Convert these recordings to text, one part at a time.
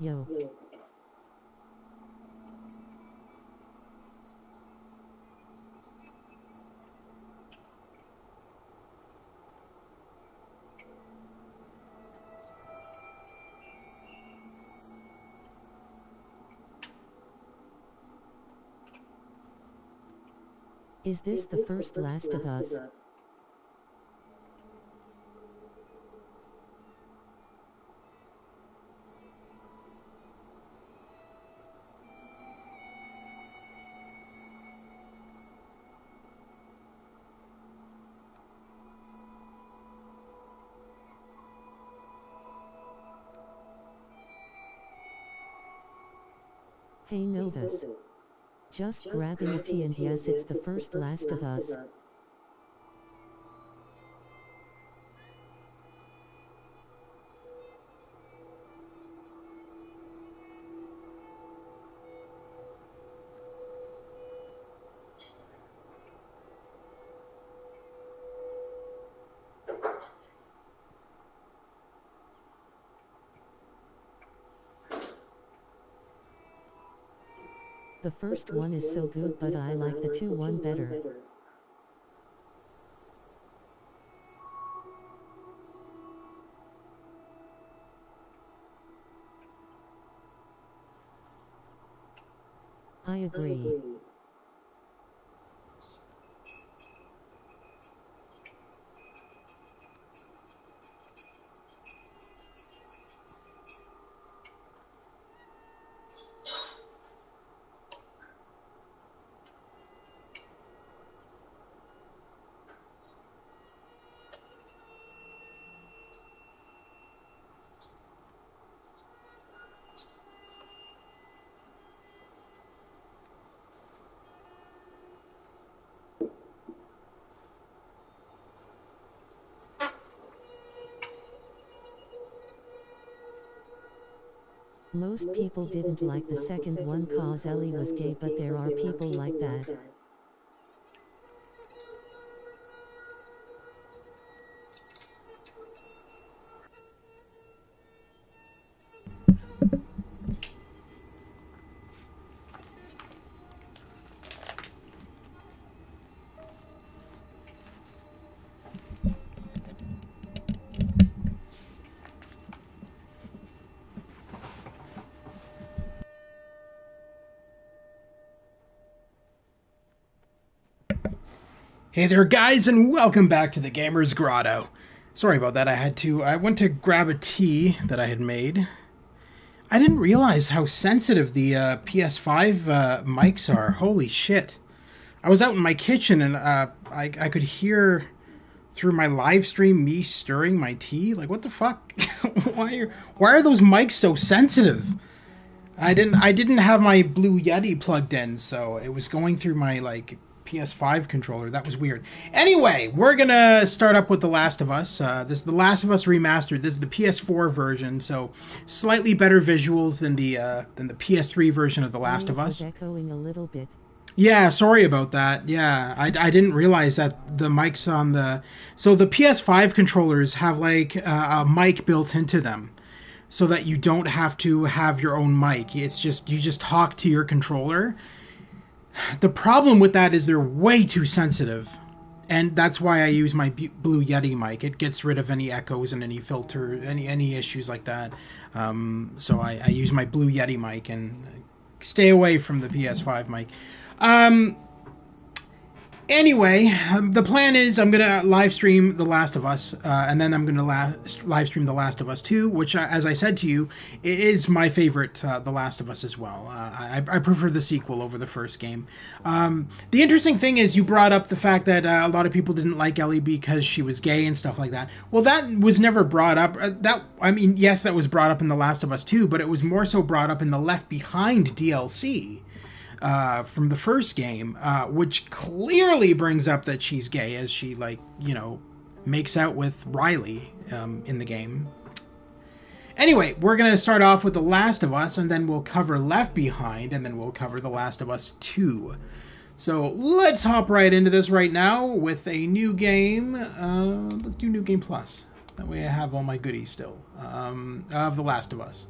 Yo. Is this the first Last of Us? Hey Novus. Just grabbing a tea, and yes, it's the first Last of Us. The first one is so good, but I like the 2-1 better. I agree. Most people didn't like the second one cause Ellie was gay, but there are people like that. Hey there guys, and welcome back to the Gamer's Grotto. Sorry about that, I went to grab a tea that I had made. I didn't realize how sensitive the PS5 mics are. Holy shit. I was out in my kitchen and I could hear through my live stream me stirring my tea. Like, what the fuck? Why are those mics so sensitive? I didn't have my Blue Yeti plugged in, so it was going through my PS5 controller. That was weird. Anyway, we're gonna start up with The Last of Us. This is The Last of Us Remastered. This is the PS4 version, so slightly better visuals than the PS3 version of The Last of Us. Echoing a little bit. Yeah, sorry about that. Yeah, I didn't realize that the mics on the PS5 controllers have a mic built into them, so that you don't have to have your own mic. It's just you just talk to your controller. The problem with that is they're way too sensitive, and that's why I use my Blue Yeti mic. It gets rid of any echoes and any filter, any issues like that. So I use my Blue Yeti mic and stay away from the PS5 mic. Anyway, the plan is I'm going to live stream The Last of Us, and then I'm going to live stream The Last of Us 2, which, as I said to you, is my favorite The Last of Us as well. I prefer the sequel over the first game. The interesting thing is you brought up the fact that a lot of people didn't like Ellie because she was gay and stuff like that. Well, that was never brought up. Yes, that was brought up in The Last of Us 2, but it was more so brought up in the Left Behind DLC. From the first game, which clearly brings up that she's gay as she, makes out with Riley in the game. Anyway, we're going to start off with The Last of Us, and then we'll cover Left Behind, and then we'll cover The Last of Us 2. So let's hop right into this right now with a new game. Let's do New Game Plus. That way I have all my goodies still of The Last of Us.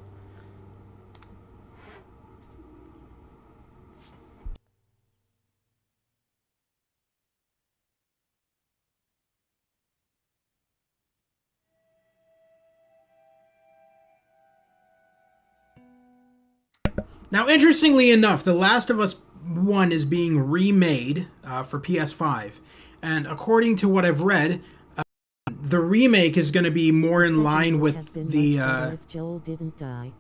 Now, interestingly enough, The Last of Us 1 is being remade for PS5. And according to what I've read, the remake is going to be more in line with the. If Joel didn't die.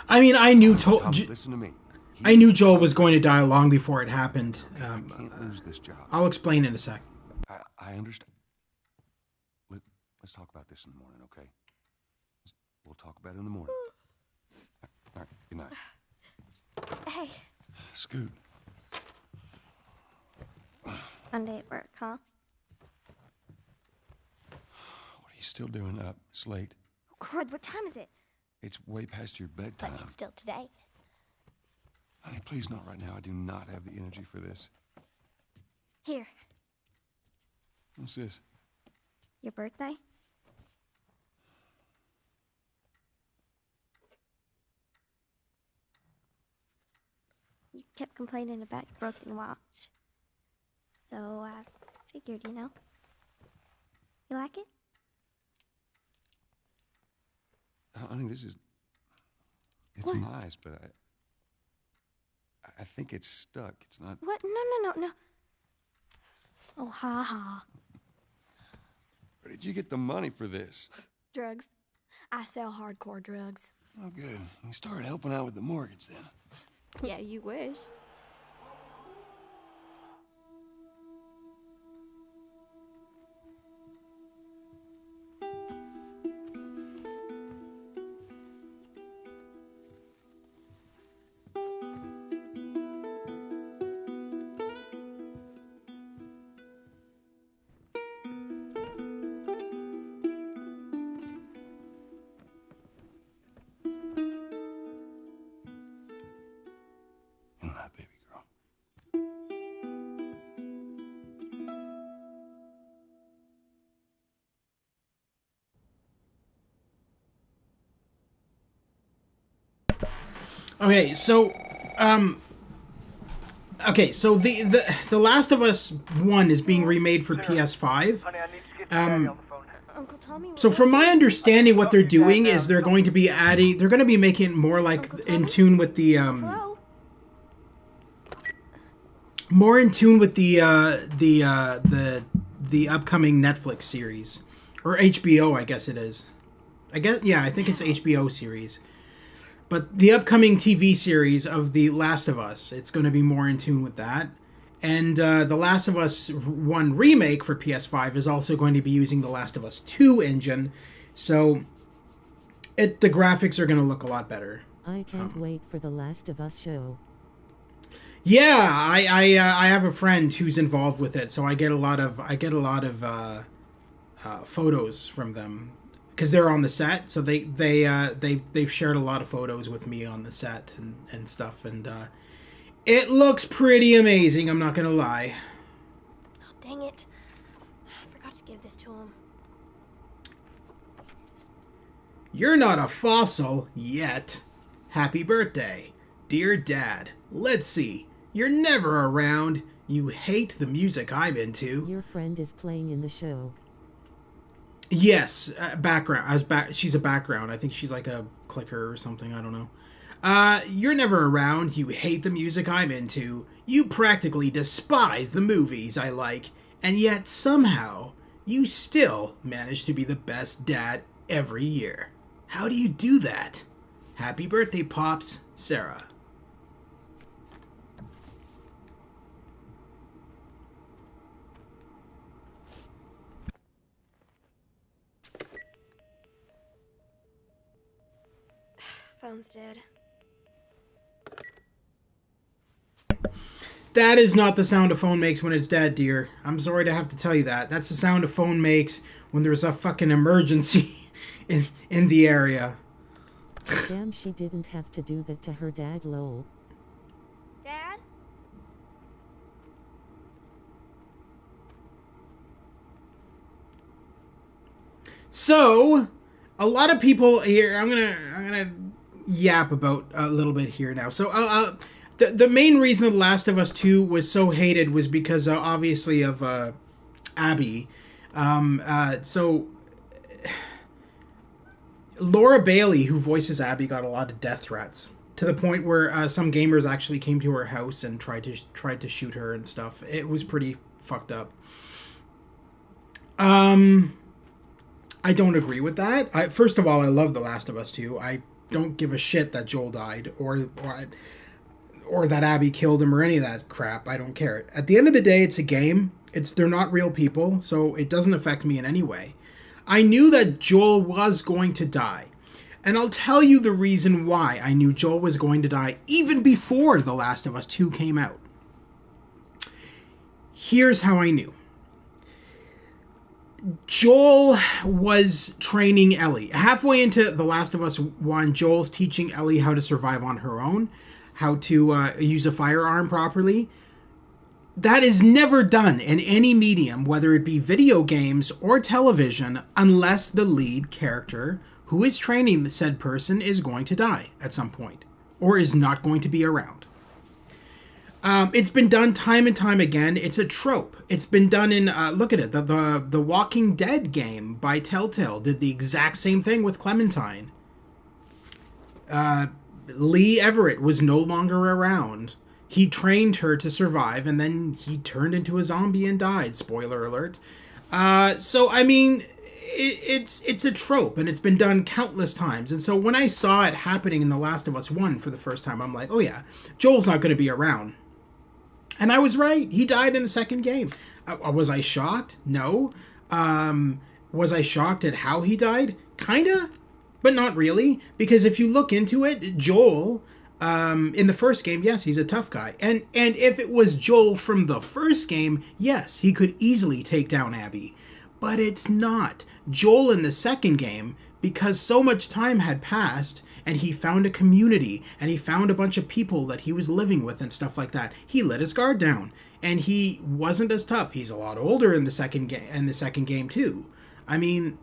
I mean, I knew Listen to me. I knew Joel was going to die long before it happened. Can't lose this job. I'll explain in a sec. I understand. Let's talk about this in the morning, okay? We'll talk about it in the morning. All right, good night. Hey. Scoot. Monday at work, huh? What are you still doing up? It's late. Oh, crud, what time is it? It's way past your bedtime. But it's still today. Honey, please not right now. I do not have the energy for this. Here, What's this? your birthday? You kept complaining about your broken watch. So I figured, you know. You like it? Honey, this is... It's What? nice, but I think it's stuck. It's not... What? No. Oh, ha ha. Where did you get the money for this? Drugs. I sell hardcore drugs. Oh, good. You started helping out with the mortgage then. Yeah, you wish. Good night, baby girl. Okay, so the Last of Us 1 is being remade for PS5. Uncle Tommy. So from my understanding, what they're doing is they're going to be making it more like in tune with the Hello? more in tune with the upcoming Netflix series or HBO, I guess it is. I think it's HBO series. But the upcoming TV series of The Last of Us, it's going to be more in tune with that. And The Last of Us 1 remake for PS5 is also going to be using The Last of Us 2 engine. So the graphics are going to look a lot better. I can't wait for the Last of Us show. Yeah, I have a friend who's involved with it, so I get a lot of photos from them because they're on the set. So they've shared a lot of photos with me on the set and stuff, and it looks pretty amazing. I'm not gonna lie. Oh, dang it. I forgot to give this to him. You're not a fossil yet. Happy birthday, dear Dad. Let's see. You're never around. You hate the music I'm into. Your friend is playing in the show. Yes, background. She's a background. I think she's like a clicker or something. I don't know. You're never around. You hate the music I'm into. You practically despise the movies I like. And yet, somehow, you still manage to be the best dad every year. How do you do that? Happy birthday, Pops. Sarah. Phone's dead. That is not the sound a phone makes when it's dead, dear. I'm sorry to have to tell you that. That's the sound a phone makes when there's a fucking emergency in the area. Damn, she didn't have to do that to her dad, lol. Dad? So, a lot of people here. I'm gonna yap about a little bit here now. So, the main reason The Last of Us 2 was so hated was because obviously of Abby. So Laura Bailey, who voices Abby, got a lot of death threats to the point where some gamers actually came to her house and tried to shoot her and stuff. It was pretty fucked up. I don't agree with that. First of all, I love The Last of Us 2. I don't give a shit that Joel died or that Abby killed him or any of that crap. I don't care. At the end of the day, it's a game. They're not real people, so it doesn't affect me in any way. I knew that Joel was going to die. And I'll tell you the reason why I knew Joel was going to die even before The Last of Us 2 came out. Here's how I knew. Joel was training Ellie. Halfway into The Last of Us 1, Joel's teaching Ellie how to survive on her own, how to use a firearm properly. That is never done in any medium, whether it be video games or television, unless the lead character who is training the said person is going to die at some point, or is not going to be around. It's been done time and time again. It's a trope. It's been done in, look at it, the Walking Dead game by Telltale did the exact same thing with Clementine. Lee Everett was no longer around. He trained her to survive, and then he turned into a zombie and died. Spoiler alert. So, I mean, it's a trope, and it's been done countless times. And so when I saw it happening in The Last of Us 1 for the first time, I'm like, oh yeah, Joel's not going to be around. And I was right. He died in the second game. Was I shocked? No. Was I shocked at how he died? Kinda, but not really. Because if you look into it, Joel, in the first game, yes, he's a tough guy. And if it was Joel from the first game, yes, he could easily take down Abby. But it's not. Joel in the second game, because so much time had passed, and he found a community, and he found a bunch of people that he was living with and stuff like that, he let his guard down. And he wasn't as tough. He's a lot older in the second game too. I mean,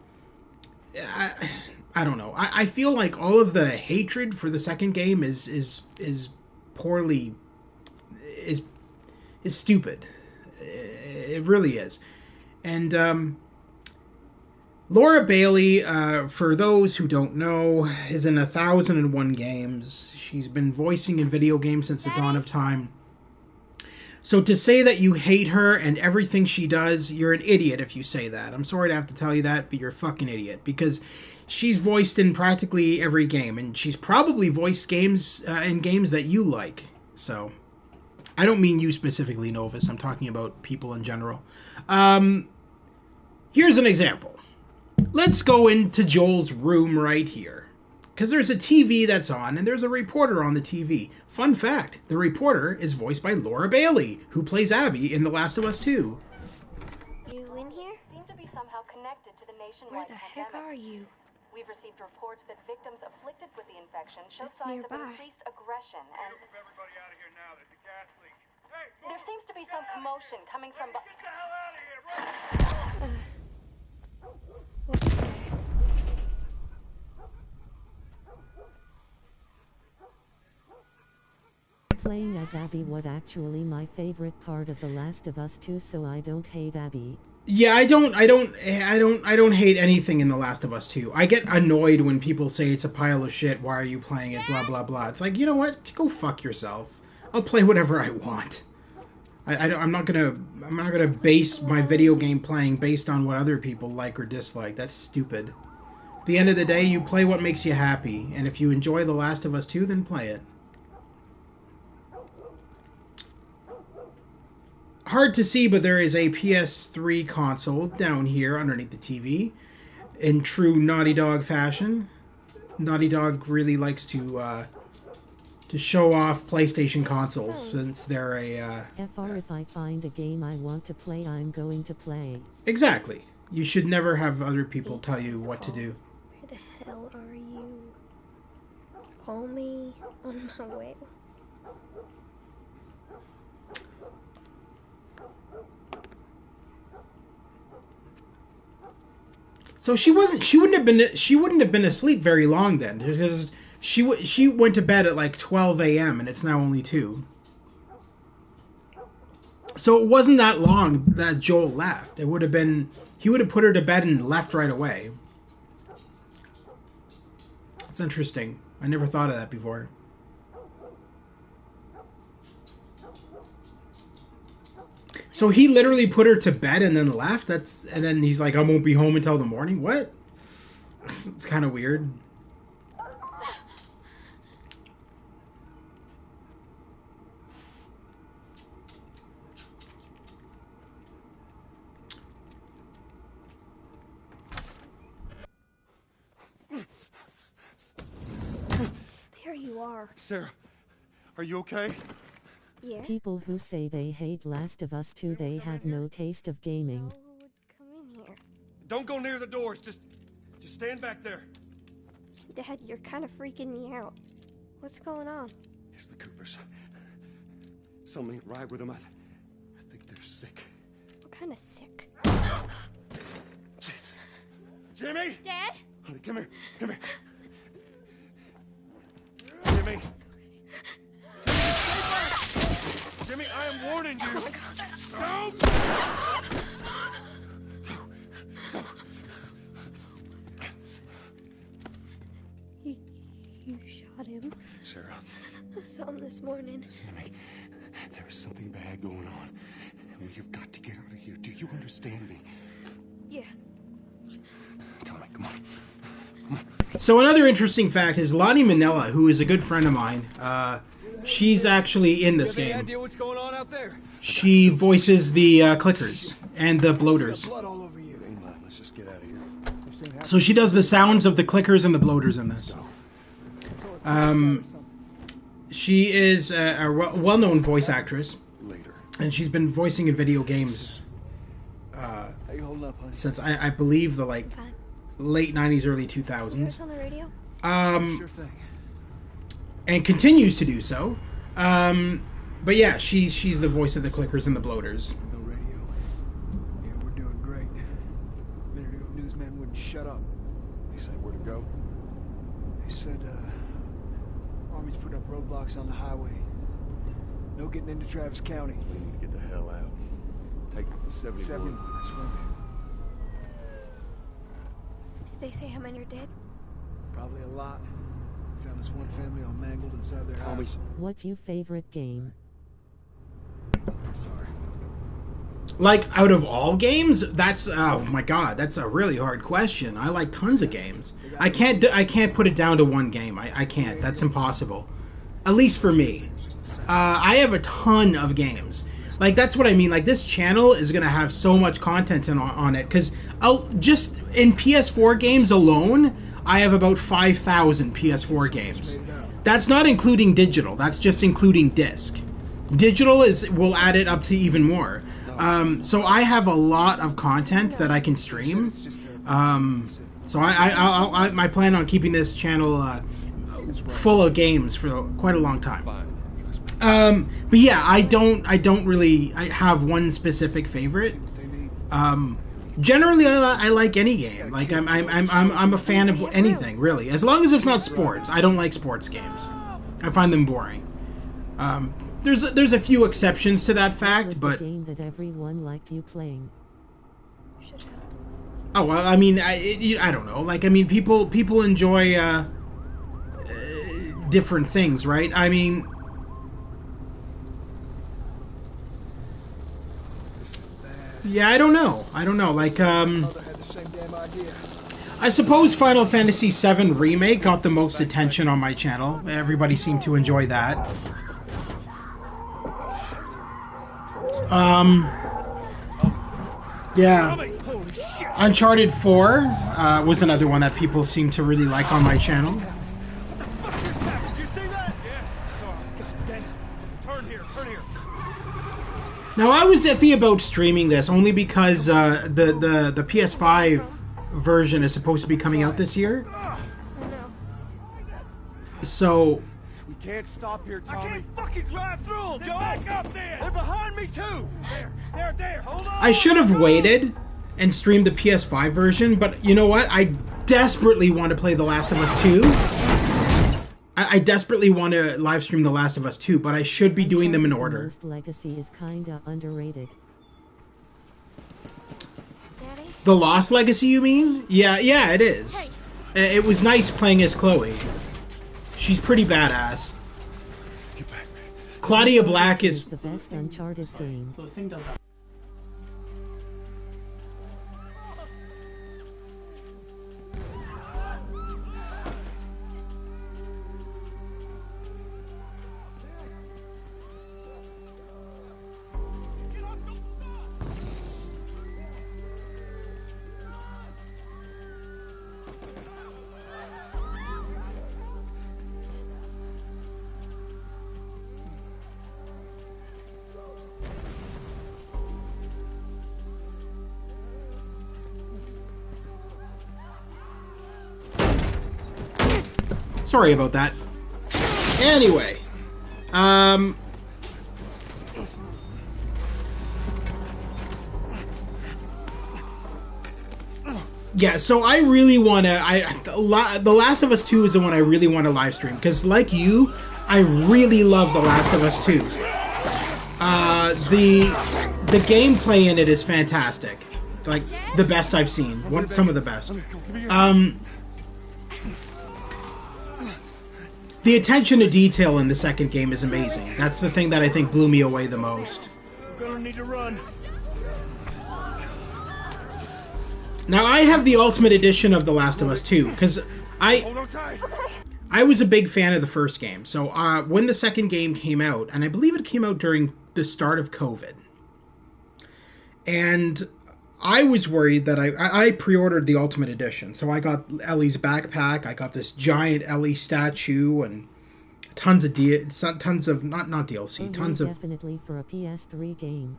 I don't know. I feel like all of the hatred for the second game is poorly is stupid. It really is. And Laura Bailey, for those who don't know, is in 1,001 games. She's been voicing in video games since the dawn of time. So to say that you hate her and everything she does, you're an idiot if you say that. I'm sorry to have to tell you that, but you're a fucking idiot. Because she's voiced in practically every game, and she's probably voiced games in games that you like. So I don't mean you specifically, Novus. I'm talking about people in general. Here's an example. Let's go into Joel's room right here. Because there's a TV that's on, and there's a reporter on the TV. Fun fact, the reporter is voiced by Laura Bailey, who plays Abby in The Last of Us 2. You in here? Seem to be somehow connected to the nationwide Where the heck pandemic. are you? We've received reports that victims afflicted with the infection show That's signs nearby. of increased aggression, and Move everybody out of here now. There's a gas leak. Hey, there seems to be some commotion coming from get the hell out of here, run! What was that? Playing as Abby was actually my favorite part of The Last of Us 2, so I don't hate Abby. Yeah, I don't hate anything in The Last of Us 2. I get annoyed when people say it's a pile of shit, why are you playing it, blah blah blah. It's like, you know what? Go fuck yourself. I'll play whatever I want. I'm not gonna base my video game playing based on what other people like or dislike. That's stupid. At the end of the day, you play what makes you happy, and if you enjoy The Last of Us 2, then play it. Hard to see, but there is a PS3 console down here underneath the TV. In true Naughty Dog fashion, Naughty Dog really likes to show off PlayStation consoles since they're a... FR if I find a game I want to play, I'm going to play. Exactly. You should never have other people tell you what to do. Where the hell are you? Call me on my way. So she wouldn't have been asleep very long then, because she went to bed at like 12 a.m. and it's now only 2. So it wasn't that long that Joel left. He would have put her to bed and left right away. It's interesting. I never thought of that before. So he literally put her to bed and then left. And then he's like, I won't be home until the morning. What? It's kind of weird. There you are. Sarah, are you okay? Yeah. People who say they hate Last of Us 2, they have no taste of gaming. Who would come in here? Don't go near the doors. Just stand back there. Dad, you're kind of freaking me out. What's going on? It's the Coopers. Something ain't right with them. I think they're sick. What kind of sick? Jimmy! Dad? Honey, come here. Come here. Jimmy! Jimmy, I am warning you! Don't! You shot him? Sarah. I saw him this morning. Listen to me. There is something bad going on. And we have got to get out of here. Do you understand me? Yeah. Tommy, come on. So another interesting fact is Lonnie Manella, who is a good friend of mine, she's actually in this Any game. idea what's going on out there? She voices the clickers and the bloaters. Blood all over you. Let's just get out of here. So she does the sounds of the clickers and the bloaters in this. She is a well-known voice actress, Later. and she's been voicing in video games How you holding up, honey? since I believe the Fine. late 90s, early You 2000s. on the radio? Sure thing. And continues to do so. But yeah, she's the voice of the clickers and the bloaters. No radio. Yeah, we're doing great. A minute ago, newsman wouldn't shut up. They say where to go? They said, Army's put up roadblocks on the highway. No getting into Travis County. We need to get the hell out. Take 71. 71, that's right. Did they say how many are dead? Probably a lot. Found this one family all mangled inside their Tommy's. house. What's your favorite game? Sorry. Like, out of all games, that's, oh my god, that's a really hard question. I like tons of games. I can't put it down to one game. I can't. That's impossible. At least for me. I have a ton of games. Like, that's what I mean. Like, this channel is going to have so much content on it. Because just in PS4 games alone, I have about 5,000 PS4 games. That's not including digital. That's just including disc. Digital will add it up to even more. So I have a lot of content that I can stream. So I plan on keeping this channel full of games for quite a long time. But yeah, I don't really have one specific favorite. Generally, I like any game. Like I'm a fan of anything really, as long as it's not sports. I don't like sports games. I find them boring. There's a few exceptions to that What fact, was but the game that everyone liked you playing? Should have. oh well, I mean, I don't know. Like, I mean, people enjoy different things, right? I mean, yeah, I don't know. Like, Mother had the same damn idea. I suppose Final Fantasy VII Remake got the most attention on my channel. Everybody seemed to enjoy that. Yeah. Uncharted 4 was another one that people seem to really like on my channel. Did you see that? Yes, I saw it. God damn it. Turn here, turn here. Now, I was iffy about streaming this only because the PS5 version is supposed to be coming out this year. I know. So, We can't stop here, Tommy. I can't fucking drive through them, Joe. Back up there. They're behind me, too. There. Hold on. I should have waited and streamed the PS5 version, but you know what? I desperately want to play The Last of Us 2. I desperately want to live stream The Last of Us 2, but I should be doing them in order. Lost Legacy is kinda underrated. Daddy? The Lost Legacy, you mean? Yeah, it is. Hey, It was nice playing as Chloe. She's pretty badass. Claudia Black is the best Uncharted game. So this thing does. Sorry about that. Anyway, yeah, so I really want to, The Last of Us 2 is the one I really want to live stream, because like you, I really love The Last of Us 2. The gameplay in it is fantastic. Like, the best I've seen. Some of the best. The attention to detail in the second game is amazing. That's the thing that I think blew me away the most. We're gonna need to run. Now, I have the Ultimate Edition of The Last of Us 2, because I was a big fan of the first game. So when the second game came out, and I believe it came out during the start of COVID, and I was worried that I pre-ordered the Ultimate Edition. So I got Ellie's backpack, I got this giant Ellie statue, and tons of not DLC, tons of definitely for a PS3 game.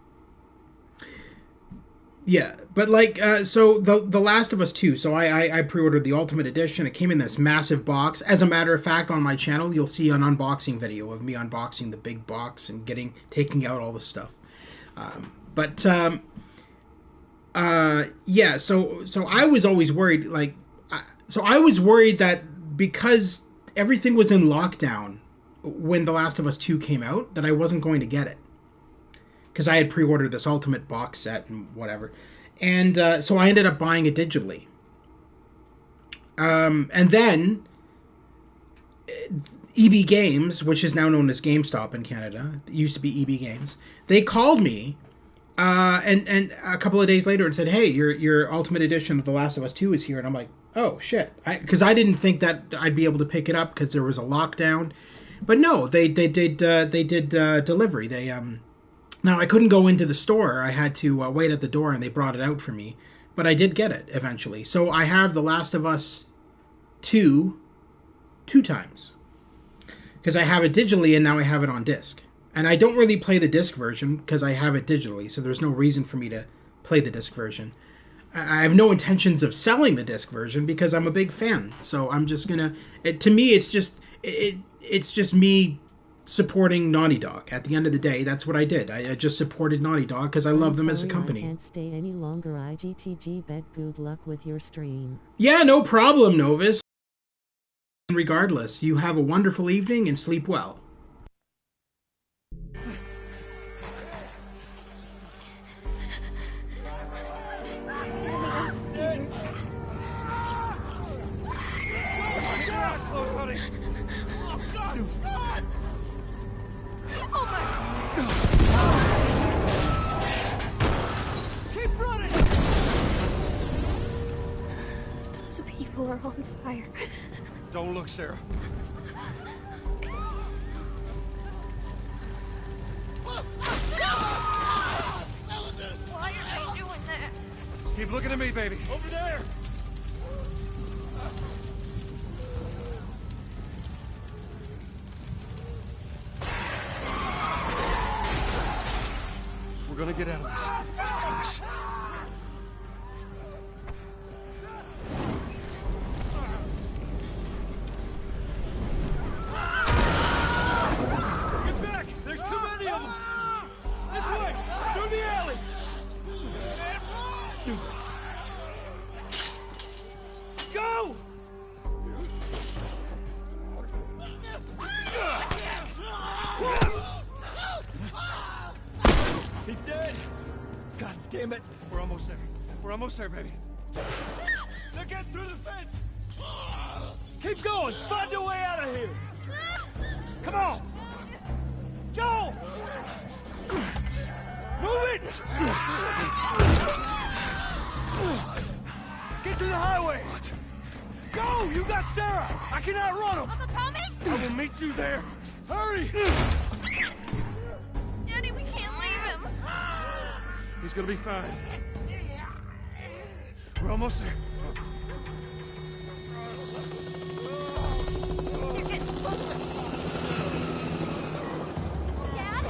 Yeah, but like so the Last of Us 2. So I pre-ordered the Ultimate Edition. It came in this massive box. As a matter of fact, on my channel, you'll see an unboxing video of me unboxing the big box and taking out all the stuff. Yeah, so I was always worried, I was worried that because everything was in lockdown when The Last of Us 2 came out, that I wasn't going to get it. Because I had pre-ordered this Ultimate box set and whatever. And so I ended up buying it digitally. And then EB Games, which is now known as GameStop in Canada, it used to be EB Games, they called me and a couple of days later and said, hey, your Ultimate Edition of The Last of Us 2 is here. And I'm like, oh, shit. Because I didn't think that I'd be able to pick it up because there was a lockdown. But no, they did delivery. Now, I couldn't go into the store. I had to wait at the door, and they brought it out for me. But I did get it eventually. So I have The Last of Us 2 times. Because I have it digitally, and now I have it on disc. And I don't really play the disc version because I have it digitally, so there's no reason for me to play the disc version. I have no intentions of selling the disc version because I'm a big fan. So I'm just gonna... to me, it's just me supporting Naughty Dog. At the end of the day, that's what I did. I just supported Naughty Dog because I love them as a company. I can't stay any longer. IGTG bet good luck with your stream. Yeah, no problem, Novus. Regardless, you have a wonderful evening and sleep well. Those people are on fire. Don't look, Sarah. Why are they doing that? Keep looking at me, baby. Over there. We're gonna get out of this. I promise. Get back! There's too many of them! This way! Through the alley! Go! He's dead! God damn it! We're almost there. We're almost there, baby. They're getting through the fence! Keep going! Find your way out of here! Come on! Go! Move it! Get to the highway! Go! You got Sarah! I can outrun him! Uncle Tommy? I will meet you there! Hurry! Daddy, we can't leave him! He's gonna be fine. We're almost there. You're getting closer. Dad?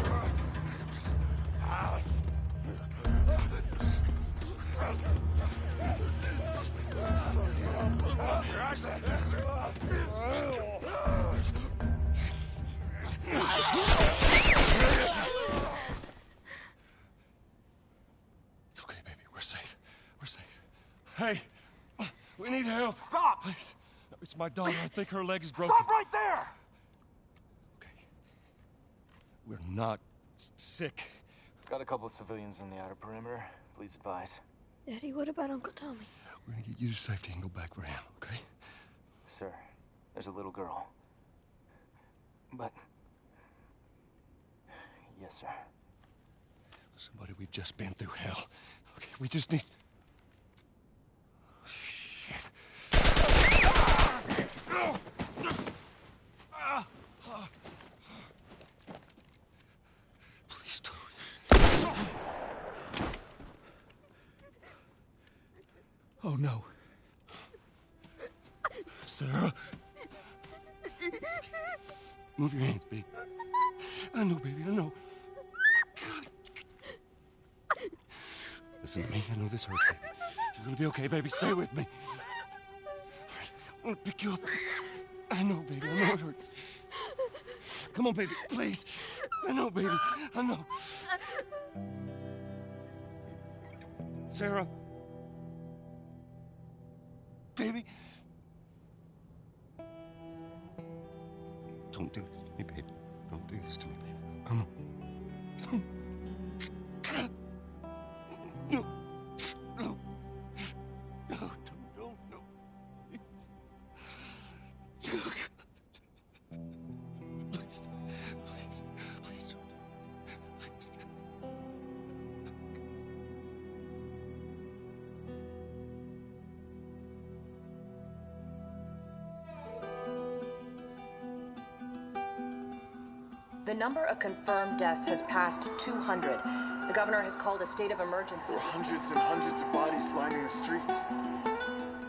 It's okay, baby. We're safe. We're safe. Hey, we need help. Stop! Please. It's my daughter. I think her leg is broken. Stop right there! Okay. We're not sick. Got a couple of civilians on the outer perimeter. Please advise. Daddy, what about Uncle Tommy? We're gonna get you to safety and go back for him, okay? Sir, there's a little girl. But... Yes, sir. Listen, buddy, we've just been through hell. Okay, we just need... Oh, shit. Please don't. Oh, no. Sarah. Move your hands, babe. I know, baby, I know. God. Listen to me. I know this hurts, baby. You're gonna be okay, baby. Stay with me. All right, I'm gonna pick you up. I know, baby. I know it hurts. Come on, baby. Please. I know, baby. I know. Sarah. Baby. Don't do this to me, baby. Don't do this to me, baby. Come on. No. No. No, no, no. Please. Please. Please. Please don't. Please. The number of confirmed deaths has passed 200. The governor has called a state of emergency. There are hundreds and hundreds of bodies lining the streets.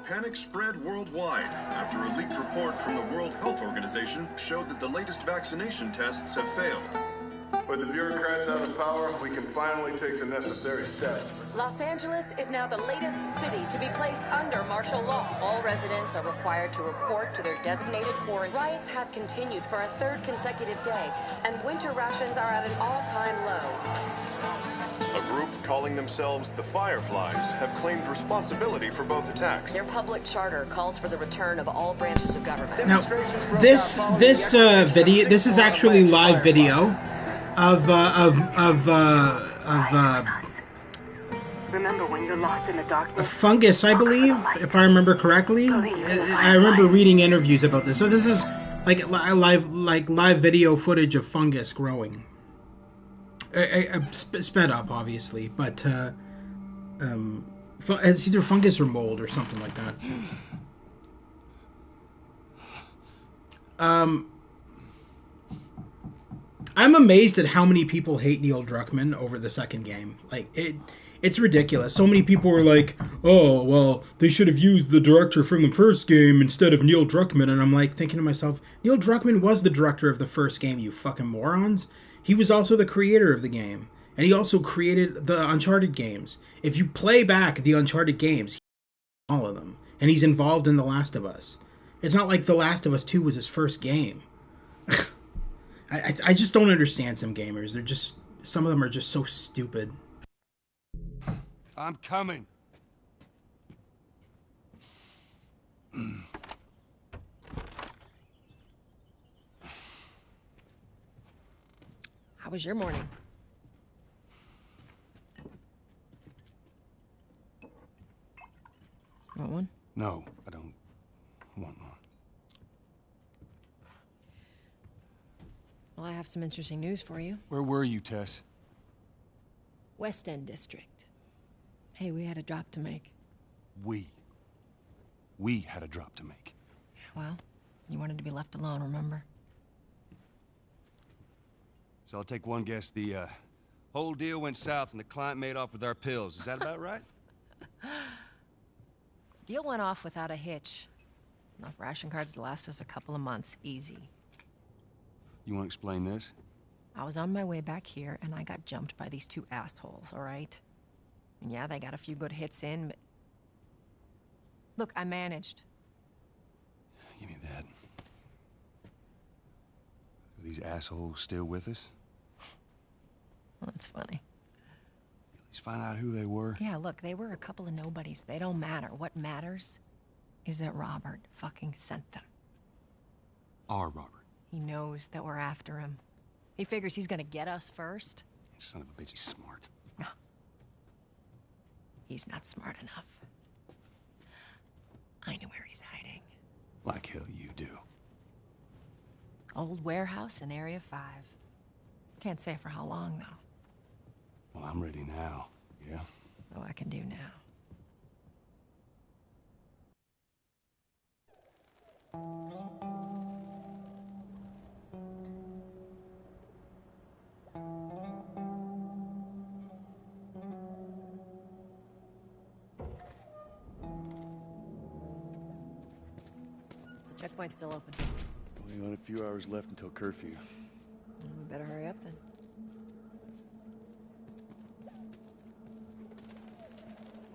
Panic spread worldwide after a leaked report from the World Health Organization showed that the latest vaccination tests have failed. With the bureaucrats out of power, we can finally take the necessary steps. Los Angeles is now the latest city to be placed under martial law. All residents are required to report to their designated quarantine. Riots have continued for a third consecutive day, and winter rations are at an all-time low. A group calling themselves the Fireflies have claimed responsibility for both attacks. Their public charter calls for the return of all branches of government. Now, this video, this is actually live video of Remember when you're lost in the darkness? fungus, I believe, if I remember correctly. I remember reading interviews about this. So this is like live video footage of fungus growing. Sped up, obviously, but it's either fungus or mold or something like that. I'm amazed at how many people hate Neil Druckmann over the second game. Like, it's ridiculous. So many people were like, oh, well, they should have used the director from the first game instead of Neil Druckmann. And I'm like, thinking to myself, Neil Druckmann was the director of the first game, you fucking morons. He was also the creator of the game. And he also created the Uncharted games. If you play back the Uncharted games, all of them. And he's involved in The Last of Us. It's not like The Last of Us 2 was his first game. I just don't understand some gamers. They're just, some of them are just so stupid. I'm coming. How was your morning? Want one? No, I don't have some interesting news for you. Where were you, Tess? West End District. Hey, we had a drop to make. We had a drop to make. Well, you wanted to be left alone, remember? So I'll take one guess. The whole deal went south and the client made off with our pills. Is that about right? Deal went off without a hitch. Enough ration cards to last us a couple of months, easy. You want to explain this? I was on my way back here, and I got jumped by these two assholes, all right? And yeah, they got a few good hits in, but... Look, I managed. Give me that. Are these assholes still with us? That's funny. At least find out who they were. Yeah, look, they were a couple of nobodies. They don't matter. What matters is that Robert fucking sent them. Our Robert. He knows that we're after him. He figures he's gonna get us first. Son of a bitch, he's smart. No. He's not smart enough. I know where he's hiding. Like hell you do. Old warehouse in Area 5. Can't say for how long, though. Well, I'm ready now, yeah? Oh, I can do now. The checkpoint's still open. Only got a few hours left until curfew. We better hurry up then.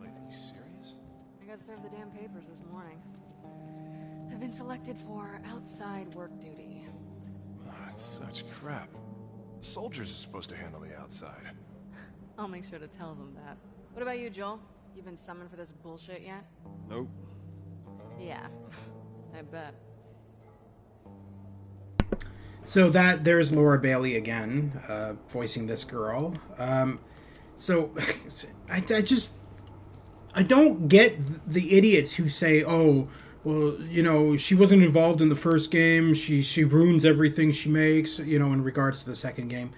Wait, are you serious? I got served the damn papers this morning. I've been selected for outside work duty. Oh, that's such crap. Soldiers are supposed to handle the outside. I'll make sure to tell them that. What about you, Joel? You been summoned for this bullshit yet? Nope. Yeah, I bet. So there's Laura Bailey again, voicing this girl. So I don't get the idiots who say, oh, well, you know, she wasn't involved in the first game. She ruins everything she makes, you know, in regards to the second game.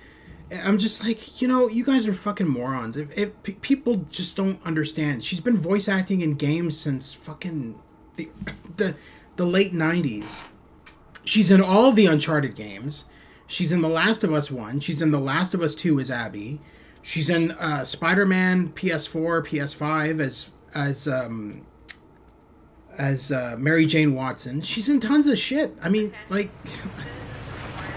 I'm just like, you know, you guys are fucking morons. If people just don't understand. She's been voice acting in games since fucking the late 90s. She's in all the Uncharted games. She's in The Last of Us 1. She's in The Last of Us 2 as Abby. She's in Spider-Man PS4, PS5 as Mary Jane Watson. She's in tons of shit. I mean, like,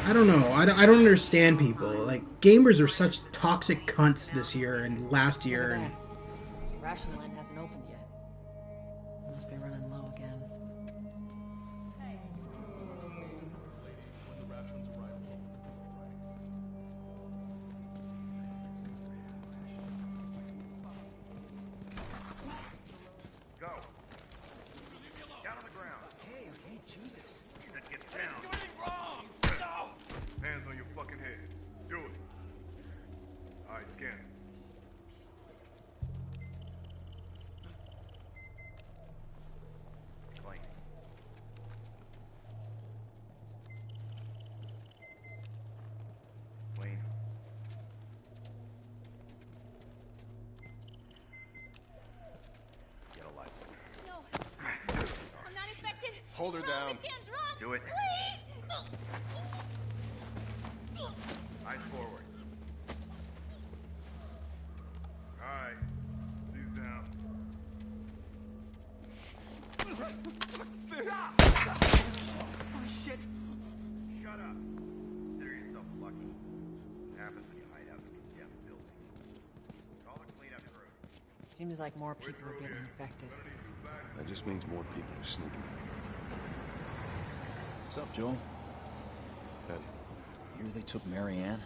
I don't know. I don't understand people. Like, gamers are such toxic cunts this year and last year. And Ration line hasn't opened yet. Must be running low again. Go. Down on the ground. Okay, Jesus. Then get down. Hands on your fucking head. Do it. Alright, scan. Clean. Clean. Get a life. No. I'm not infected. Hold her No, down. this scan's wrong. Do it. Please. Eyes forward. Alright. Knees down. Oh, shit. Shut up. Consider yourself lucky. What happens when you hide out in condemned buildings? Call the cleanup crew. Seems like more people are getting infected. That just means more people are sneaking. What's up, Joel? Ellie. Here they took Marianne.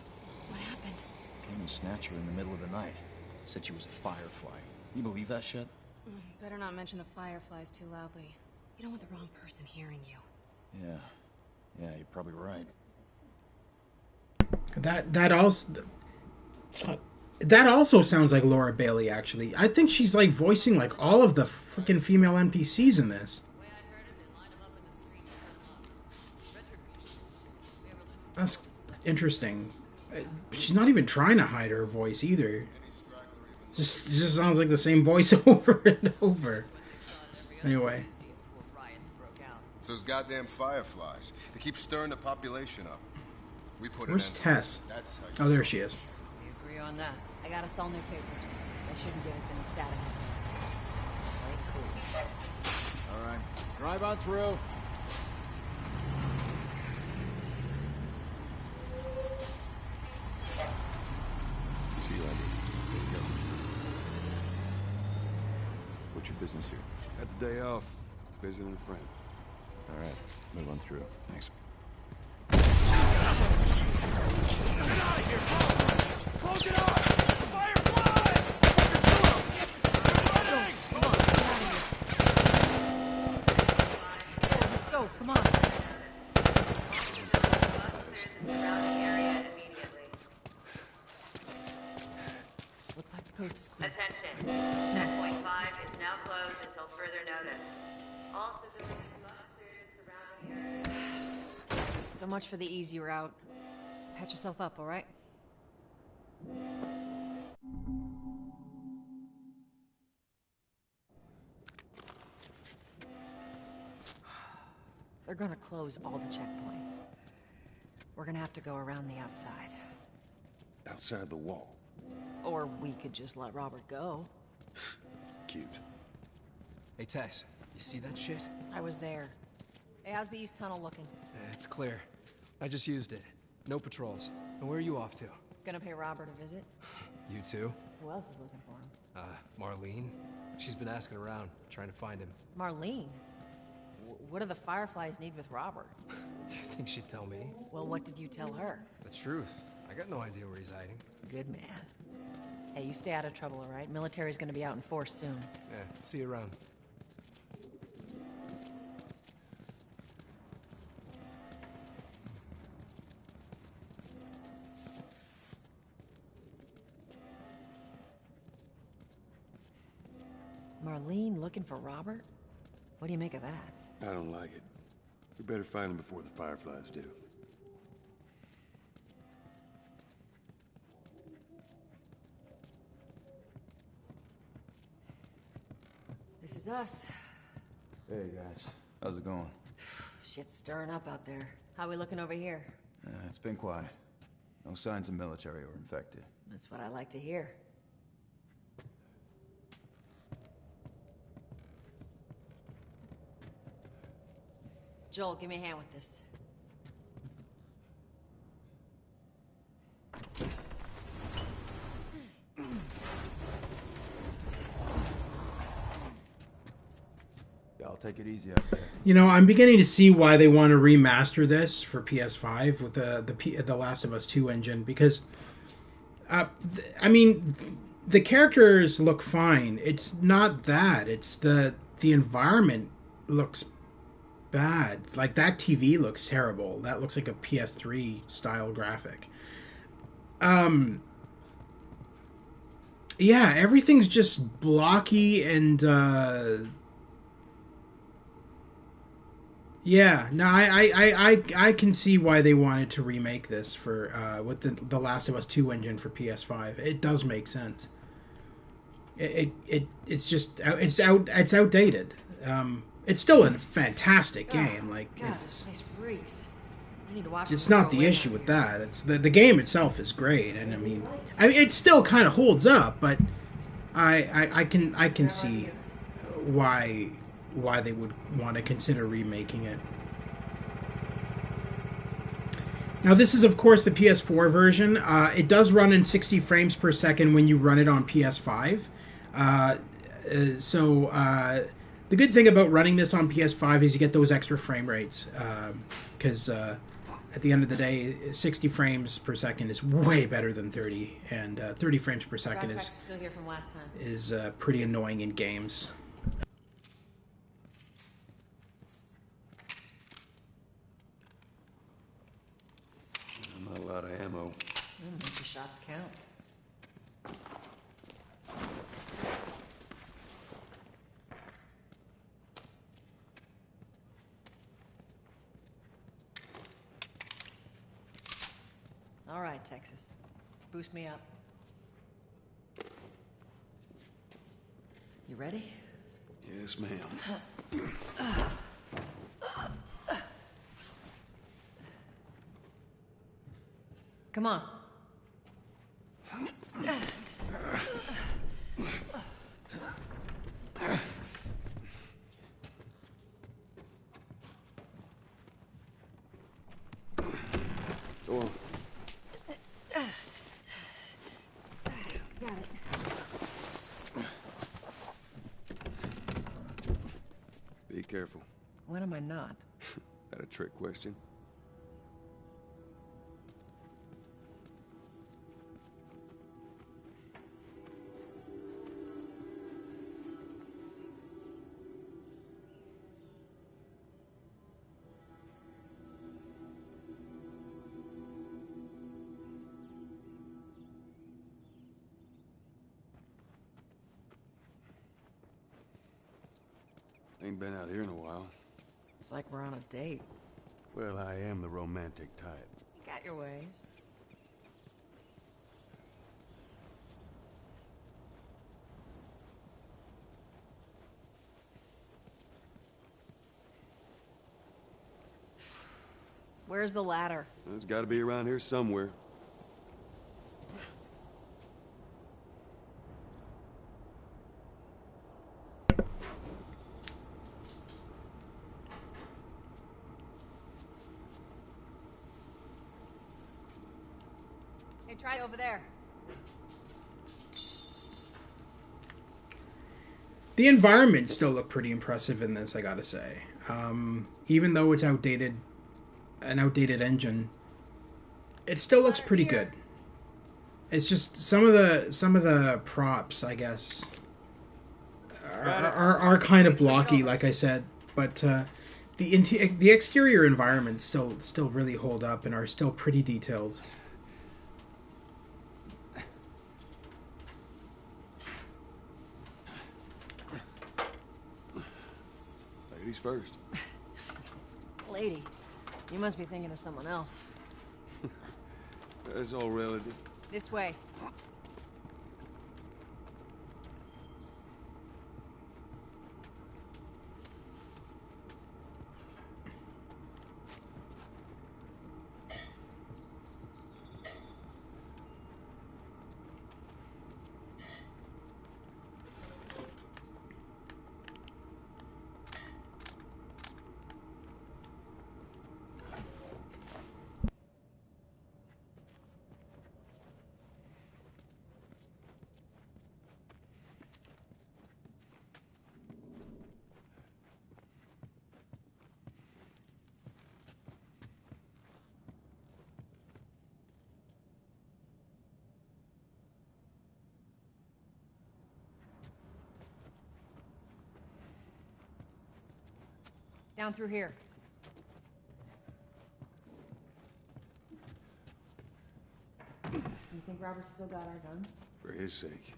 What happened? Came and snatched her in the middle of the night. Said she was a Firefly. You believe that shit? Better not mention the Fireflies too loudly. You don't want the wrong person hearing you. Yeah. Yeah, you're probably right. that also sounds like Laura Bailey. Actually, I think she's like voicing like all of the fucking female NPCs in this. interesting. She's not even trying to hide her voice either. Just sounds like the same voice over and over. Anyway. It's those goddamn Fireflies. They keep stirring the population up. We put Where's Tess? Oh, there she is. We agree on that. I got us all new papers. They shouldn't give us any static. Right, cool. All right, drive on through. See you later. There you go. What's your business here? Had the day off. Visiting a friend. All right, move on through. Thanks. Get out of here! Close it off! Firefly! Let's go, come on. Looks like the coast is clear. Attention. Checkpoint 5 is now closed until further notice. All civilians must clear surrounding area. So much for the easy route. Patch yourself up, all right? They're gonna close all the checkpoints. We're gonna have to go around the outside. Outside the wall. Or we could just let Robert go. Cute. Hey, Tess, you see that shit? I was there. Hey, how's the east tunnel looking? It's clear. I just used it. No patrols. And where are you off to? Gonna pay Robert a visit? You too? Who else is looking for him? Marlene. She's been asking around, trying to find him. Marlene? What do the Fireflies need with Robert? You think she'd tell me? Well, what did you tell her? The truth. I got no idea where he's hiding. Good man. Hey, you stay out of trouble, all right? Military's gonna be out in force soon. Yeah, see you around. Marlene looking for Robert? What do you make of that? I don't like it. We better find him before the Fireflies do. This is us. Hey guys, how's it going? Shit's stirring up out there. How we looking over here? It's been quiet. No signs of military or infected. That's what I like to hear. Joel, give me a hand with this. Yeah, I'll take it easy out there. You know, I'm beginning to see why they want to remaster this for PS5 with the Last of Us 2 engine, because, I mean, the characters look fine. It's not that. It's the environment looks bad. Like, that TV looks terrible. That looks like a PS3 style graphic. Yeah, everything's just blocky and yeah, no, I can see why they wanted to remake this for with the Last of Us 2 engine for PS5. It does make sense. It's just it's outdated. It's still a fantastic game. Like, God, this place reeks. I need to watch. It's not the issue with that. It's the game itself is great, and I mean it still kind of holds up, but I can see why they would want to consider remaking it. Now, this is, of course, the PS4 version. It does run in 60 frames per second when you run it on PS5. The good thing about running this on PS5 is you get those extra frame rates, because at the end of the day, 60 frames per second is way better than 30, and 30 frames per second still here from last time. is pretty annoying in games. Not a lot of ammo. Make your shots count. ride, Texas. Boost me up. You ready? Yes, ma'am. Come on. Go on. Got it. Be careful. When am I not? That a trick question? Ain't been out here in a while. It's like we're on a date. Well, I am the romantic type. You got your ways. Where's the ladder? It's got to be around here somewhere. Hey, try over there. The environment still look pretty impressive in this, I gotta say. Even though it's outdated, an outdated engine, it still looks pretty good. It's just some of the props, I guess, are kind of blocky, like I said. But the exterior environments still really hold up and are still pretty detailed. Ladies first. Lady, you must be thinking of someone else. That's all relative. This way. Down through here. You think Robert's still got our guns? For his sake,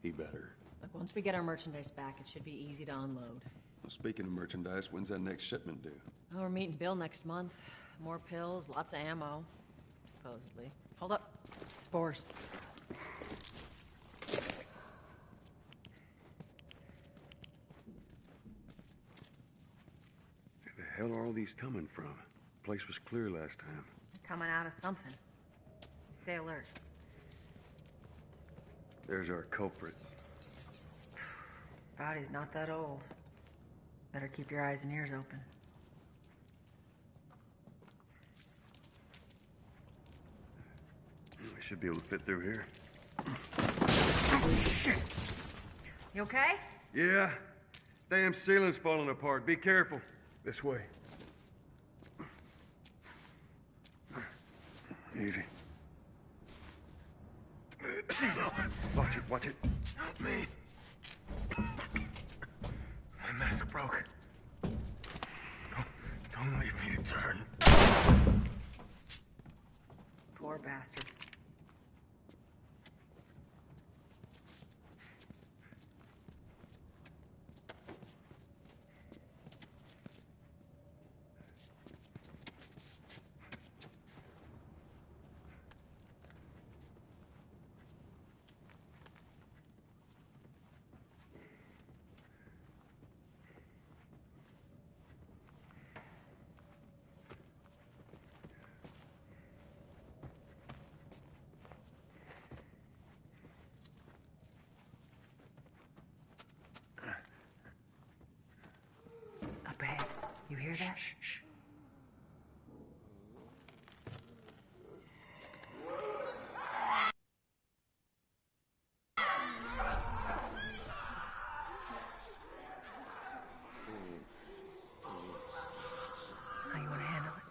he better. Look, once we get our merchandise back, it should be easy to unload. Well, speaking of merchandise, when's that next shipment due? Oh, we're meeting Bill next month. More pills, lots of ammo. Supposedly. Hold up. Spores. Where the hell are all these coming from? The place was clear last time. Coming out of something. Stay alert. There's our culprit. Body's not that old. Better keep your eyes and ears open. We should be able to fit through here. Shit. You okay? Yeah. Damn ceiling's falling apart. Be careful. This way. Easy. Watch it, watch it. Help me. My mask broke. Don't leave me to turn. Poor bastard. hear that? How you want to handle it?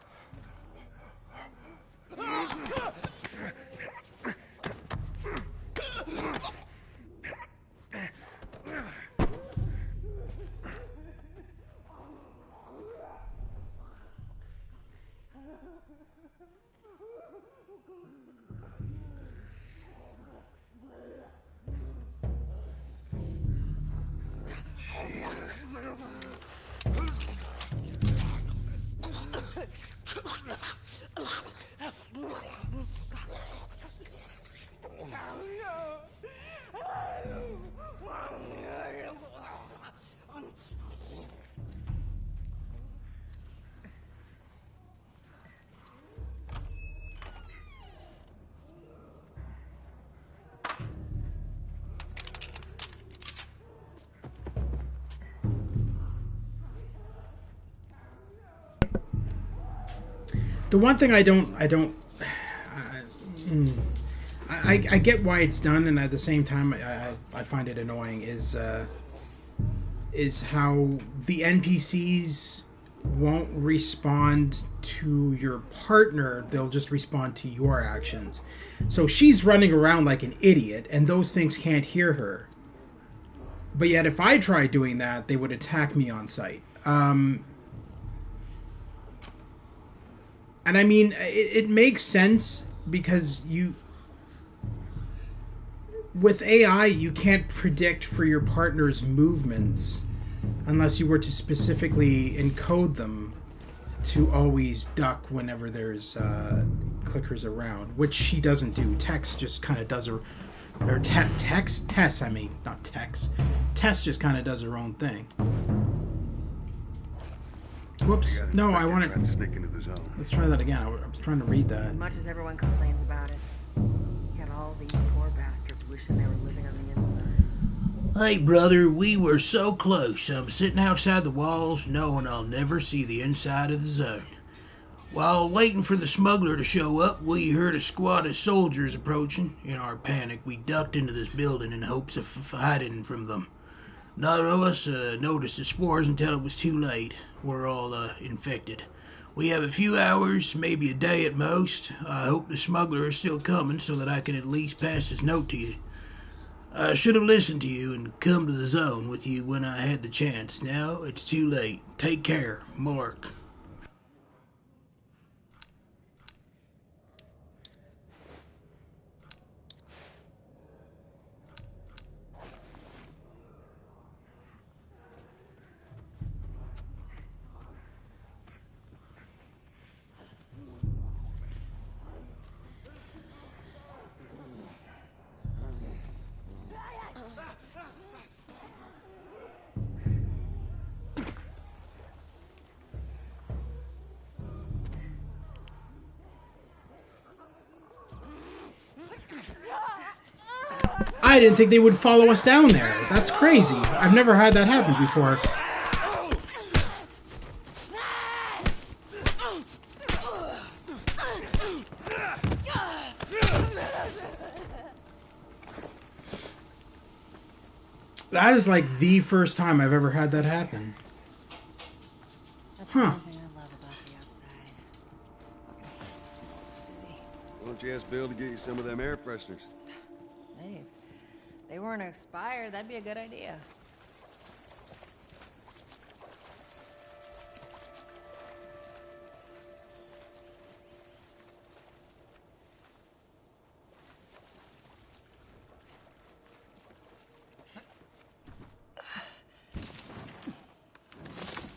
The one thing I get why it's done, and at the same time I find it annoying is how the NPCs won't respond to your partner, they'll just respond to your actions. So she's running around like an idiot, and those things can't hear her. But yet if I tried doing that, they would attack me on sight. And I mean, it makes sense because with AI, you can't predict for your partner's movements unless you were to specifically encode them to always duck whenever there's clickers around, which she doesn't do. Tess just kind of does her, or Tess, I mean, not Tex. Tess just kind of does her own thing. Whoops. No, I want to sneak into the zone. Let's try that again. I was trying to read that. As much as everyone complains about it, you got all these poor bastards wishing they were living on the inside. Hey, brother, we were so close. I'm sitting outside the walls knowing I'll never see the inside of the zone. While waiting for the smuggler to show up, we heard a squad of soldiers approaching. In our panic, we ducked into this building in hopes of hiding from them. None of us noticed the spores until it was too late. We're all infected. We have a few hours, maybe a day at most. I hope the smuggler is still coming so that I can at least pass his note to you. I should have listened to you and come to the zone with you when I had the chance. Now it's too late. Take care, Mark. I didn't think they would follow us down there. That's crazy. I've never had that happen before. That is like the first time I've ever had that happen. Huh. Why don't you ask Bill to get you some of them air fresheners? Hey, if they weren't expired, that'd be a good idea.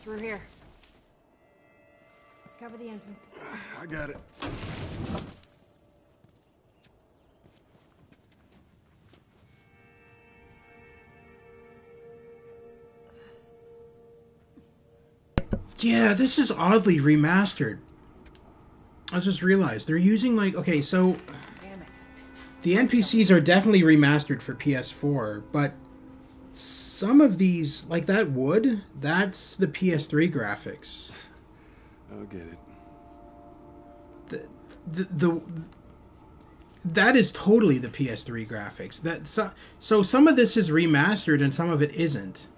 Through here. Cover the entrance. I got it. Yeah, this is oddly remastered. I just realized they're using like, okay, so the NPCs are definitely remastered for PS4, but some of these, like that wood, that's the PS3 graphics. I'll get it. That is totally the PS3 graphics. So some of this is remastered and some of it isn't.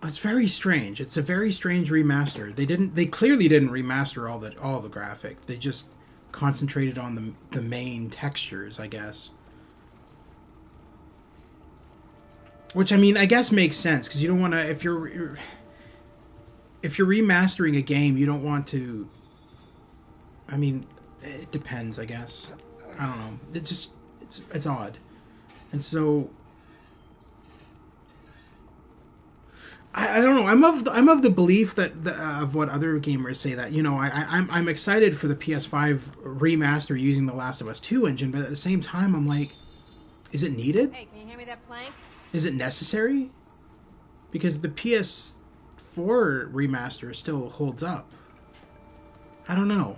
It's very strange. It's a very strange remaster. They clearly didn't remaster all the graphic. They just concentrated on the main textures, I guess. Which, I mean, I guess makes sense because you don't want to, if you're remastering a game, you don't want to. I mean, it depends, I guess. I don't know. It's odd, and so I don't know. I'm of the belief that of what other gamers say, that, you know, I'm excited for the PS5 remaster using the Last of Us 2 engine, but at the same time I'm like, is it needed? Hey, can you hand me that plank? Is it necessary? Because the PS4 remaster still holds up. I don't know.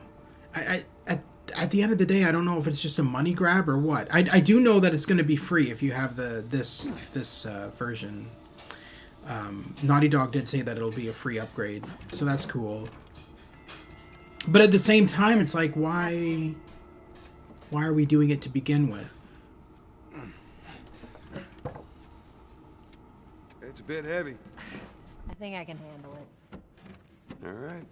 At the end of the day, I don't know if it's just a money grab or what. I do know that it's going to be free if you have this version. Naughty Dog did say that it'll be a free upgrade, so that's cool. But at the same time, it's like, why are we doing it to begin with? It's a bit heavy. I think I can handle it. All right.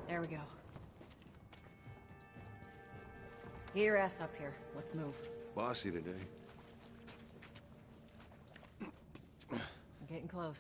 There we go. Get your ass up here. Let's move. Bossy today. I'm getting close.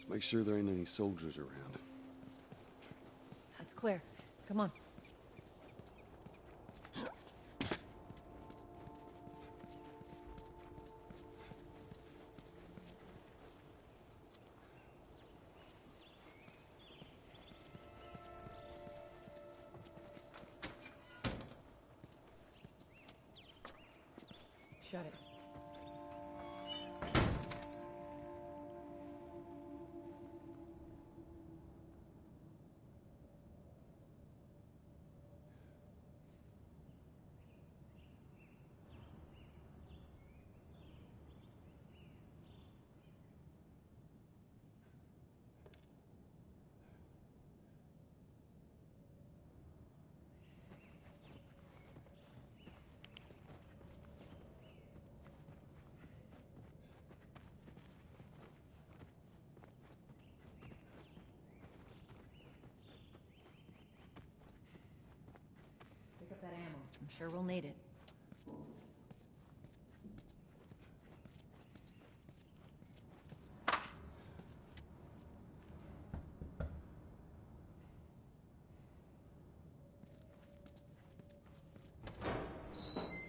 Make sure there ain't any soldiers around. That's clear. Come on. Shut it. Pick up that ammo. I'm sure we'll need it.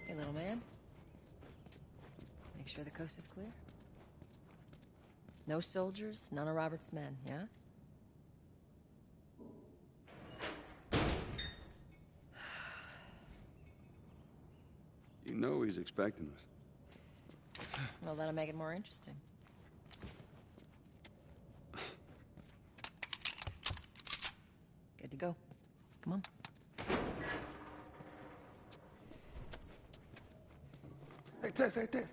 Hey, little man. Make sure the coast is clear. No soldiers, none of Robert's men, yeah? You know he's expecting us. Well, that'll make it more interesting. Good to go. Come on. Hey, Tess, hey, Tess.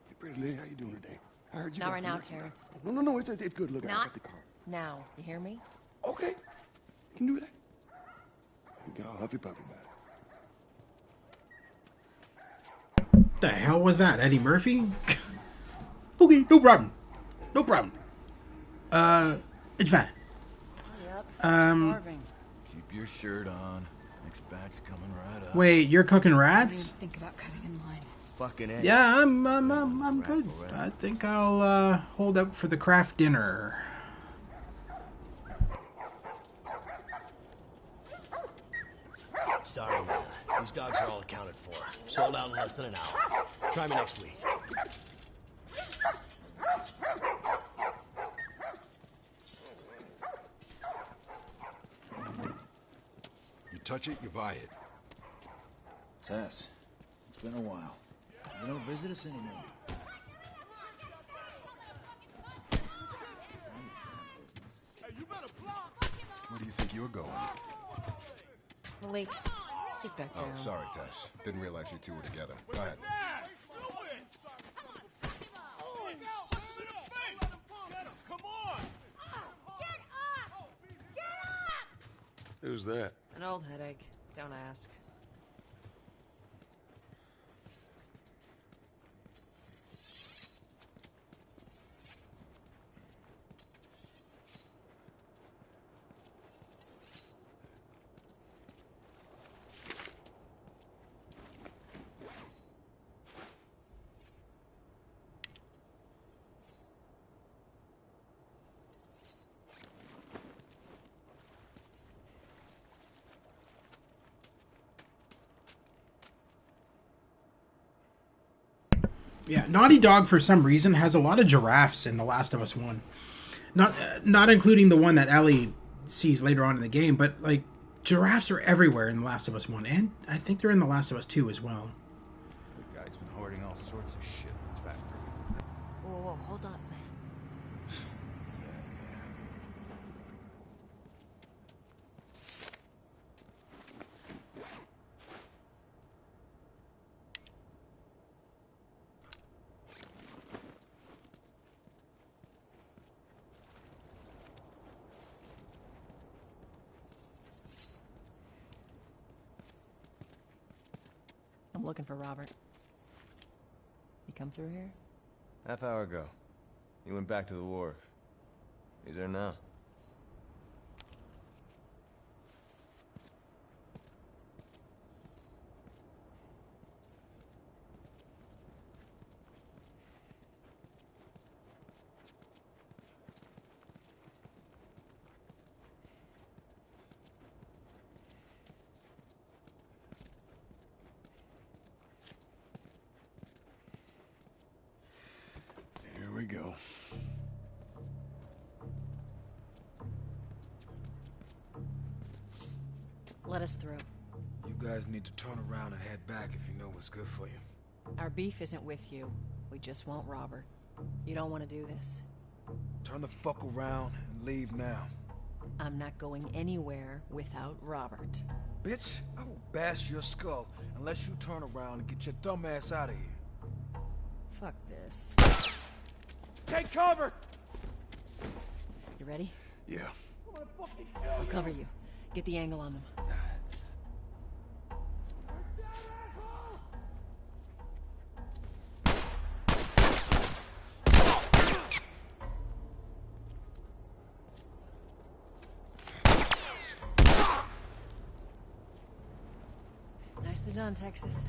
Hey, pretty lady, how you doing today? I heard you Not got right some now, liquor. Terrence. No, it's good. Look, I Not got the car. now. You hear me? Okay. You can do that. You get all huffy puffy about it. The hell was that? Eddie Murphy? Okay, no problem. No problem. It's fine. Keep your shirt on. Next batch coming right up. Wait, you're cooking I didn't rats? even think about cutting in line. fucking Eddie. Yeah, I'm good. I think I'll hold out for the craft dinner. Sorry, man. These dogs are all accounted for. Sold out in less than an hour. Try me next week. You touch it, you buy it. Tess, it's been a while. You don't visit us anymore. Where do you think you're going? Lily, sit back down. Oh, sorry, Tess. Didn't realize you two were together. Go ahead. Who's that? An old headache. Don't ask. Yeah, Naughty Dog for some reason has a lot of giraffes in The Last of Us 1. Not including the one that Ellie sees later on in the game, but like giraffes are everywhere in The Last of Us 1, and I think they're in The Last of Us 2 as well. The guy's been hoarding all sorts of shit in the factory. Whoa, hold up. I'm looking for Robert. You come through here? Half hour ago. He went back to the wharf. He's there now. Here we go. Let us through. You guys need to turn around and head back if you know what's good for you. Our beef isn't with you. We just want Robert. You don't want to do this. Turn the fuck around and leave now. I'm not going anywhere without Robert. Bitch, I will bash your skull unless you turn around and get your dumb ass out of here. Fuck this. Take cover! You ready? Yeah. I'll cover you. Get the angle on them. Nicely done, Texas.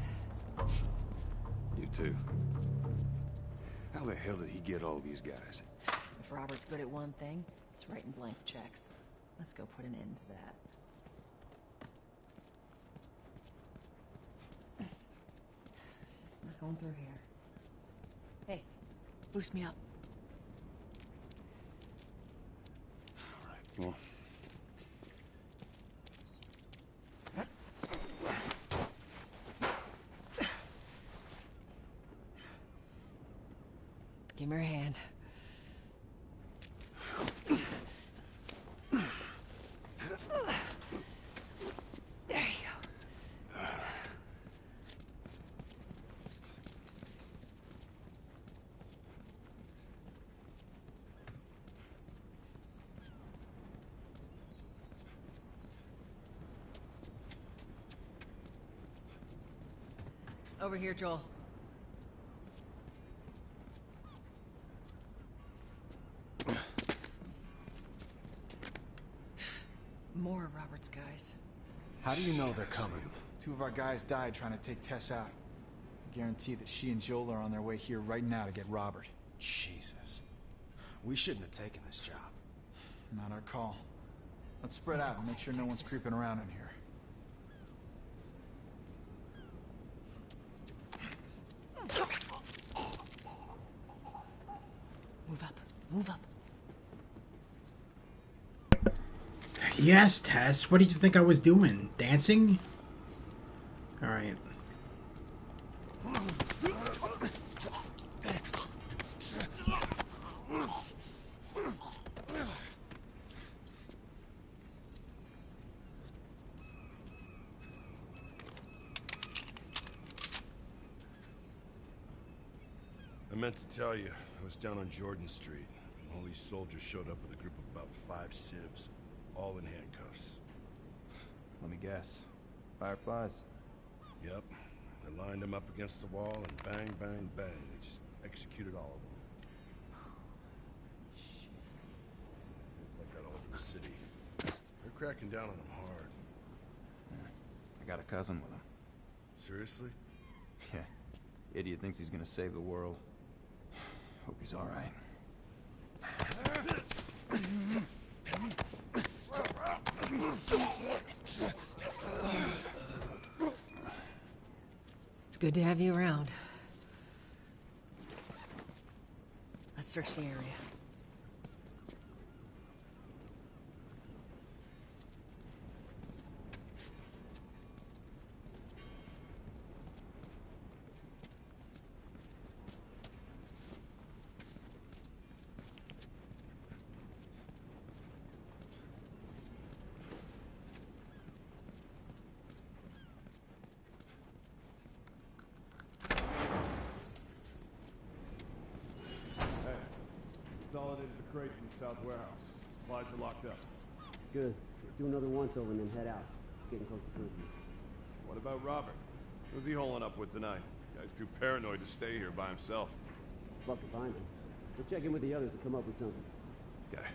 You too. How the hell did he get all these guys? If Robert's good at one thing, it's writing blank checks. Let's go put an end to that. I'm not going through here. Hey, boost me up. All right, come on. Give me your hand. There you go. Over here, Joel. More of Robert's guys. How do you know they're coming? Two of our guys died trying to take Tess out. guarantee that she and Joel are on their way here right now to get Robert. Jesus. We shouldn't have taken this job. Not our call. Let's spread out and make sure no one's creeping around in here. Move up. Move up. Yes, Tess. What did you think I was doing? Dancing? All right. I meant to tell you, I was down on Jordan Street, and all these soldiers showed up with a group of about 5 civs, all in handcuffs. Let me guess. Fireflies? Yep. They lined them up against the wall, and bang, bang, bang. They just executed all of them. It's like that all over the city. They're cracking down on them hard. Yeah. I got a cousin with him. Seriously? Yeah. Idiot thinks he's gonna save the world. Hope he's all right. It's good to have you around. Let's search the area. Consolidated the crates in the south warehouse. Supplies are locked up. Good. Let's do another once-over and then head out. Getting close to curfew. What about Robert? Who's he holing up with tonight? Guy's too paranoid to stay here by himself. Fuck if I know. We'll check in with the others and come up with something. Okay.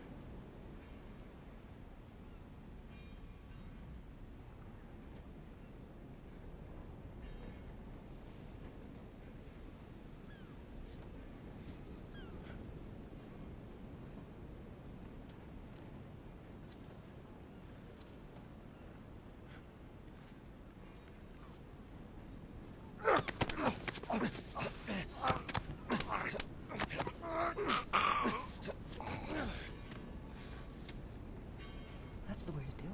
That's the way to do it.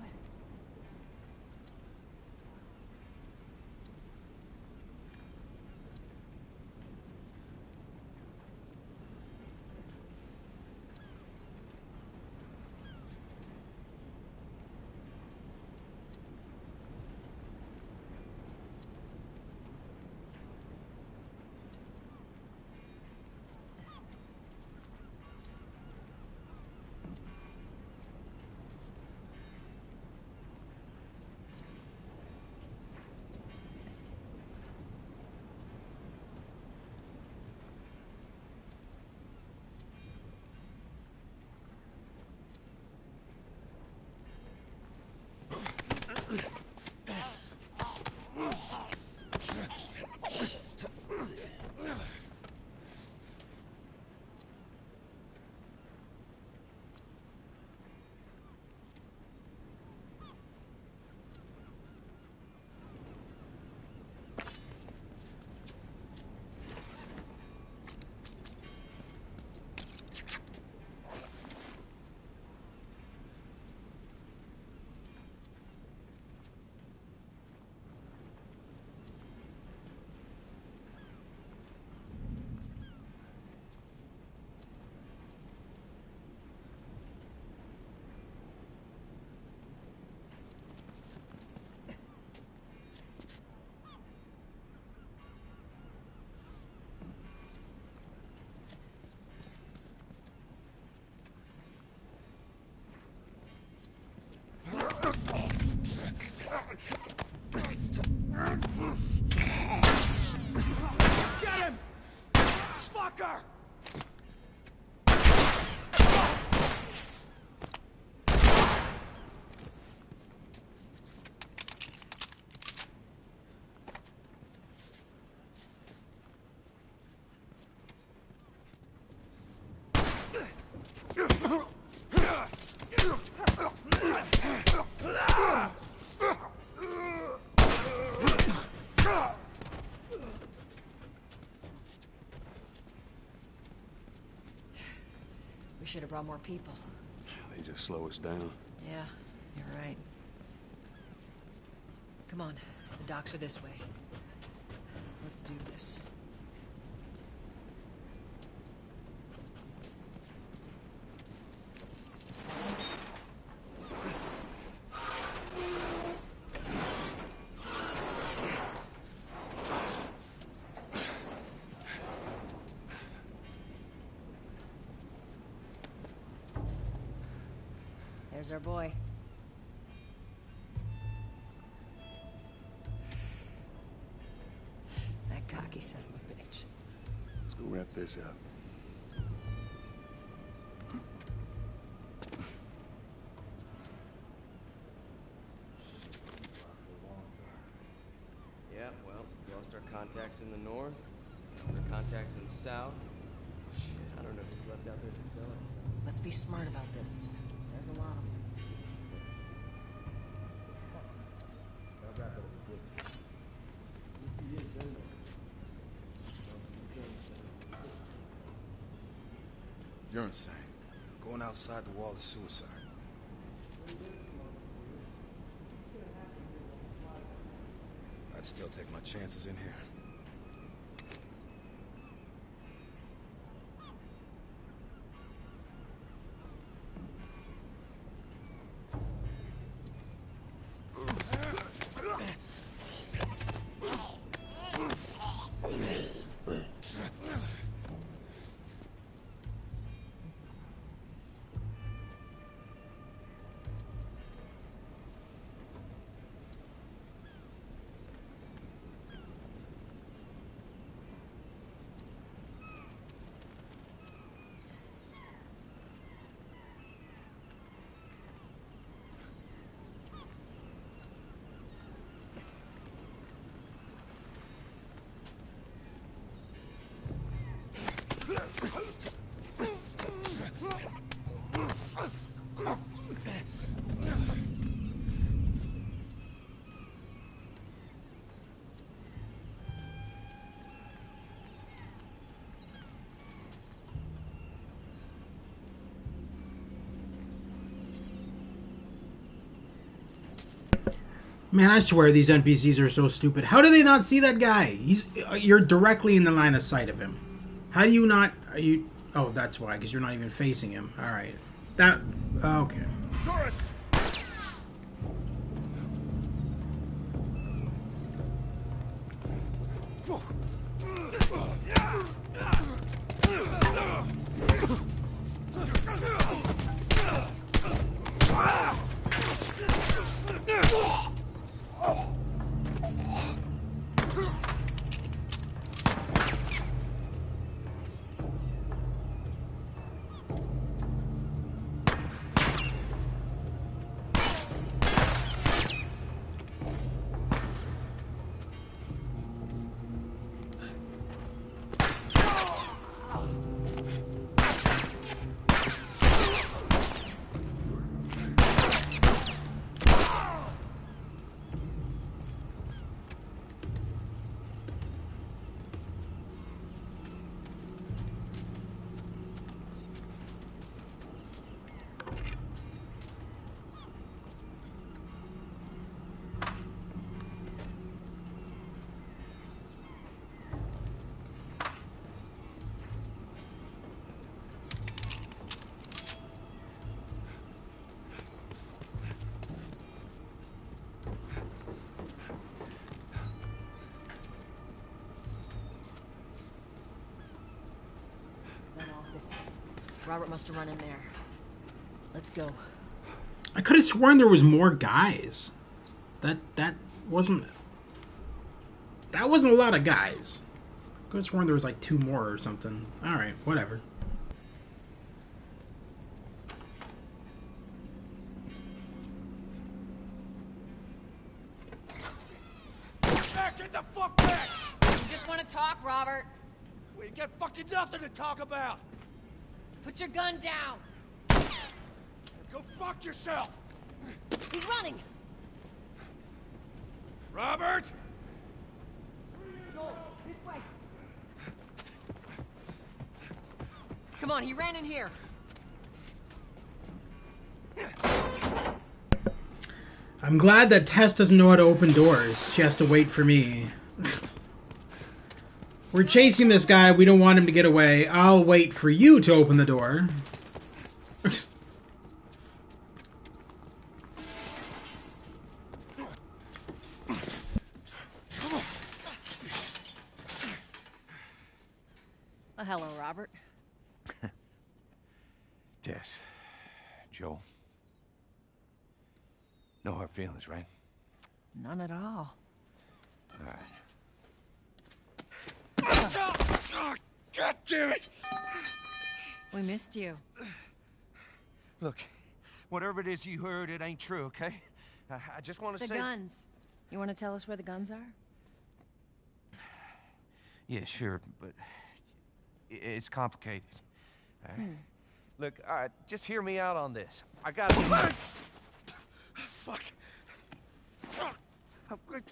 should have brought more people. They just slow us down. Yeah, you're right. Come on, the docks are this way. Let's do this. There's our boy. That cocky son of a bitch. Let's go wrap this up. Yeah, well, we lost our contacts in the north, our contacts in the south. Shit, I don't know who's left out there to sell it. Let's be smart about this. There's a lot of them. You're insane. Going outside the wall is suicide. I'd still take my chances in here. Man, I swear these NPCs are so stupid. How do they not see that guy? You're directly in the line of sight of him. How do you not? Are you? Oh, that's why. Because you're not even facing him. All right. That. Okay. Tourist! Robert must have run in there. Let's go. I could have sworn there was more guys. That wasn't a lot of guys. I could have sworn there was like 2 more or something. All right, whatever. Back, get the fuck back! You just want to talk, Robert? We got fucking nothing to talk about! Put your gun down! Go fuck yourself! He's running! Robert! Joel, this way! Come on, he ran in here. I'm glad that Tess doesn't know how to open doors. She has to wait for me. We're chasing this guy. We don't want him to get away. I'll wait for you to open the door. Well, hello, Robert. Tess. Joel. No hard feelings, right? None at all. All right. God damn it! We missed you. Look, whatever it is you heard, it ain't true, okay? I just want to say... The guns. You want to tell us where the guns are? Yeah, sure, but it's complicated. All right? Look, all right, just hear me out on this. I got Fuck.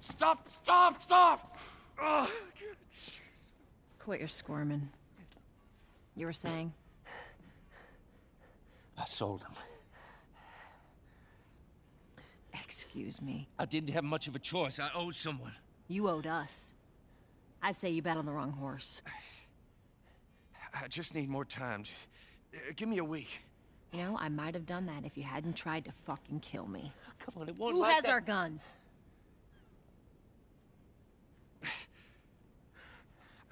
Stop! Ugh. Quit your squirming. You were saying? I sold them. Excuse me. I didn't have much of a choice. I owed someone. You owed us. I'd say you bet on the wrong horse. I just need more time. Just, give me a week. You know, I might have done that if you hadn't tried to fucking kill me. Come on, it won't Who like has that. our guns?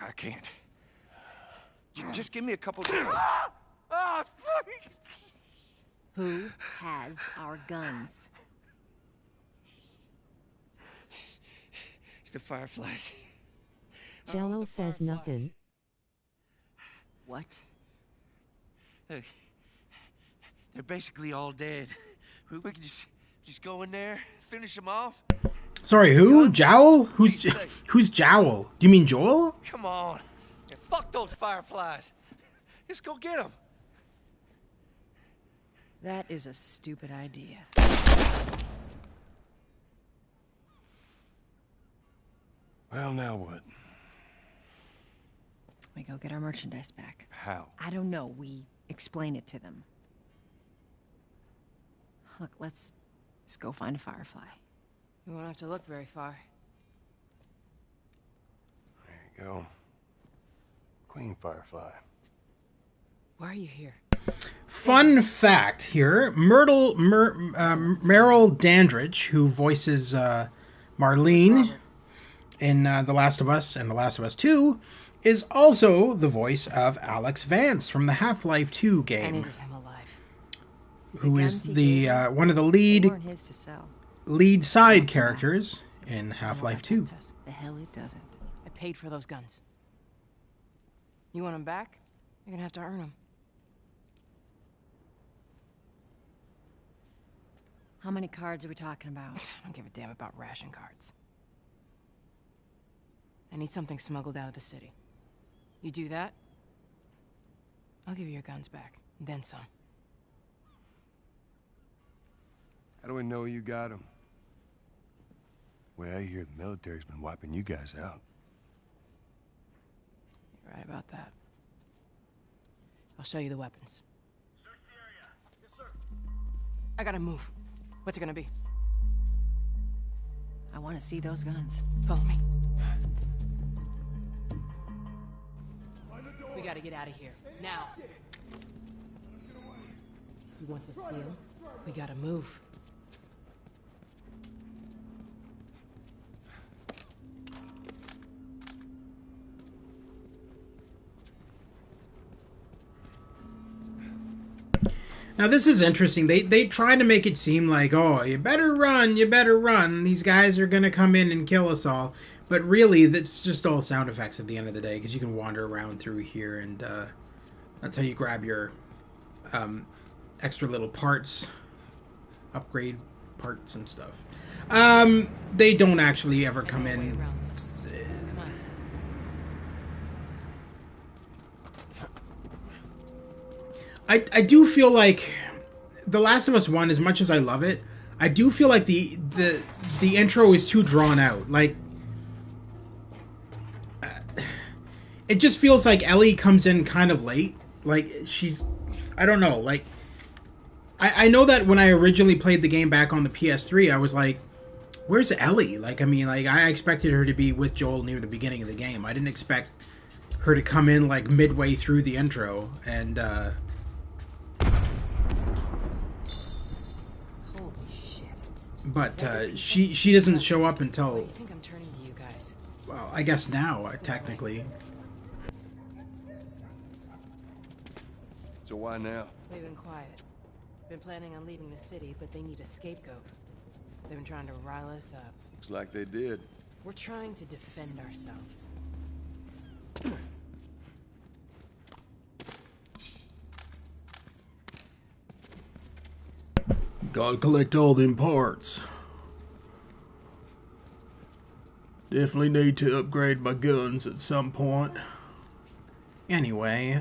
I can't. Just give me a couple days. Who has our guns? It's the Fireflies. Jello says nothing. What? Look, they're basically all dead. We can just go in there, finish them off. Sorry, who? Jowl? Who's Jowl? Do you mean Joel? Come on. Yeah, fuck those Fireflies. Let's go get them. That is a stupid idea. Well, now what? We go get our merchandise back. How? I don't know. We explain it to them. Look, let's go find a Firefly. You won't have to look very far. There you go. Queen Firefly. Why are you here? Fun fact here, Meryl Dandridge, who voices Marlene in The Last of Us and The Last of Us 2, is also the voice of Alex Vance from the Half-Life 2 I game, needed him alive. who is the one of the lead side characters in Half-Life 2. The hell it doesn't. I paid for those guns. You want them back? You're gonna have to earn them. How many cards are we talking about? I don't give a damn about ration cards. I need something smuggled out of the city. You do that, I'll give you your guns back, and then some. How do we know you got them? Well, I hear the military's been wiping you guys out. You're right about that. I'll show you the weapons. I gotta move. What's it gonna be? I want to see those guns. Follow me. We gotta get out of here. Now. You want to see him? We gotta move. Now this is interesting. They try to make it seem like, oh, you better run. These guys are gonna come in and kill us all. But really, that's just all sound effects at the end of the day, because you can wander around through here, and that's how you grab your extra little parts, upgrade parts and stuff. They don't actually ever come in. I do feel like The Last of Us 1, as much as I love it, I do feel like the intro is too drawn out. Like, it just feels like Ellie comes in kind of late. Like, I don't know, like, I know that when I originally played the game back on the PS3, I was like, where's Ellie? Like, I mean, like, I expected her to be with Joel near the beginning of the game. I didn't expect her to come in, like, midway through the intro, and, Holy shit. But, she doesn't show up until... I think I'm turning to you guys. Well, I guess now, technically. So why now? We've been quiet. Been planning on leaving the city, but they need a scapegoat. They've been trying to rile us up. Looks like they did. We're trying to defend ourselves. Gotta collect all them parts. Definitely need to upgrade my guns at some point. Anyway,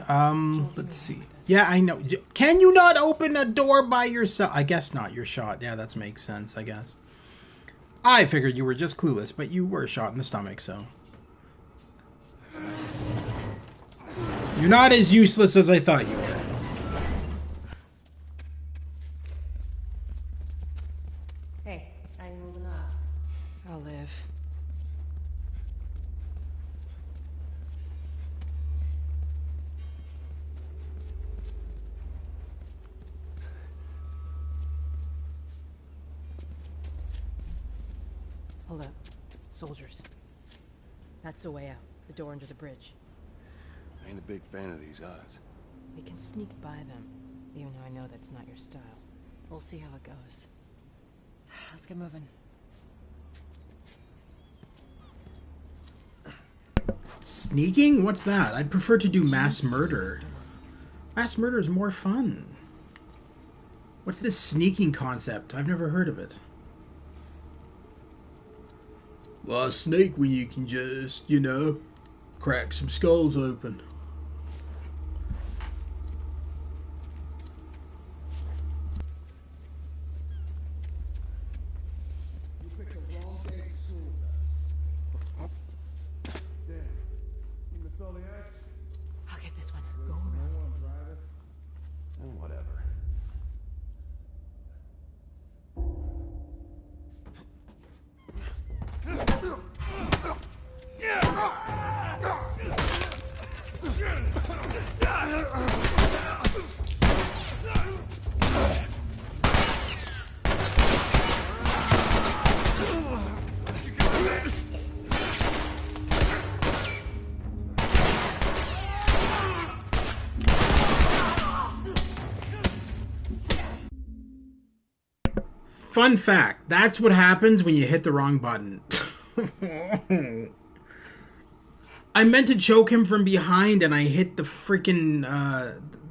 let's see. Yeah, I know. Can you not open a door by yourself? I guess not. You're shot. Yeah, that makes sense, I guess. I figured you were just clueless, but you were shot in the stomach, so... You're not as useless as I thought you were. Hey, I'm moving up. I'll live. Hold up. Soldiers. That's the way out. The door under the bridge. I ain't a big fan of these odds. We can sneak by them, even though I know that's not your style. We'll see how it goes. Let's get moving. Sneaking? What's that? I'd prefer to do mass murder. Mass murder is more fun. What's this sneaking concept? I've never heard of it. Why sneak when you can just, you know, crack some skulls open? You picked the wrong day to school us. Damn. You missed all the action. I'll get this one. Go around. And whatever. Fun fact, that's what happens when you hit the wrong button. I meant to choke him from behind and I hit the freaking,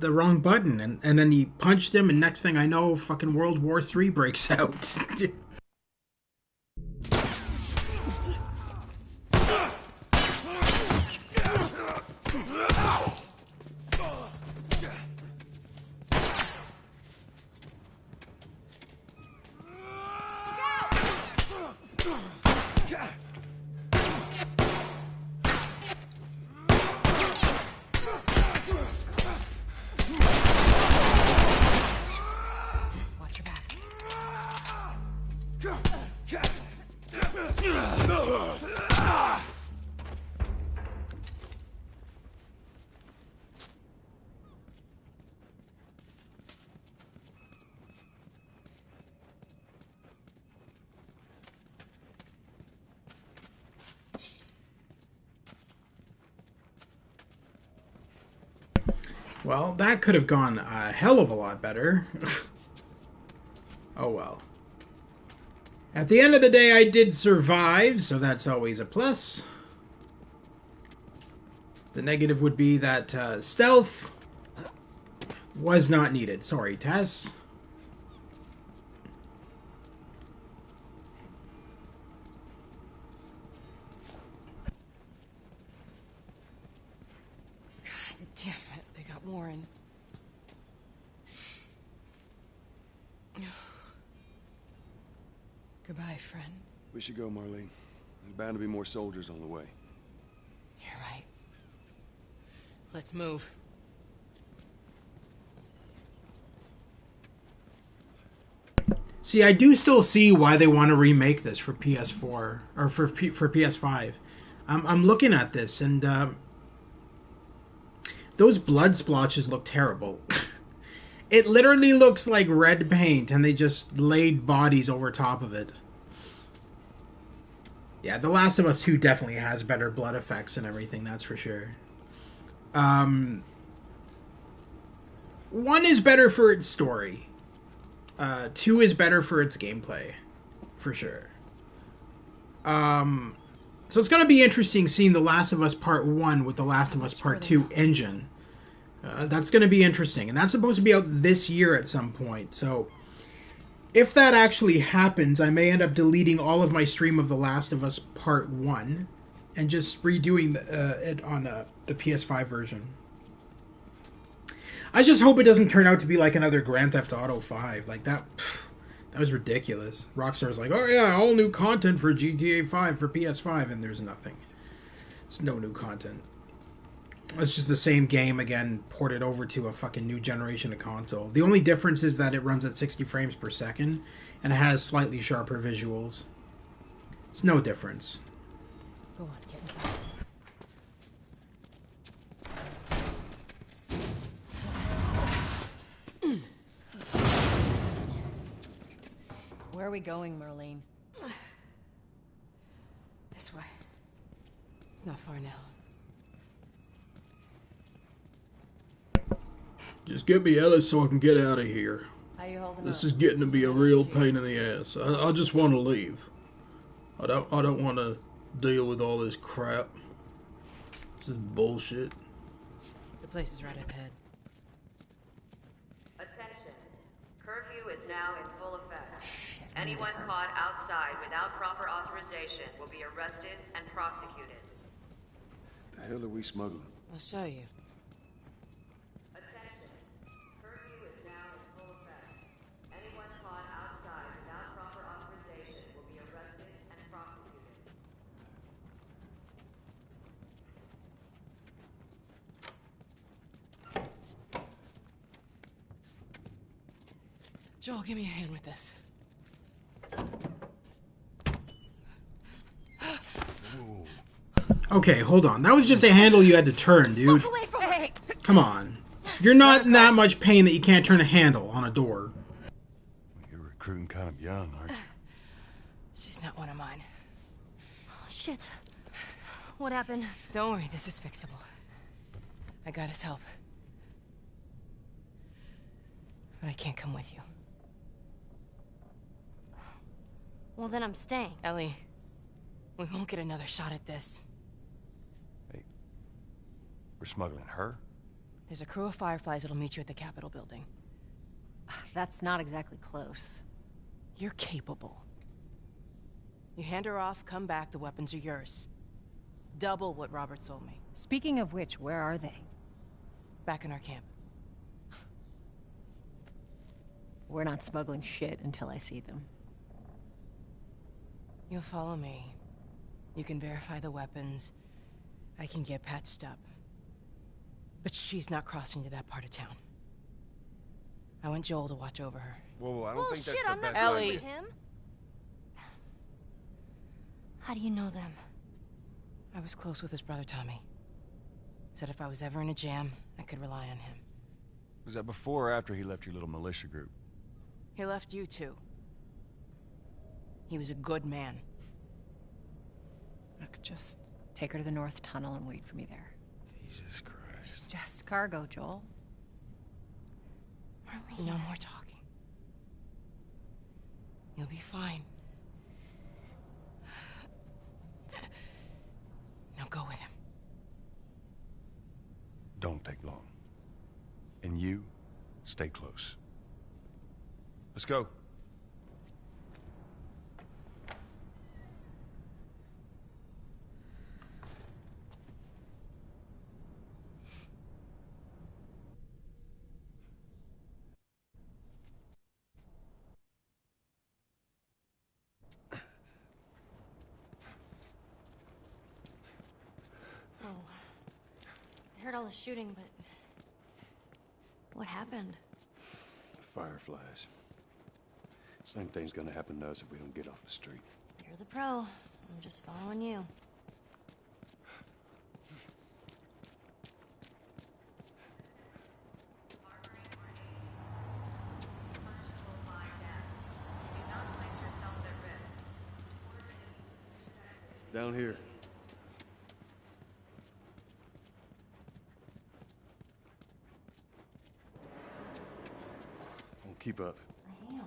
the wrong button. And then he punched him and next thing I know, fucking World War III breaks out. Well, that could have gone a hell of a lot better. Oh well. At the end of the day, I did survive, so that's always a plus. The negative would be that stealth was not needed. Sorry, Tess. Damn it, they got Warren. Goodbye, friend. We should go, Marlene. There's bound to be more soldiers on the way. You're right. Let's move. See, I do still see why they want to remake this for PS4 or for PS5. I'm looking at this, and those blood splotches look terrible. It literally looks like red paint, and they just laid bodies over top of it. Yeah, The Last of Us 2 definitely has better blood effects and everything, that's for sure. 1 is better for its story. 2 is better for its gameplay, for sure. So it's going to be interesting seeing The Last of Us Part 1 with The Last of Us Part 2 engine. That's going to be interesting. And that's supposed to be out this year at some point. So if that actually happens, I may end up deleting all of my stream of The Last of Us Part 1 and just redoing it on the PS5 version. I just hope it doesn't turn out to be like another Grand Theft Auto 5. Like that was ridiculous. Rockstar's like, oh yeah, all new content for GTA 5 for PS5, and there's nothing. There's no new content. It's just the same game again, ported over to a fucking new generation of console. The only difference is that it runs at 60 frames per second and it has slightly sharper visuals. It's no difference. Go on, get inside. Where are we going, Merlene? This way. It's not far now. Just get me Ellis so I can get out of here. How you holding This up? is getting to be a real pain in the ass. I just want to leave. I don't want to deal with all this crap. This is bullshit. The place is right up ahead. Attention. Curfew is now in full effect. Anyone caught outside without proper authorization will be arrested and prosecuted. The hell are we smuggling? I'll show you. Attention. Curfew is now in full effect. Anyone caught outside without proper authorization will be arrested and prosecuted. Joel, give me a hand with this. Okay, hold on. That was just a handle you had to turn, dude. Away from me. Come on. You're not in that much pain that you can't turn a handle on a door. You're recruiting kind of young, aren't you? She's not one of mine. Oh, shit. What happened? Don't worry, this is fixable. I got his help. But I can't come with you. Well, then I'm staying. Ellie, we won't get another shot at this. We're smuggling her? There's a crew of Fireflies that'll meet you at the Capitol building. That's not exactly close. You're capable. You hand her off, come back, the weapons are yours. Double what Robert sold me. Speaking of which, where are they? Back in our camp. We're not smuggling shit until I see them. You'll follow me. You can verify the weapons. I can get patched up. But she's not crossing to that part of town. I want Joel to watch over her. Whoa, I don't think that's the I'm not best going Ellie. with him. How do you know them? I was close with his brother Tommy. Said if I was ever in a jam, I could rely on him. Was that before or after he left your little militia group? He left you too. He was a good man. Look, just take her to the North Tunnel and wait for me there. Jesus Christ. Just cargo, Joel. No more talking. You'll be fine. Now go with him. Don't take long. And you, stay close. Let's go. I heard all the shooting, but... what happened? The Fireflies. Same thing's gonna happen to us if we don't get off the street. You're the pro. I'm just following you. Down here. Don't keep up. I am.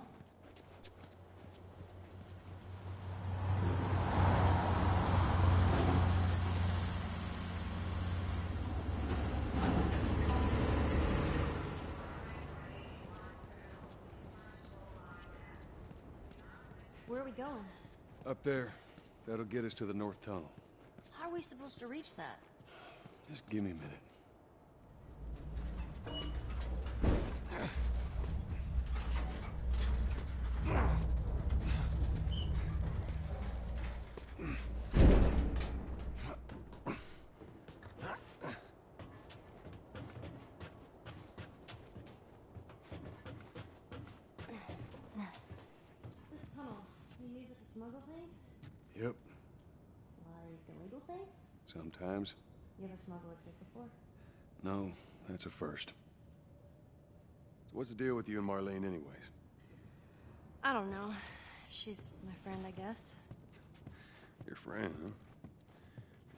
Where are we going? Up there. That'll get us to the north tunnel. How are we supposed to reach that? Just give me a minute. This tunnel, you use it to smuggle things? Yep. Like illegal things? Sometimes. You ever smuggled a kid before? No, that's a first. So what's the deal with you and Marlene anyways? I don't know. She's my friend, I guess. Your friend, huh?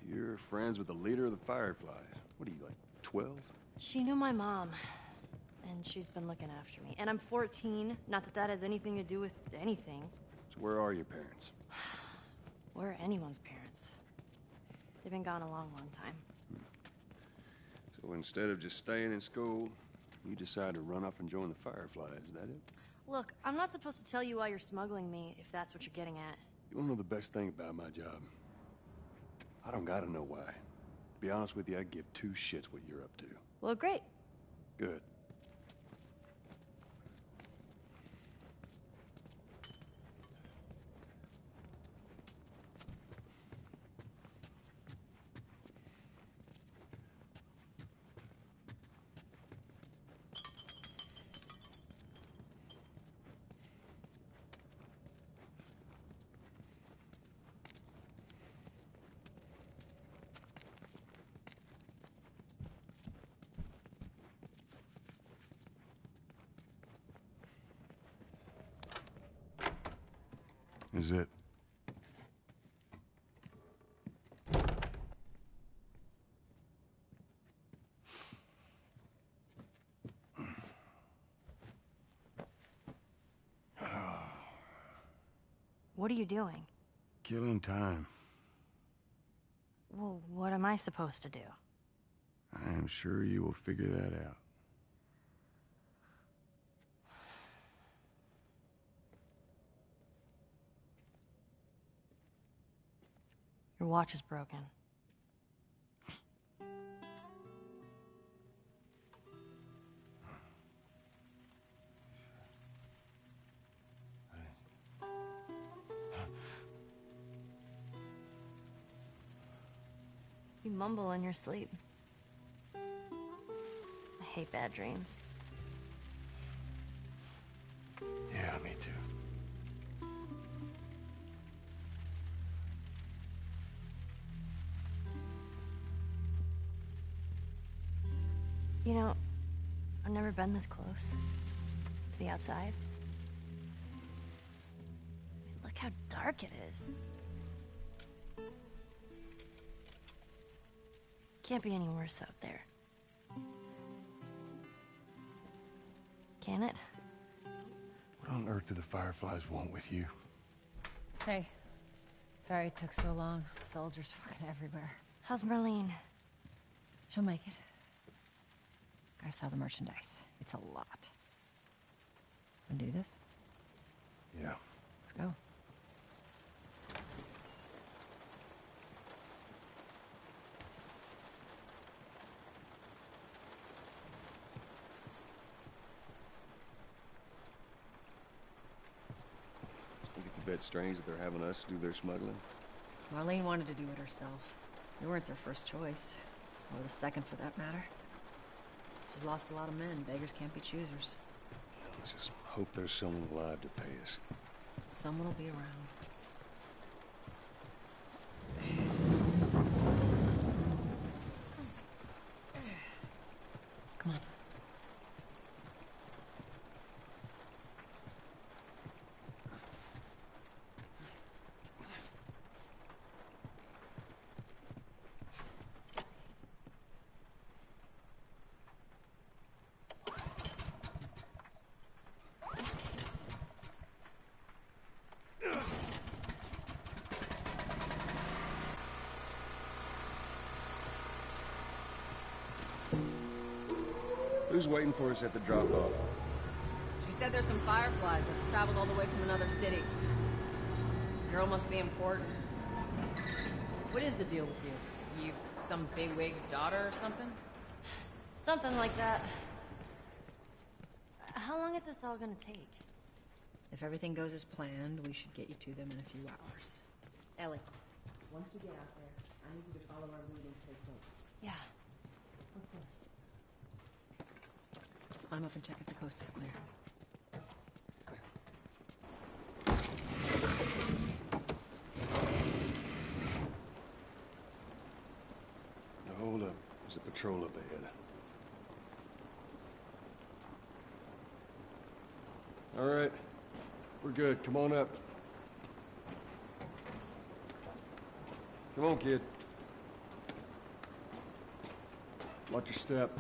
You're friends with the leader of the Fireflies. What are you, like, 12? She knew my mom, and she's been looking after me. And I'm 14. Not that that has anything to do with anything. So where are your parents? Where are anyone's parents? They've been gone a long, long time. So instead of just staying in school, you decide to run off and join the Fireflies, is that it? Look, I'm not supposed to tell you why you're smuggling me, if that's what you're getting at. You wanna know the best thing about my job? I don't gotta know why. To be honest with you, I give two shits what you're up to. Well, great. Good. Is it? What are you doing? Killing time. Well, what am I supposed to do? I am sure you will figure that out. Your watch is broken. You mumble in your sleep. I hate bad dreams. Yeah, me too. You know, I've never been this close to the outside. I mean, look how dark it is. Can't be any worse out there. Can it? What on earth do the Fireflies want with you? Hey. Sorry it took so long. Soldiers fucking everywhere. How's Marlene? She'll make it. Gotta sell the merchandise. It's a lot. Wanna do this? Yeah. Let's go. Think it's a bit strange that they're having us do their smuggling? Marlene wanted to do it herself. We weren't their first choice. Or the second, for that matter. She's lost a lot of men. Beggars can't be choosers. I just hope there's someone alive to pay us. Someone will be around. Come on. Who's waiting for us at the drop-off? She said there's some Fireflies that have traveled all the way from another city. Girl must be important. What is the deal with you? You some bigwig's daughter or something? Something like that. How long is this all gonna take? If everything goes as planned, we should get you to them in a few hours. Ellie, once you get out there, I need you to follow our lead and stay close. Yeah. Of course. Climb up and check if the coast is clear. Now hold up. There's a patrol up ahead. All right. We're good. Come on up. Come on, kid. Watch your step.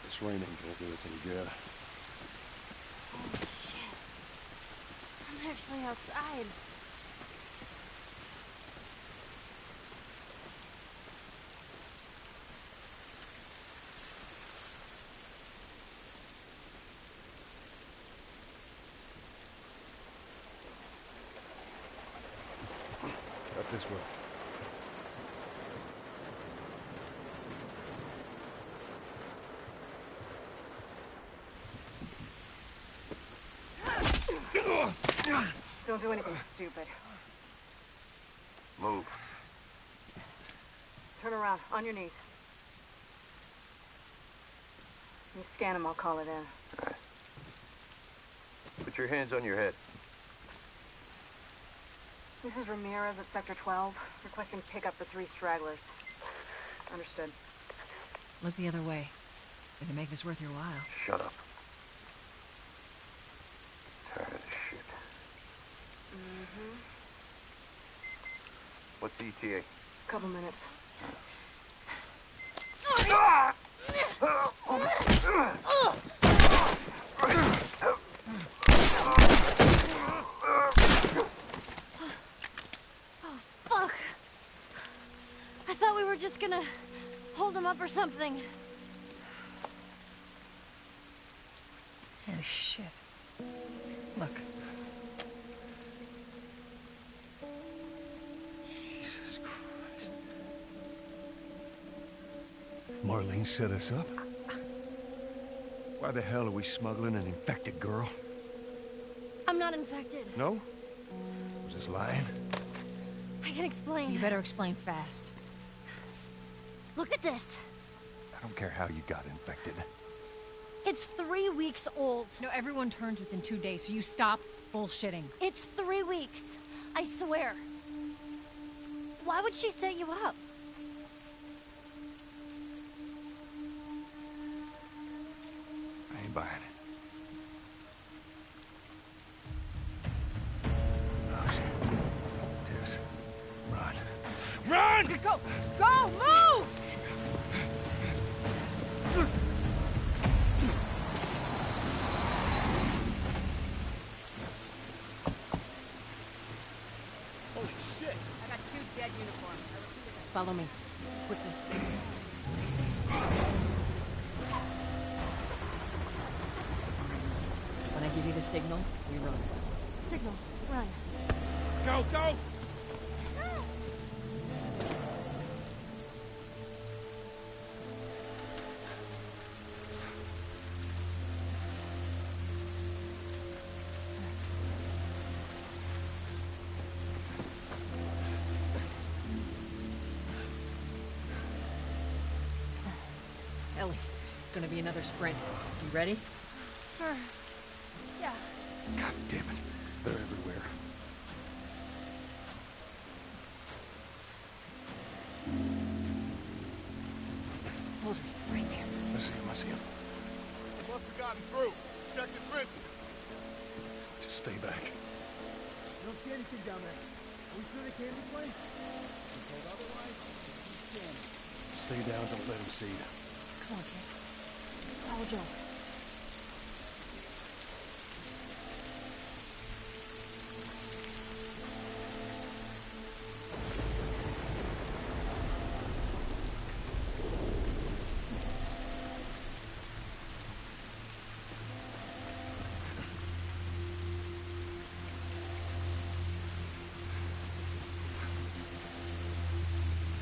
This rain ain't gonna do us any good. Holy shit. I'm actually outside. Up this way. Don't do anything stupid. Move. Turn around, on your knees. You scan him, I'll call it in. All right. Put your hands on your head. This is Ramirez at Sector 12, requesting pickup for 3 stragglers. Understood. Look the other way. We can make this worth your while. Shut up. Tired of this shit. Mm-hmm. What's the ETA? Couple minutes. Oh, fuck. I thought we were just gonna hold him up or something. Oh, shit. Look. Jesus Christ. Marlene set us up? Why the hell are we smuggling an infected girl? I'm not infected. No? Just lying? I can explain. You better explain fast. Look at this. I don't care how you got infected. It's 3 weeks old. No, everyone turns within 2 days, so you stop bullshitting. It's 3 weeks. I swear. Why would she set you up? I ain't buying it. Oh, shit. Tess, run. Run! Go! Go! Move! Holy shit! I got 2 dead uniforms. Follow me. Quickly. When I give you the signal, we run. Signal. Run. Go, go! It's gonna be another sprint. You ready? Sure. Yeah. God damn it. They're everywhere. Soldiers, right there. I see him. They must have gotten through. Check the trenches. Just stay back. You don't see anything down there. Are we sure they came this way? I'm told otherwise. Keep scanning. Stay down, don't let him see you. Come on, kid. Follow Joe.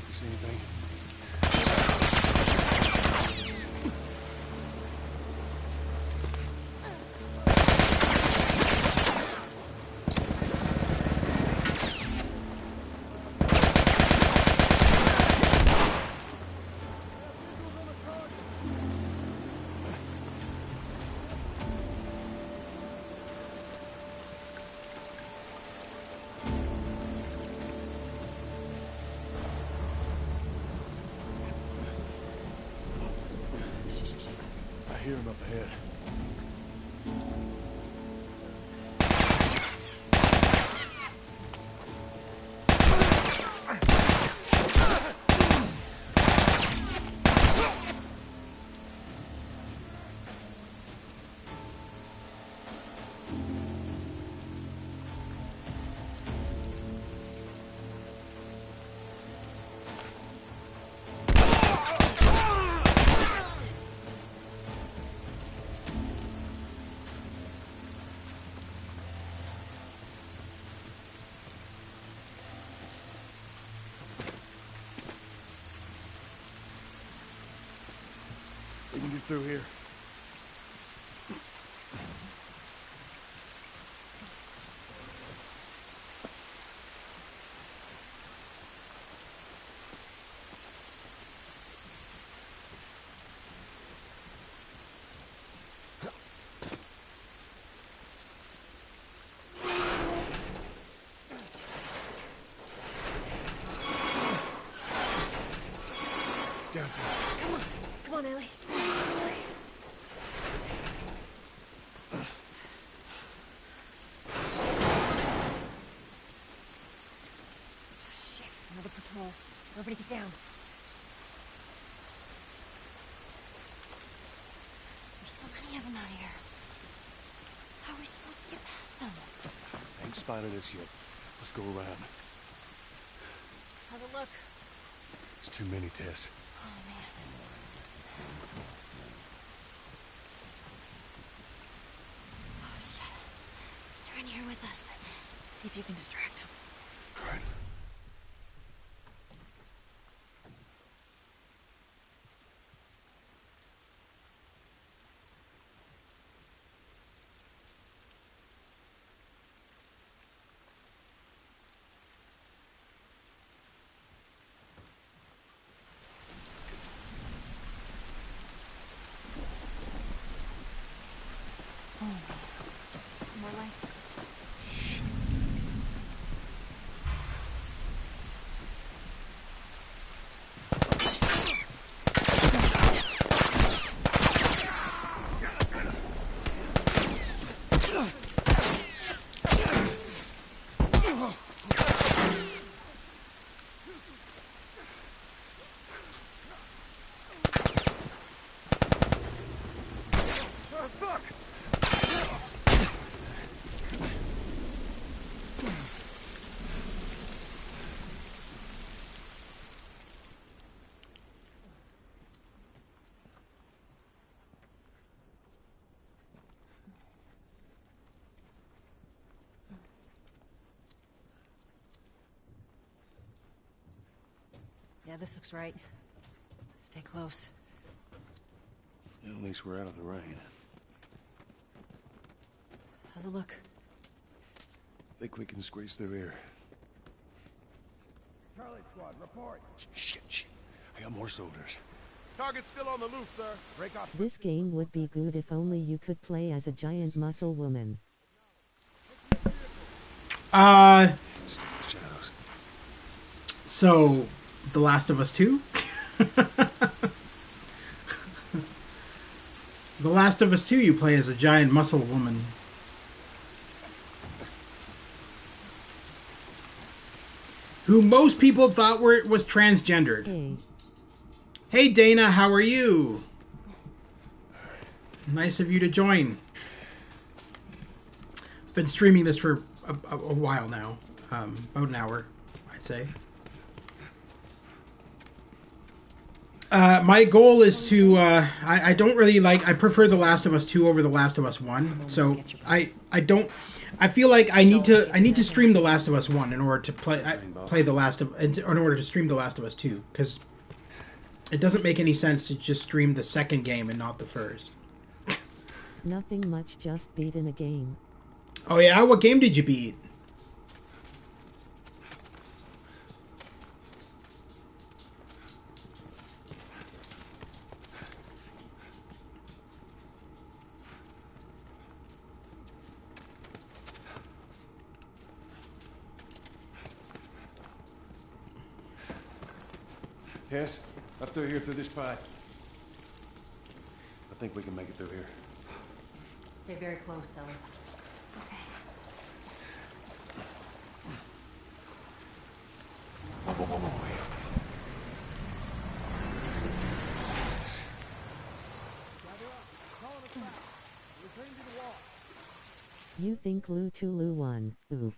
You see anything? I hear him up ahead. We can get through here. Down. Come on, Ellie. Shit, another patrol. Everybody get down. There's so many of them out here. How are we supposed to get past them? Ain't spotted us yet. Let's go around. How's it look? It's too many, Tess. Oh, man. Oh, shit. They're in here with us. See if you can distract them. All right. Oh, some more lights. Yeah, this looks right. Stay close. At least we're out of the rain. How's it look? Think we can squeeze through here. Charlie Squad, report. Shit. I got more soldiers. Target's still on the loose, sir. Break off. This game would be good if only you could play as a giant muscle woman. So, The Last of Us 2? The Last of Us 2, you play as a giant muscle woman. Who most people thought was transgendered. Hey Dana, how are you? Nice of you to join. Been streaming this for a while now. About an hour, I'd say. My goal is to, I don't really like, I prefer The Last of Us 2 over The Last of Us 1. So I feel like I need to stream The Last of Us 1 in order to in order to stream The Last of Us 2, because it doesn't make any sense to just stream the second game and not the first. Nothing much, just beating a game. Oh yeah, what game did you beat? Tess, up through here through this pipe. I think we can make it through here. Stay very close, Ellie. Okay. Whoa. Jesus. You think Lu 2 Lu 1, oof.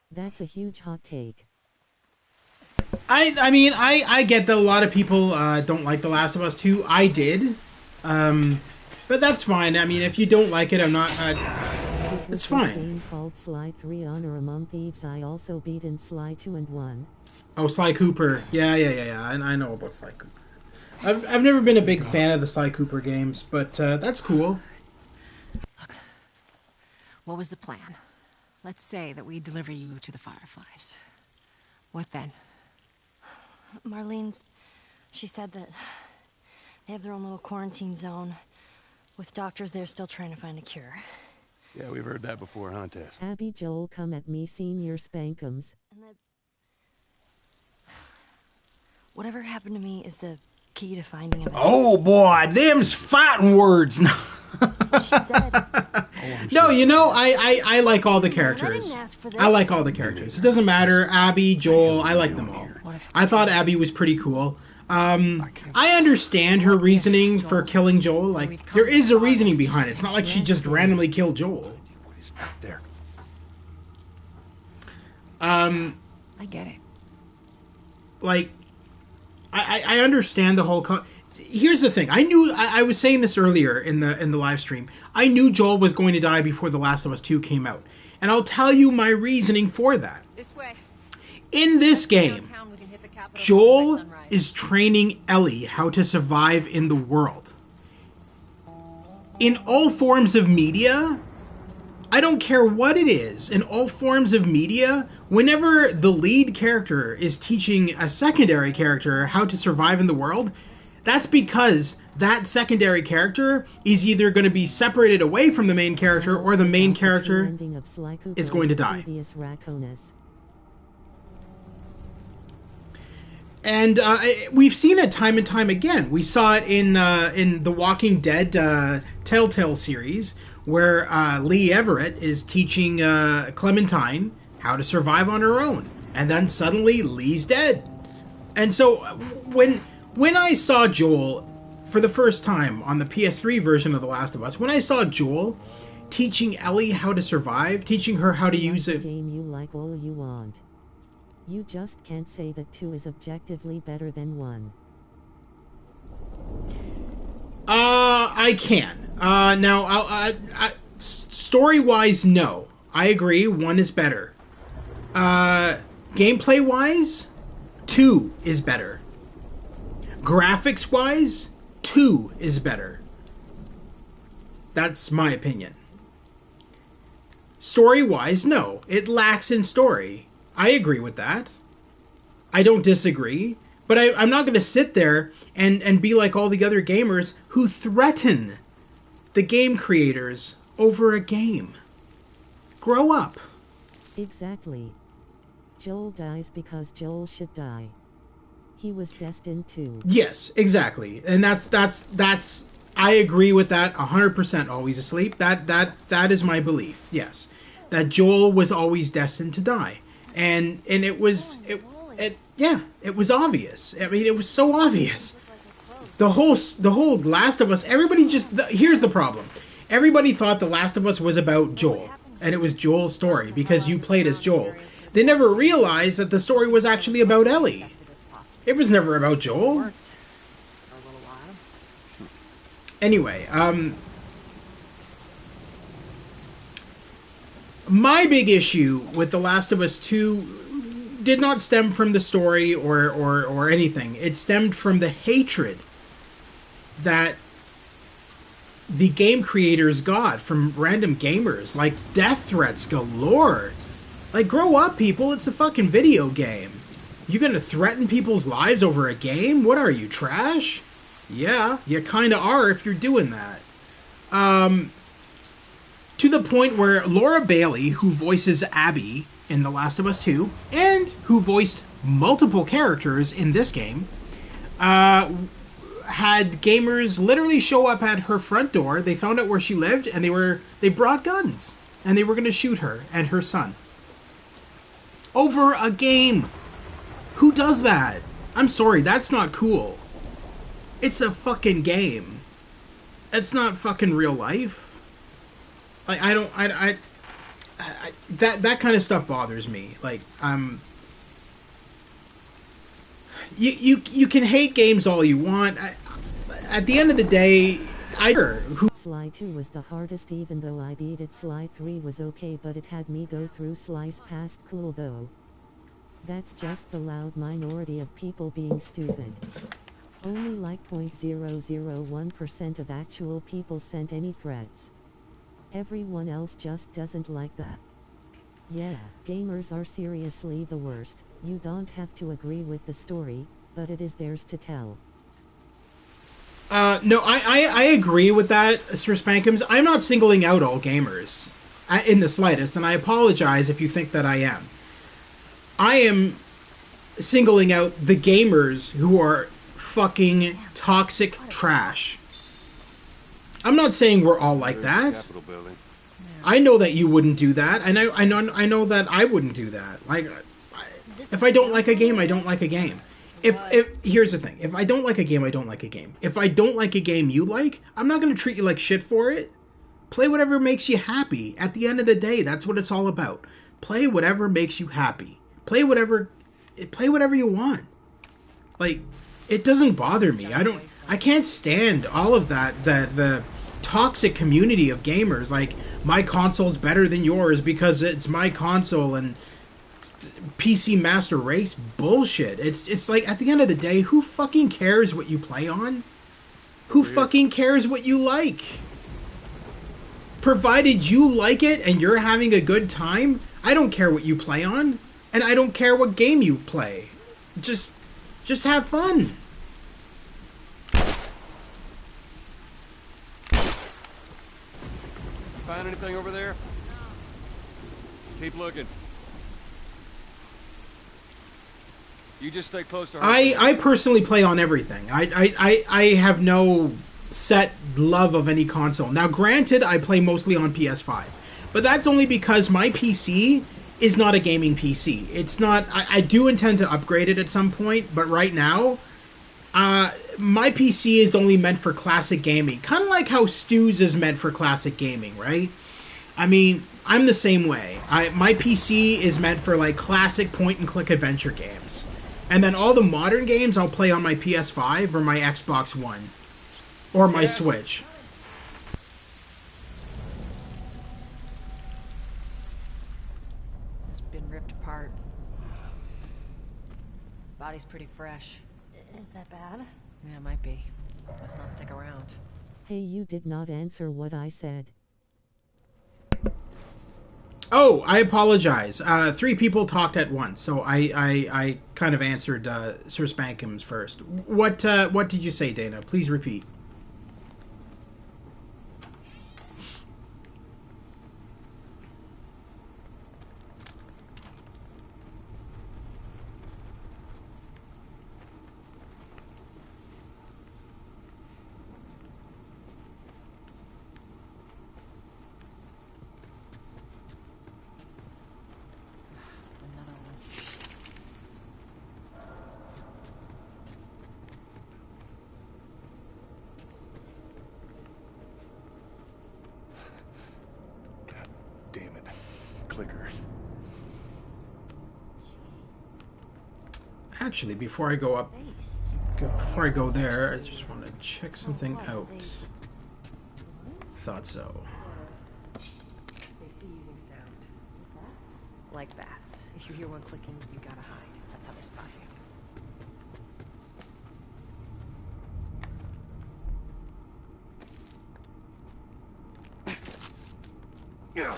That's a huge hot take. I mean, I get that a lot of people don't like The Last of Us 2. I did. But that's fine. I mean, if you don't like it, I'm not... it's fine. Game called Sly 3 Honor Among Thieves. I also beat in Sly 2 and 1. Oh, Sly Cooper. Yeah. I know about Sly Cooper. I've never been a big fan of the Sly Cooper games, but that's cool. Look, what was the plan? Let's say that we deliver you to the Fireflies. What then? Marlene, she said that they have their own little quarantine zone with doctors there still trying to find a cure. Yeah, we've heard that before, huh, Tess? Abby Joel, come at me, senior spankums. And that... Whatever happened to me is the key to finding him. Oh boy, them's fighting words. She said. No, you know, I like all the characters. I like all the characters. It doesn't matter. Abby, Joel, I like them all. I thought Abby was pretty cool. I understand her reasoning for killing Joel. Like, there is a reasoning behind it. It's not like she just randomly killed Joel. There. I get it. Like, I understand the whole... Here's the thing. I was saying this earlier in the live stream. I knew Joel was going to die before The Last of Us 2 came out. And I'll tell you my reasoning for that. This way. In this game, Joel is training Ellie how to survive in the world. In all forms of media, I don't care what it is, in all forms of media, whenever the lead character is teaching a secondary character how to survive in the world, that's because that secondary character is either going to be separated away from the main character or the main character is going to die. And we've seen it time and time again. We saw it in the Walking Dead Telltale series, where Lee Everett is teaching Clementine how to survive on her own, and then suddenly Lee's dead. And so when I saw Joel for the first time on the PS3 version of The Last of Us, when I saw Joel teaching Ellie how to survive, teaching her how to use it. Game you like all you want. You just can't say that 2 is objectively better than 1. I can. Now, story-wise, no. I agree, 1 is better. Gameplay-wise, 2 is better. Graphics-wise, 2 is better. That's my opinion. Story-wise, no. It lacks in story. I agree with that. I don't disagree. But I'm not going to sit there and be like all the other gamers who threaten the game creators over a game. Grow up. Exactly. Joel dies because Joel should die. He was destined to. Yes, exactly. And that's I agree with that 100%. Always asleep. That is my belief. Yes. That Joel was always destined to die. And it was it was obvious. I mean, it was so obvious. The whole Last of Us, everybody here's the problem. Everybody thought The Last of Us was about Joel, and it was Joel's story because you played as Joel. They never realized that the story was actually about Ellie. It was never about Joel. Anyway, my big issue with The Last of Us 2 did not stem from the story or anything. It stemmed from the hatred that the game creators got from random gamers. Like, death threats galore. Like, grow up, people. It's a fucking video game. You gonna threaten people's lives over a game? What are you, trash? Yeah, you kinda are if you're doing that. To the point where Laura Bailey, who voices Abby in The Last of Us 2, and who voiced multiple characters in this game, had gamers literally show up at her front door. They found out where she lived, and they brought guns, and they were going to shoot her and her son over a game. Who does that? I'm sorry, that's not cool. It's a fucking game. It's not fucking real life. Like, that kind of stuff bothers me. Like, you can hate games all you want. At the end of the day, Sly 2 was the hardest, even though I beat it. Sly 3 was okay, but it had me go through Sly's past cool though. That's just the loud minority of people being stupid. Only like 0.001% of actual people sent any threats. Everyone else just doesn't like that. Yeah, gamers are seriously the worst. You don't have to agree with the story, but it is theirs to tell. No, I agree with that, Sir Spankums. I'm not singling out all gamers in the slightest, and I apologize if you think that I am. I am singling out the gamers who are fucking toxic trash. I'm not saying we're all like that. I know that you wouldn't do that, and I know that I wouldn't do that. Like, if I don't like a game, I don't like a game. If here's the thing, if I don't like a game, I don't like a game. If I don't like a game you like, I'm not going to treat you like shit for it. Play whatever makes you happy. At the end of the day, that's what it's all about. Play whatever makes you happy. Play whatever you want. Like, it doesn't bother me. I can't stand all of that, the toxic community of gamers. Like, my console's better than yours because it's my console, and PC Master Race bullshit. It's like, at the end of the day, who fucking cares what you play on? Who fucking cares what you like? Provided you like it and you're having a good time, I don't care what you play on, and I don't care what game you play. Just have fun. Find anything over there? Keep looking. You just stay close to her. I personally play on everything. I have no set love of any console. Now, granted, I play mostly on PS5, but that's only because my PC is not a gaming PC. It's not. I do intend to upgrade it at some point, but right now, my PC is only meant for classic gaming. Kind of like how Stu's is meant for classic gaming, right? I mean, I'm the same way. My PC is meant for like classic point-and-click adventure games. And then all the modern games I'll play on my PS5 or my Xbox One. Or my Switch. It's been ripped apart. Body's pretty fresh. Is that bad? Yeah, it might be. Let's not stick around. Hey, you did not answer what I said. Oh, I apologize. 3 people talked at once, so I kind of answered Sir Spankham's first. What did you say, Dana? Please repeat. Damn it. Clicker. Actually, before I go there, I just want to check something out. Thought so. They see using sound. Like bats. If you hear one clicking, you gotta hide. That's how they spot you. Yeah.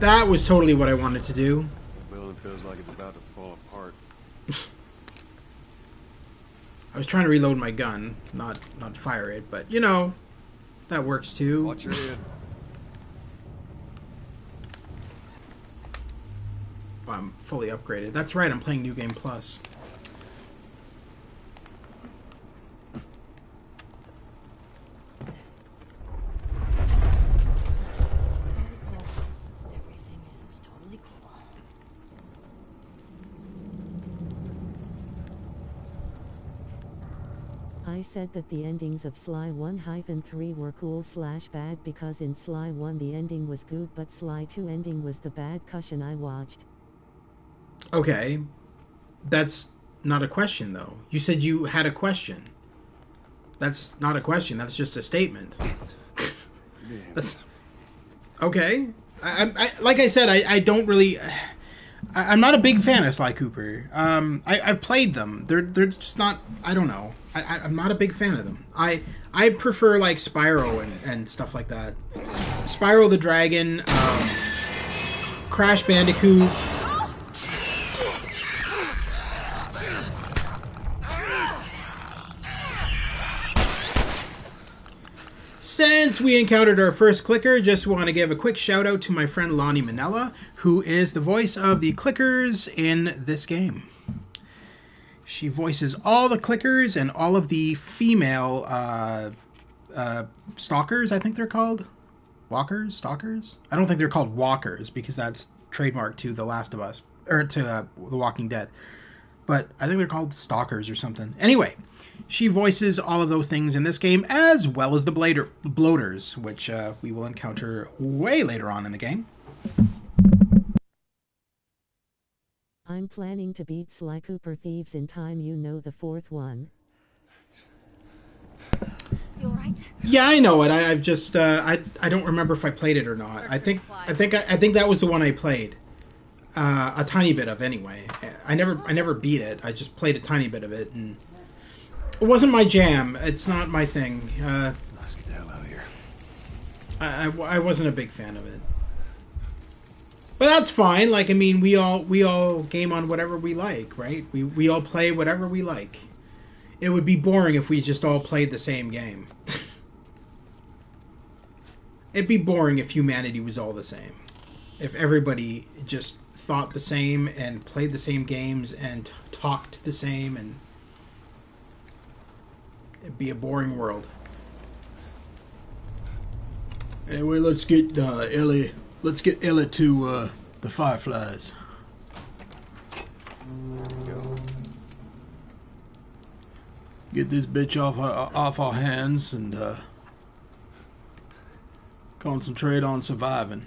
That was totally what I wanted to do. The building feels like it's about to fall apart. I was trying to reload my gun, not fire it, but you know, that works too. Watch your head. I'm fully upgraded. That's right, I'm playing New Game Plus. I said that the endings of Sly 1-3 were cool/bad because in Sly 1 the ending was good but Sly 2 ending was the bad cushion I watched. Okay. That's not a question though. You said you had a question. That's not a question, that's just a statement. That's okay. I like I said, I don't really I'm not a big fan of Sly Cooper. I've played them. They're just not. I don't know. I'm not a big fan of them. I prefer like Spyro and stuff like that. Spyro the Dragon, Crash Bandicoot. Since we encountered our first clicker, just want to give a quick shout out to my friend Lonnie Manella, who is the voice of the clickers in this game. She voices all the clickers and all of the female stalkers, I think they're called. Walkers? Stalkers? I don't think they're called walkers because that's trademark to The Last of Us, or to The Walking Dead. But I think they're called stalkers or something. Anyway, she voices all of those things in this game, as well as the bloaters, which we will encounter way later on in the game. I'm planning to beat Sly Cooper Thieves in time, you know, the 4th one. You alright? Yeah, I know it. I've just I don't remember if I played it or not. I think that was the one I played. A tiny bit of anyway. I never beat it. I just played a tiny bit of it, and it wasn't my jam. It's not my thing. Let's get the hell out of here. I wasn't a big fan of it. But that's fine. Like, I mean, we all game on whatever we like, right? We all play whatever we like. It would be boring if we just all played the same game. It'd be boring if humanity was all the same. If everybody just thought the same and played the same games and talked the same, and it'd be a boring world. Anyway, let's get Ellie. Let's get Ellie to the Fireflies. Go. Get this bitch off our hands and concentrate on surviving.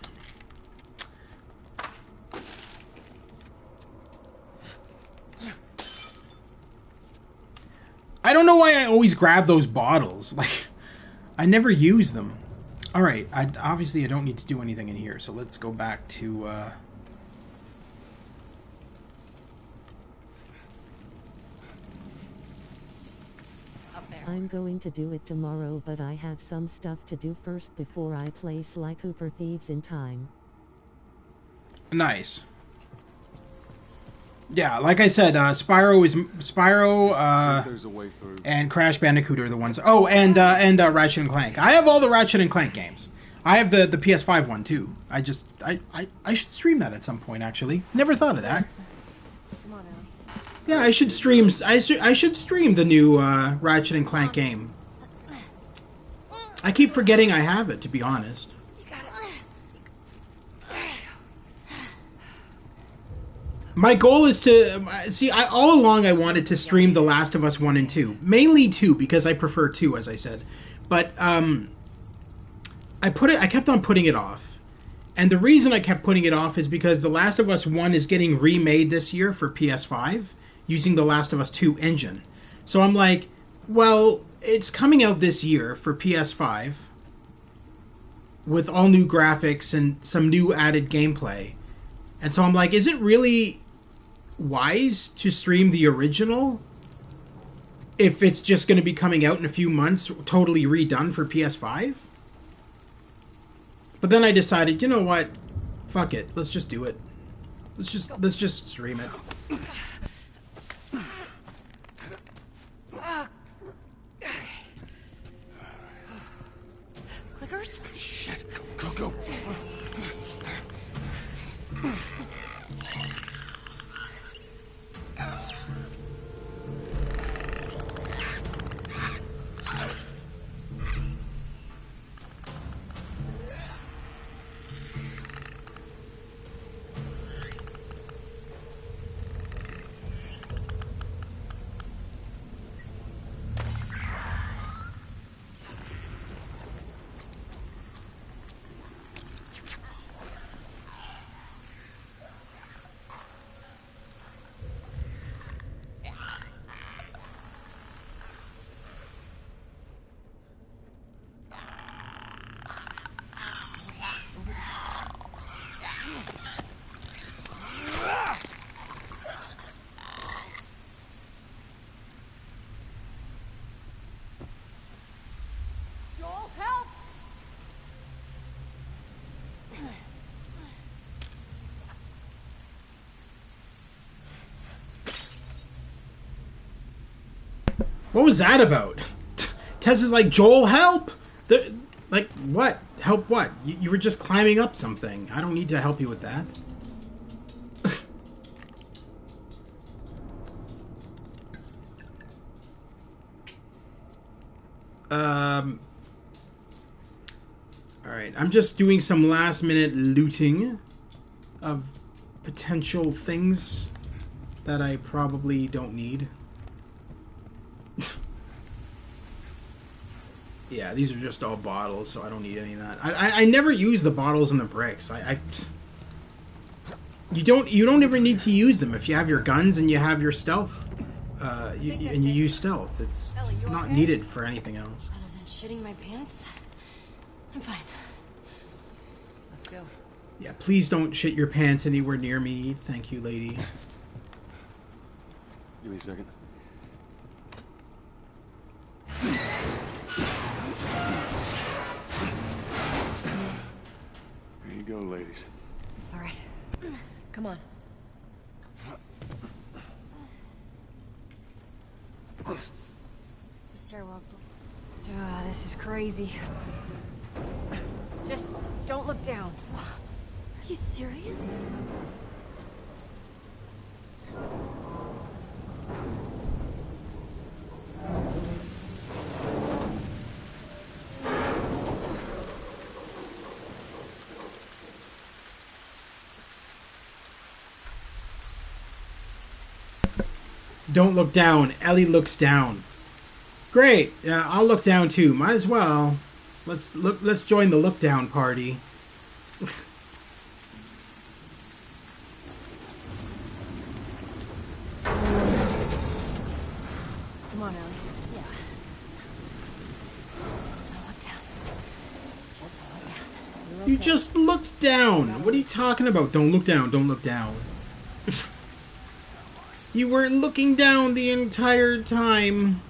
I don't know why I always grab those bottles. Like, I never use them. All right. Obviously I don't need to do anything in here, so let's go back to. I'm going to do it tomorrow, but I have some stuff to do first before I play Sly Cooper Thieves in time. Nice. Yeah, like I said, Spyro and Crash Bandicoot are the ones. Oh, and Ratchet and Clank. I have all the Ratchet and Clank games. I have the PS5 one too. I should stream that at some point. Actually, never thought of that. Yeah, I should stream. I should stream the new Ratchet and Clank game. I keep forgetting I have it, to be honest. My goal is to see. All along I wanted to stream The Last of Us 1 and 2, mainly 2 because I prefer 2, as I said. But I kept on putting it off, and the reason I kept putting it off is because The Last of Us 1 is getting remade this year for PS5 using The Last of Us 2 engine. So I'm like, well, it's coming out this year for PS5 with all new graphics and some new added gameplay. And so I'm like, is it really wise to stream the original if it's just going to be coming out in a few months, totally redone for PS5? But then I decided, you know what? Fuck it. Let's just do it. Let's just stream it. Clickers? Shit. Go. What was that about? Tess is like, Joel, help! Like, what? Help what? You were just climbing up something. I don't need to help you with that. Alright, I'm just doing some last minute looting of potential things that I probably don't need. Yeah, these are just all bottles, so I don't need any of that. I never use the bottles and the bricks. You don't ever need to use them if you have your guns and you have your stealth. And you use stealth. It's not needed for anything else. Other than shitting my pants, I'm fine. Let's go. Yeah, please don't shit your pants anywhere near me. Thank you, lady. Give me a second. Here you go, ladies. All right. Come on. The stairwell's this is crazy. Just don't look down. Are you serious? Don't look down. Ellie looks down. Great. Yeah, I'll look down too. Might as well. Let's join the look down party. Come on, Ellie. Yeah. Don't look down. Just You just looked down. What are you talking about? Don't look down. Don't look down. You were looking down the entire time.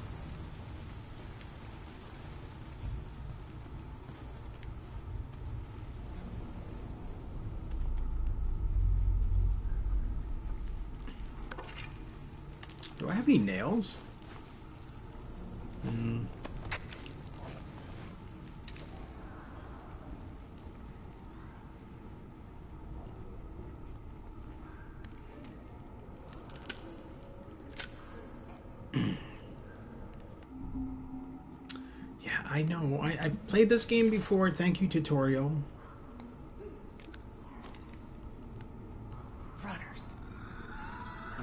Do I have any nails? Yeah, I know. I played this game before. Thank you, tutorial.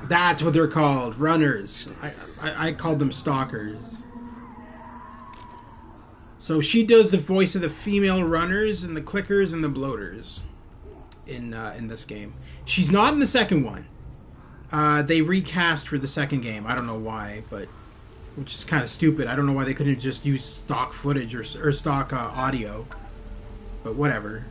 That's what they're called, runners. I called them stalkers. So she does the voice of the female runners and the clickers and the bloaters in this game. She's not in the second one. They recast for the second game. I don't know why, but which is kind of stupid. I don't know why they couldn't just use stock footage or stock audio. But whatever.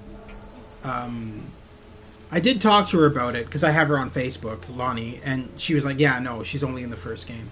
I did talk to her about it because I have her on Facebook, Lonnie, and she was like, yeah, no, she's only in the first game.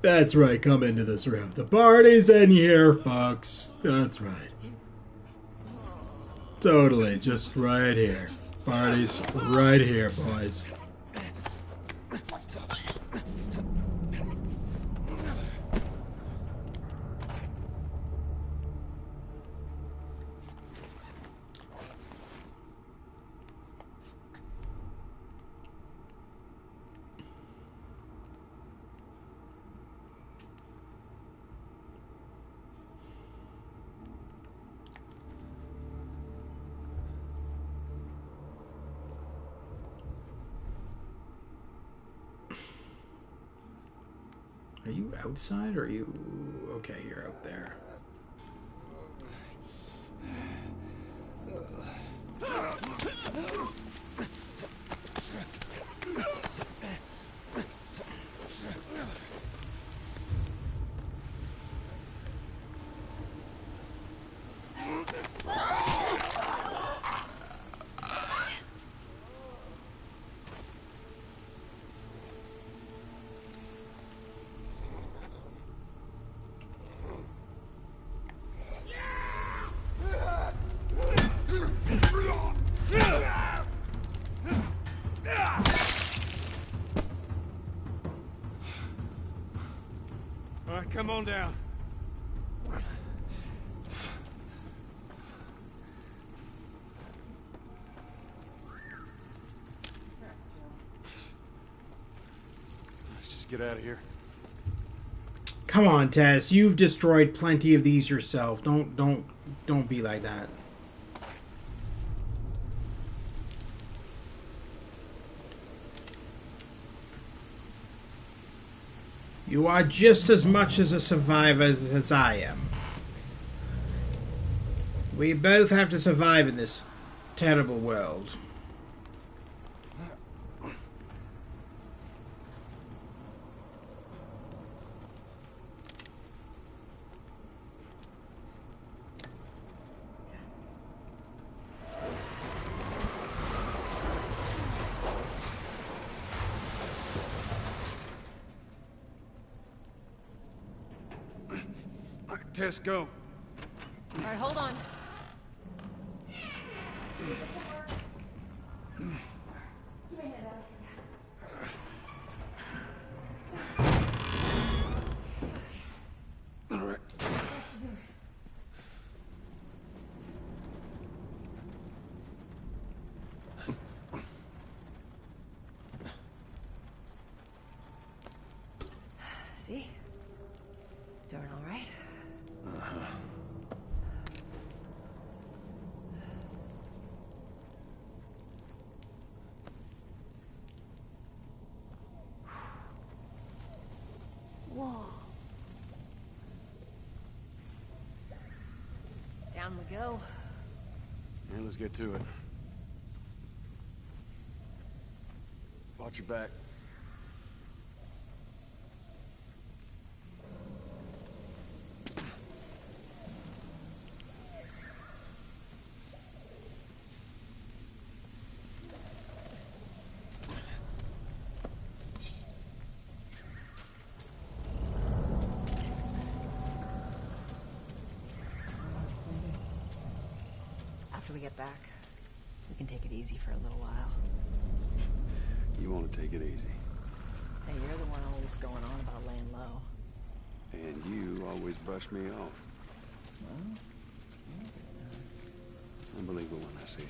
That's right, come into this room. The party's in here, folks. That's right. Totally, just right here. Party's right here, boys. Are you outside or are you... Okay, you're out there. Come on down. Let's just get out of here. Come on, Tess. You've destroyed plenty of these yourself. Don't be like that. You are just as much as a survivor as I am. We both have to survive in this terrible world. Tess, go. All right, hold on. All right. See? Doing all right? Uh-huh. Whoa. Down we go. Yeah, let's get to it. Watch your back. After we get back, we can take it easy for a little while. You want to take it easy. Hey, you're the one always going on about laying low. And you always brush me off. Well, Unbelievable when I see it.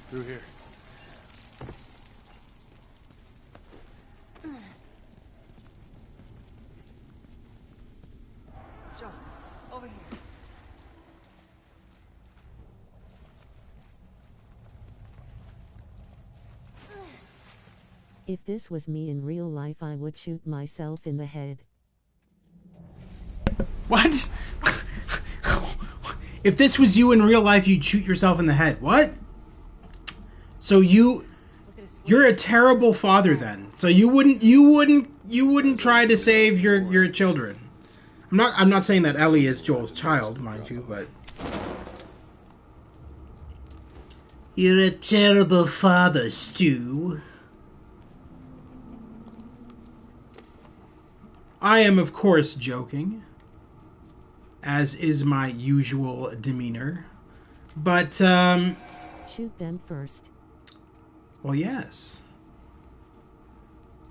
Through here. Joe, over here. If this was me in real life, I would shoot myself in the head. What? If this was you in real life, you'd shoot yourself in the head. What? So you're a terrible father then. So you wouldn't try to save your children. I'm not saying that Ellie is Joel's child, mind you, but You're a terrible father, Stu. I am of course joking, as is my usual demeanor. But shoot them first. Well, yes.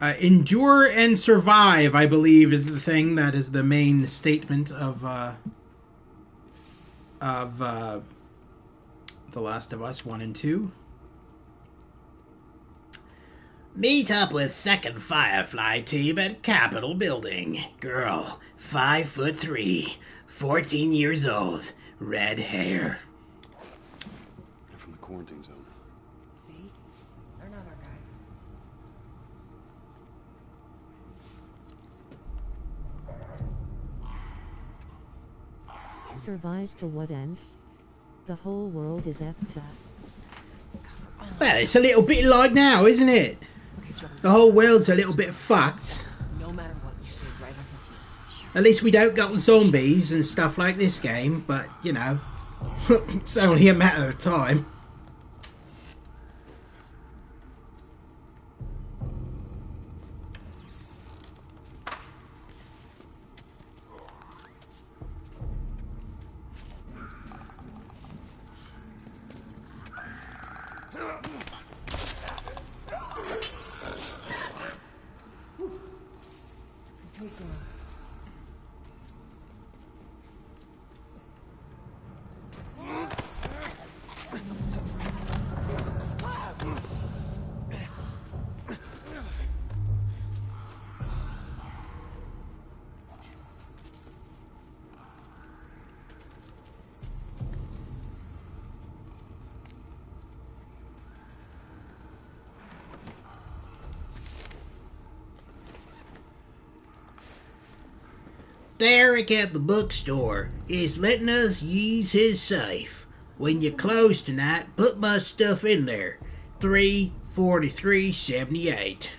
Endure and survive, I believe, is the thing that is the main statement of The Last of Us 1 and 2. Meet up with second Firefly team at Capitol Building. Girl, 5'3", 14 years old, red hair. They're from the quarantine zone. See? They're not our guys. Survive to what end? The whole world is effed up. Well, it's a little bit like now, isn't it? The whole world's a little bit fucked. No matter what, you stay right on his heels. At least we don't got zombies and stuff like this game, but, you know, it's only a matter of time. Eric at the bookstore is letting us use his safe. When you close tonight, put my stuff in there. 34378.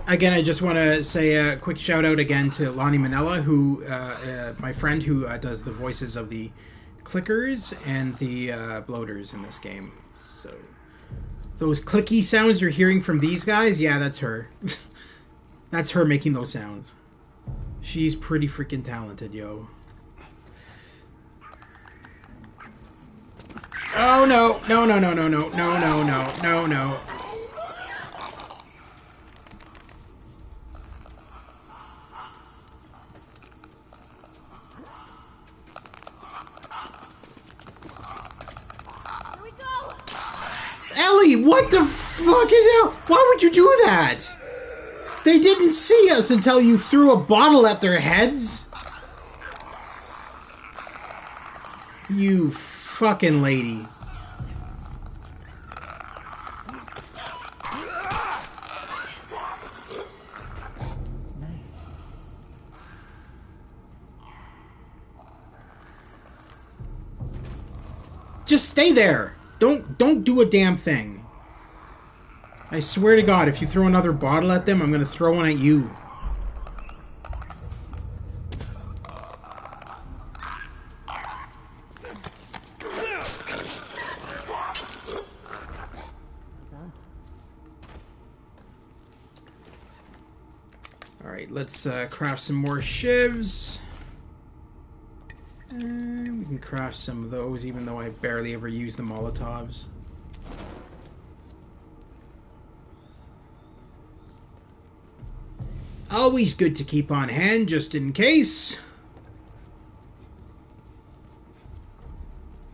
Again, I just want to say a quick shout out again to Lonnie Manella, who, my friend who does the voices of the clickers and the bloaters in this game. So those clicky sounds you're hearing from these guys, yeah, that's her. That's her making those sounds. She's pretty freaking talented, yo. Oh no, no, no, no, no, no, no, no, no, no, no. Ellie, what the fucking hell? Why would you do that? They didn't see us until you threw a bottle at their heads. You fucking lady. Just stay there. Don't do a damn thing. I swear to God, if you throw another bottle at them, I'm gonna throw one at you. Alright, let's craft some more shivs. And we can craft some of those, even though I barely ever use the Molotovs. Always good to keep on hand, just in case.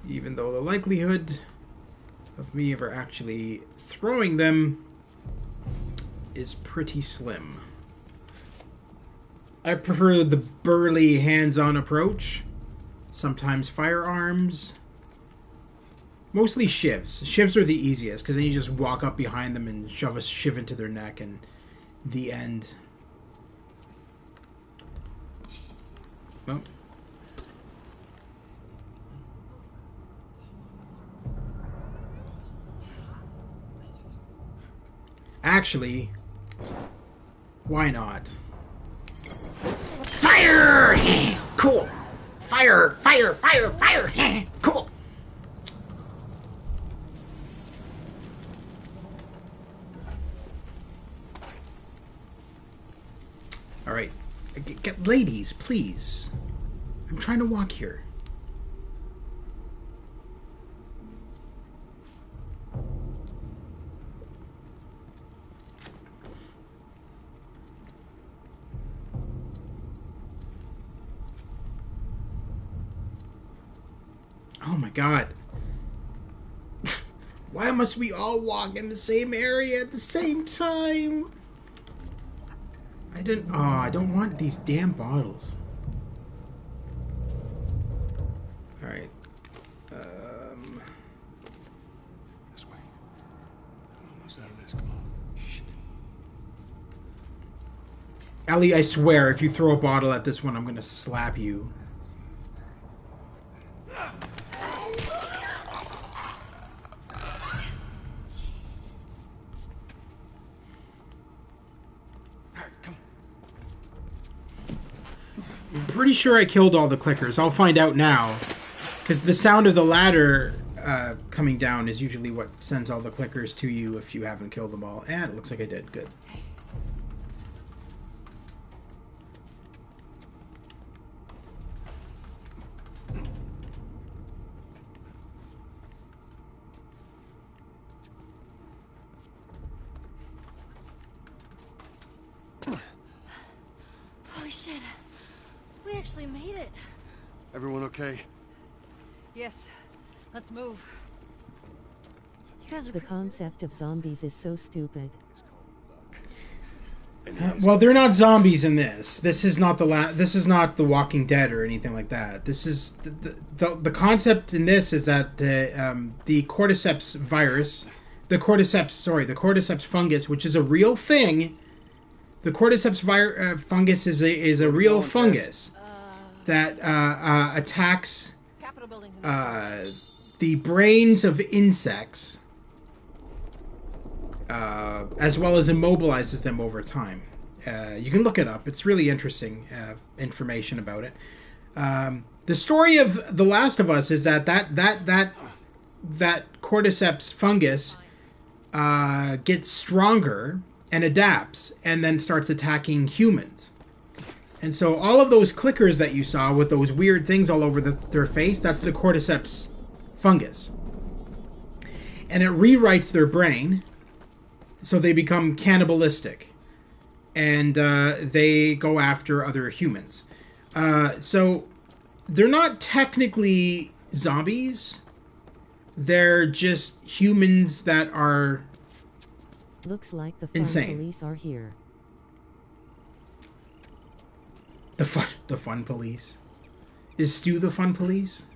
Even though the likelihood of me ever actually throwing them is pretty slim. I prefer the burly, hands-on approach. Sometimes firearms. Mostly shivs. Shivs are the easiest, because then you just walk up behind them and shove a shiv into their neck, and the end. Oh. Actually, why not? Fire! Cool! Fire! Fire! Fire! Fire! Cool! Alright. Ladies, please. I'm trying to walk here. Oh my God. Why must we all walk in the same area at the same time? I don't want these damn bottles. Alright. This way. I'm almost out of this. Come on. Shit. Ellie, I swear, if you throw a bottle at this one, I'm gonna slap you. I'm pretty sure I killed all the clickers. I'll find out now. Because the sound of the ladder coming down is usually what sends all the clickers to you if you haven't killed them all. And it looks like I did. Good. Shit. We actually made it. Everyone okay? Yes. Let's move. You guys are The concept of zombies is so stupid. Well, they're not zombies in this. This is not This is not The Walking Dead or anything like that. This is the concept in this is that the Cordyceps virus, the Cordyceps fungus, which is a real thing. The Cordyceps fungus is a real fungus that attacks the brains of insects. As well as immobilizes them over time. You can look it up. It's really interesting information about it. The story of The Last of Us is that Cordyceps fungus gets stronger and adapts and then starts attacking humans. And so all of those clickers that you saw with those weird things all over their face, that's the Cordyceps fungus. And it rewrites their brain. So they become cannibalistic, and they go after other humans. So they're not technically zombies. They're just humans that are Looks like the fun insane. police are here. The fun police? Is Stu the fun police?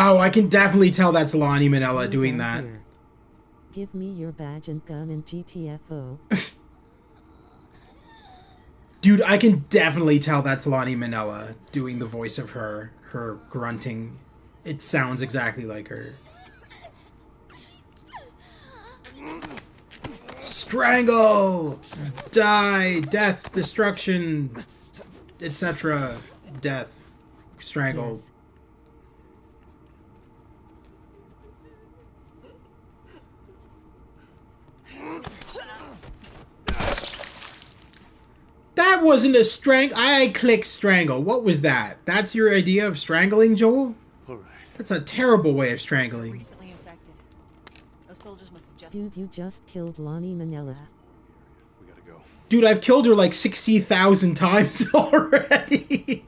Oh, I can definitely tell that's Lonnie Manella doing that. Here. Give me your badge and gun and GTFO. Dude, I can definitely tell that's Lonnie Manella doing the voice of her grunting. It sounds exactly like her. Strangle! Die! Death! Destruction! Etc. Death. Strangle. Yes. That wasn't a strangle. I clicked strangle. What was that? That's your idea of strangling, Joel? All right. That's a terrible way of strangling. Recently infected. Those soldiers must have just... Dude, you just killed Lonnie Manella. We gotta go. Dude, I've killed her like 60,000 times already.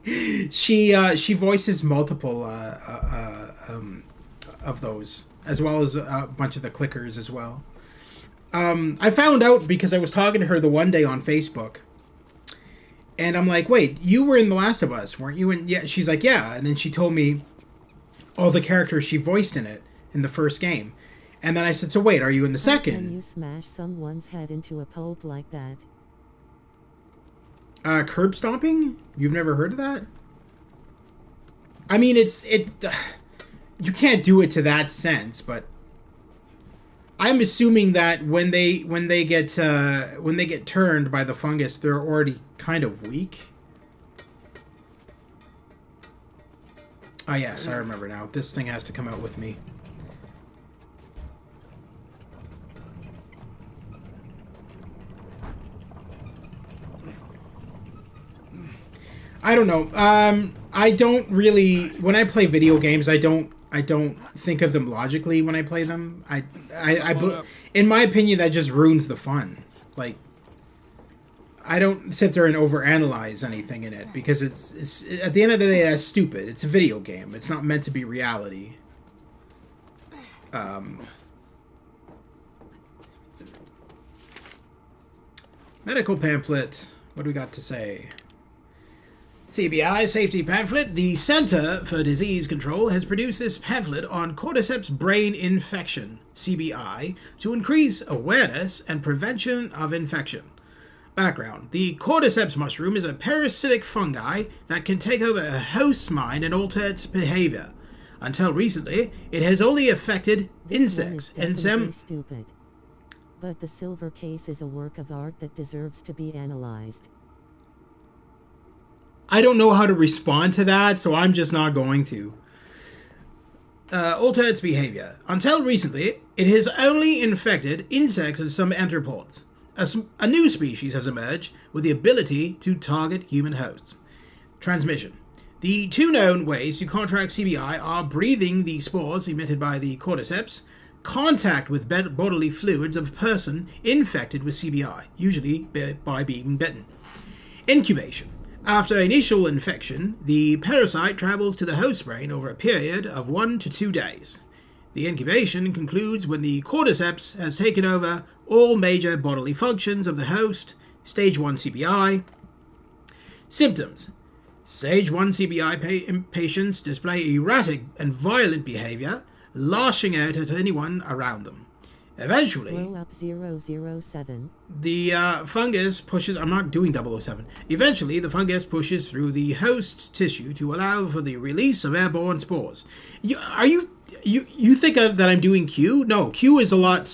She voices multiple of those, as well as a bunch of the clickers as well. I found out because I was talking to her the one day on Facebook. And I'm like, wait, you were in The Last of Us, weren't you? And yeah, she's like, yeah. And then she told me all the characters she voiced in it in the first game. And then I said, so wait, are you in the second? How can you smash someone's head into a pulp like that? Curb stomping? You've never heard of that? I mean, you can't do it to that sense, but I'm assuming that when they get turned by the fungus, they're already kind of weak. Ah, yes, I remember now. This thing has to come out with me. I don't know. I don't really, when I play video games, I don't think of them logically when I play them. In my opinion, that just ruins the fun. Like, I don't sit there and overanalyze anything in it because it's at the end of the day, that's stupid. It's a video game. It's not meant to be reality. Medical pamphlet. What do we got to say? CBI Safety Pamphlet. The Center for Disease Control has produced this pamphlet on Cordyceps brain infection, CBI, to increase awareness and prevention of infection. Background. The Cordyceps mushroom is a parasitic fungi that can take over a host's mind and alter its behavior. Until recently, it has only affected insects and some... Stupid. But the silver case is a work of art that deserves to be analyzed. I don't know how to respond to that, so I'm just not going to. Alter its behavior. Until recently, it has only infected insects and some arthropods. A new species has emerged with the ability to target human hosts. Transmission. The two known ways to contract CBI are breathing the spores emitted by the Cordyceps, contact with bodily fluids of a person infected with CBI, usually by being bitten. Incubation. After initial infection, the parasite travels to the host brain over a period of 1 to 2 days. The incubation concludes when the Cordyceps has taken over all major bodily functions of the host. Stage 1 CBI. Symptoms. Stage 1 CBI patients display erratic and violent behavior, lashing out at anyone around them. Eventually, Blow up 007. The fungus pushes... I'm not doing 007. Eventually, the fungus pushes through the host's tissue to allow for the release of airborne spores. You think that I'm doing Q? No, Q is a lot...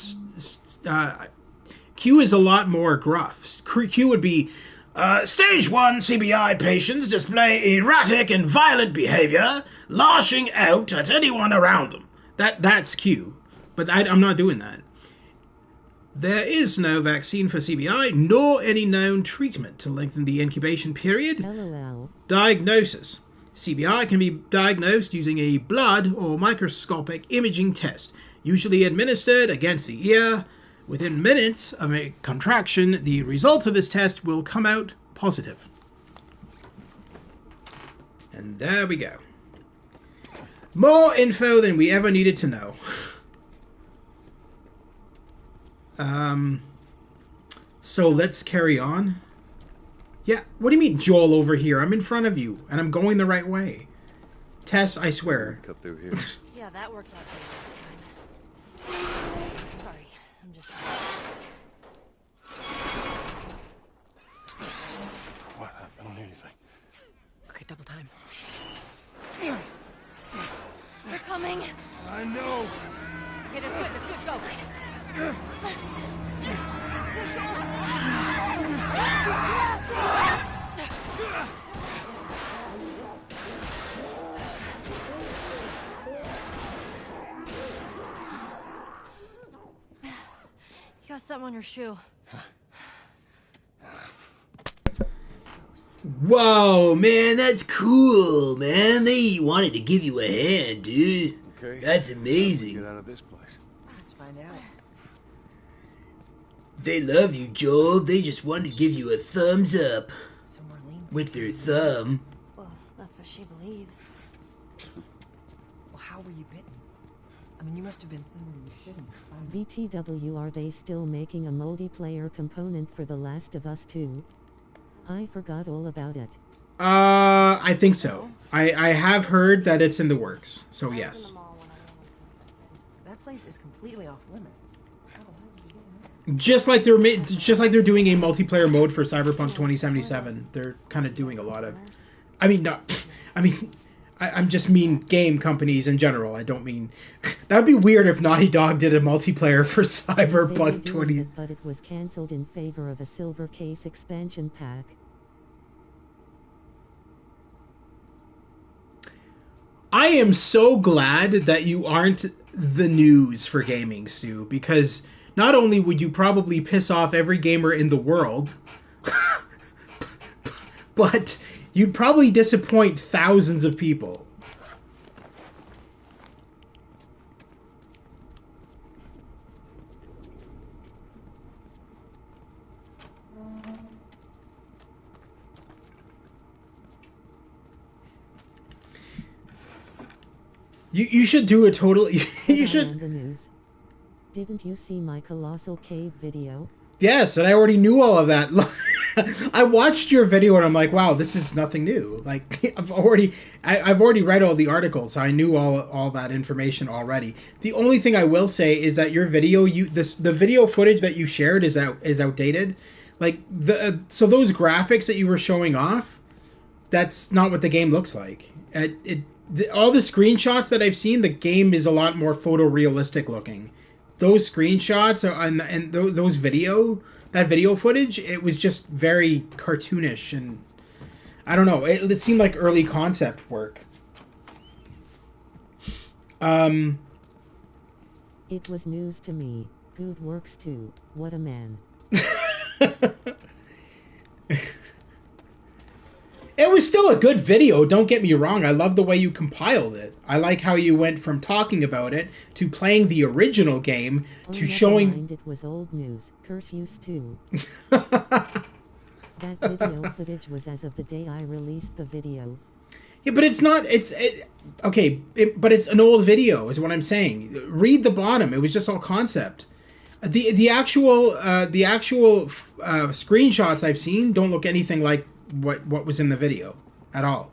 Q is a lot more gruff. Q would be... Stage 1 CBI patients display erratic and violent behavior, lashing out at anyone around them. That's Q. But I'm not doing that. There is no vaccine for CBI, nor any known treatment to lengthen the incubation period. LOL. Diagnosis. CBI can be diagnosed using a blood or microscopic imaging test, usually administered against the ear. Within minutes of a contraction, the results of this test will come out positive. And there we go. More info than we ever needed to know. So let's carry on. Yeah, what do you mean, Joel, over here? I'm in front of you, and I'm going the right way. Tess, I swear. Cut through here. Yeah, that worked out good last time. Sorry, I'm just... What? I don't hear anything. Okay, double time. They're coming. I know. Okay, that's good, go. You got something on your shoe. Whoa, man, that's cool, man. They wanted to give you a hand, dude. Okay. That's amazing. Get out of this place. Let's find out. They love you, Joel. They just wanted to give you a thumbs up. With their thumb. Well, that's what she believes. Well, how were you bitten? I mean, you must have been... BTW, are they still making a multiplayer component for The Last of Us 2? I forgot all about it. I think so. I have heard that it's in the works, so yes. That place is completely off limits. Just like they're doing a multiplayer mode for Cyberpunk 2077. They're kind of doing a lot of... I just mean game companies in general. I don't mean... That would be weird if Naughty Dog did a multiplayer for Cyberpunk 20... But it was cancelled in favor of a silver case expansion pack. I am so glad that you aren't the news for gaming, Stu, because not only would you probably piss off every gamer in the world, but you'd probably disappoint thousands of people. You should do a total... You should... The news. Didn't you see my colossal cave video? Yes, and I already knew all of that. I watched your video and I'm like, wow, this is nothing new. Like, I've already read all the articles, so I knew all that information already. The only thing I will say is that your video, the video footage that you shared is outdated. Like, so those graphics that you were showing off, that's not what the game looks like. All the screenshots that I've seen, the game is a lot more photorealistic looking. those screenshots and those video footage, it was just very cartoonish, and I don't know. It seemed like early concept work. It was news to me. Good works too. What a man. It was still a good video, don't get me wrong. I love the way you compiled it. I like how you went from talking about it to playing the original game to showing... Mind, it was old news. Curse you too. That video footage was as of the day I released the video. Yeah, but it's not... but it's an old video, is what I'm saying. Read the bottom. It was just all concept. The actual screenshots I've seen don't look anything like what was in the video at all.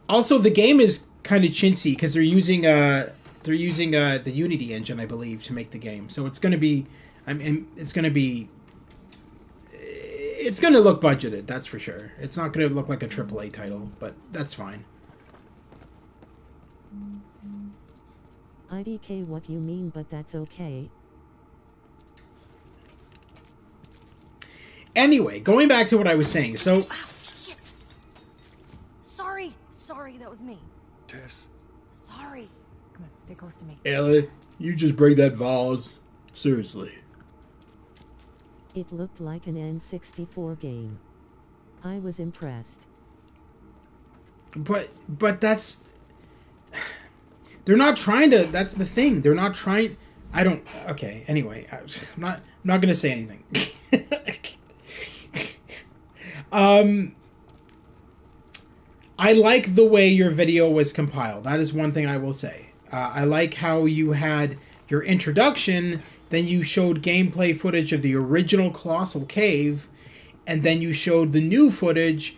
Also, the game is kind of chintzy because they're using the Unity engine, I believe, to make the game. So it's going to be, it's going to look budgeted, that's for sure. It's not going to look like a AAA title, but that's fine. IDK, what you mean, but that's okay. Anyway, going back to what I was saying, so... Ow, shit! Sorry, that was me. Tess. Sorry. Come on, stay close to me. Ellie, you just break that vase. Seriously. It looked like an N64 game. I was impressed. But that's... They're not trying to... That's the thing. They're not trying... I don't... Okay, anyway. I'm not going to say anything. I like the way your video was compiled. That is one thing I will say. I like how you had your introduction, then you showed gameplay footage of the original Colossal Cave, and then you showed the new footage,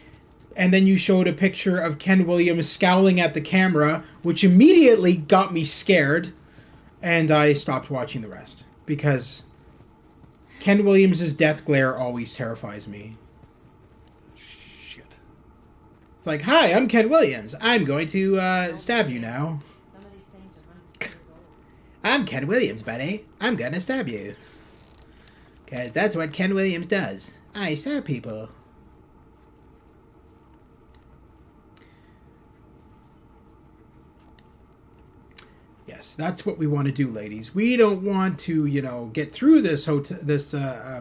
and then you showed a picture of Ken Williams scowling at the camera, which immediately got me scared, and I stopped watching the rest. Because Ken Williams' death glare always terrifies me. It's like, hi, I'm Ken Williams. I'm going to stab you now. I'm Ken Williams, buddy. I'm gonna stab you. Because that's what Ken Williams does. I stab people. Yes, that's what we want to do, ladies. We don't want to, you know, get through this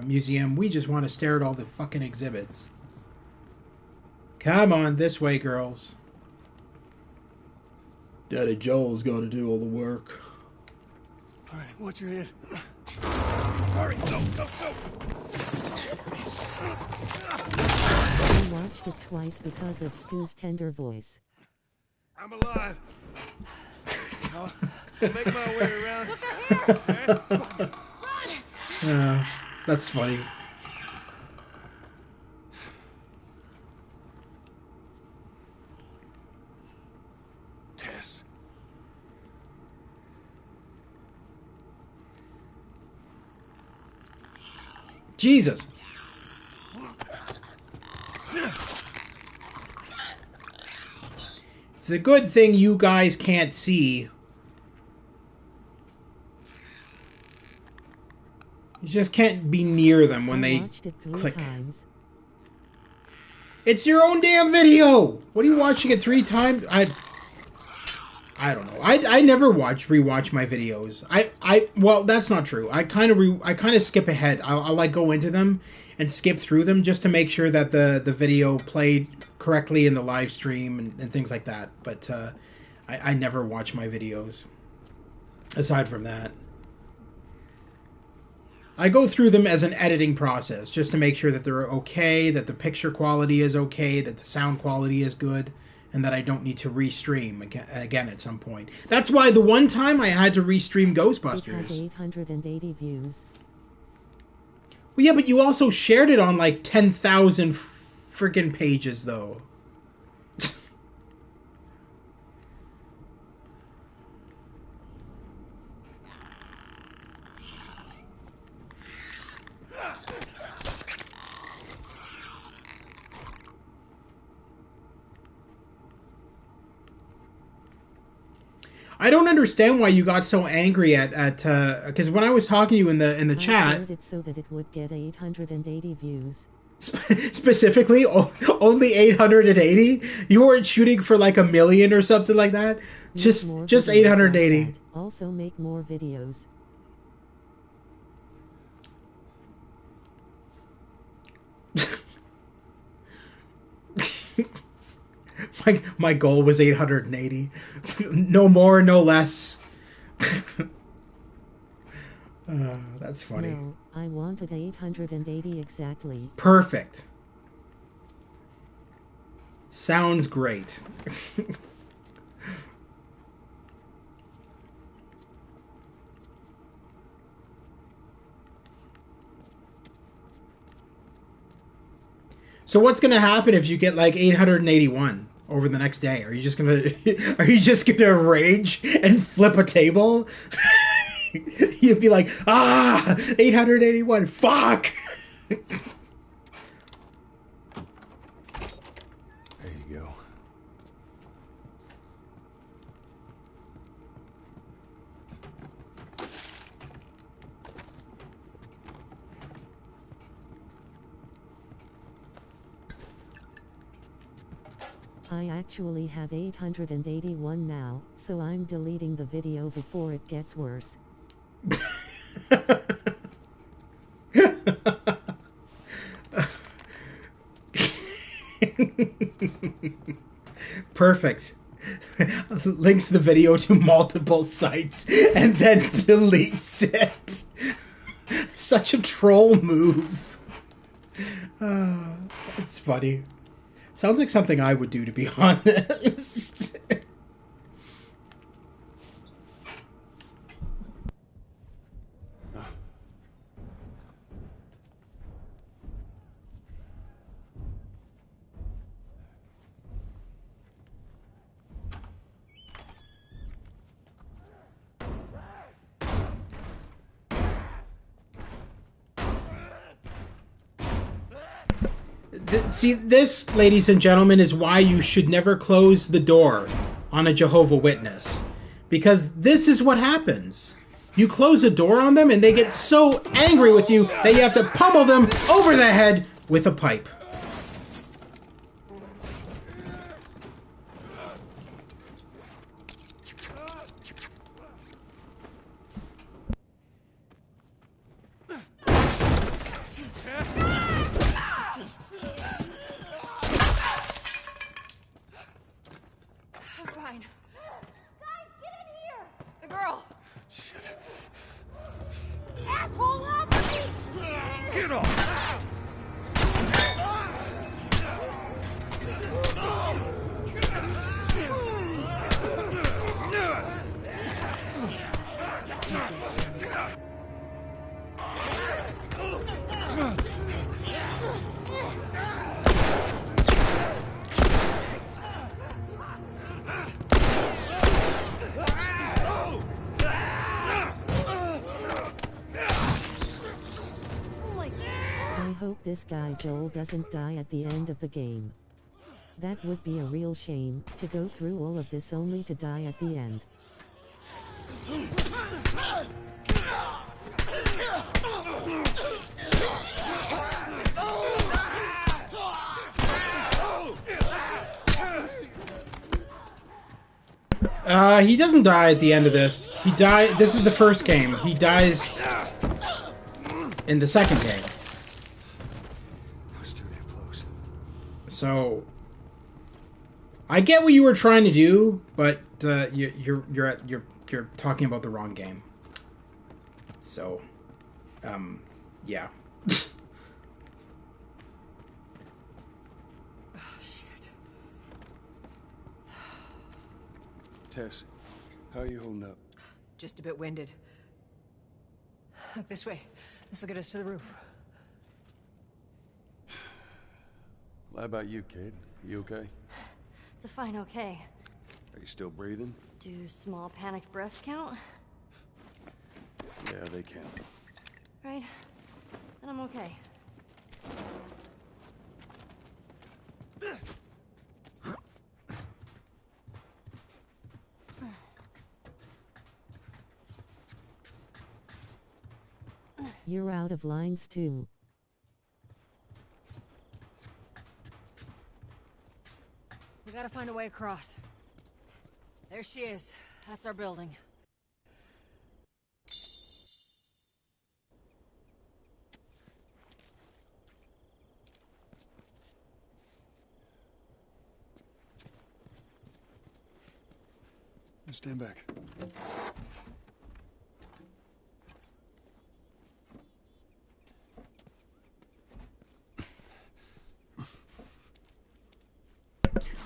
museum. We just want to stare at all the fucking exhibits. Come on, this way, girls. Daddy Joel's got to do all the work. All right, watch your head. Hurry, go. I watched it twice because of Stu's tender voice. I'm alive. I'll make my way around. Yes. That's funny. Tess. Jesus. It's a good thing you guys can't see. You just can't be near them when they click. It's your own damn video. What are you watching it 3 times? I don't know. I never rewatch my videos. Well, that's not true. I kind of skip ahead. I'll like go into them and skip through them just to make sure that the video played correctly in the live stream and things like that. But I never watch my videos. Aside from that, I go through them as an editing process just to make sure that they're okay, that the picture quality is okay, that the sound quality is good, and that I don't need to restream again at some point. That's why the one time I had to restream Ghostbusters. It has 880 views. Well, yeah, but you also shared it on like 10,000 freaking pages, though. I don't understand why you got so angry at because when I was talking to you in the I chat, shared it so that it would get 880 views. specifically only 880. You weren't shooting for like 1 million or something like that. Just 880. Like also make more videos. My goal was 880. No more, no less. That's funny. No, I wanted 880 exactly. Perfect. Sounds great. So what's gonna happen if you get like 881 over the next day? Are you just gonna rage and flip a table? You'd be like, 881, fuck! There you go. I actually have 881 now, so I'm deleting the video before it gets worse. Perfect. Links the video to multiple sites and then deletes it. Such a troll move. That's funny. Sounds like something I would do, to be honest. See, this, ladies and gentlemen, is why you should never close the door on a Jehovah's Witness. Because this is what happens. You close the door on them and they get so angry with you that you have to pummel them over the head with a pipe. This guy Joel doesn't die at the end of the game. That would be a real shame, to go through all of this only to die at the end. He doesn't die at the end of this. This is the first game. He dies in the second game. So, I get what you were trying to do, but you're talking about the wrong game. So, yeah. Oh shit. Tess, how are you holding up? Just a bit winded. Look this way. This will get us to the roof. How about you, Kate? You okay? Define okay. Are you still breathing? Do small panicked breaths count? Yeah, they can. Right. Then I'm okay. You're out of lines too. We gotta find a way across. There she is. That's our building. Stand back.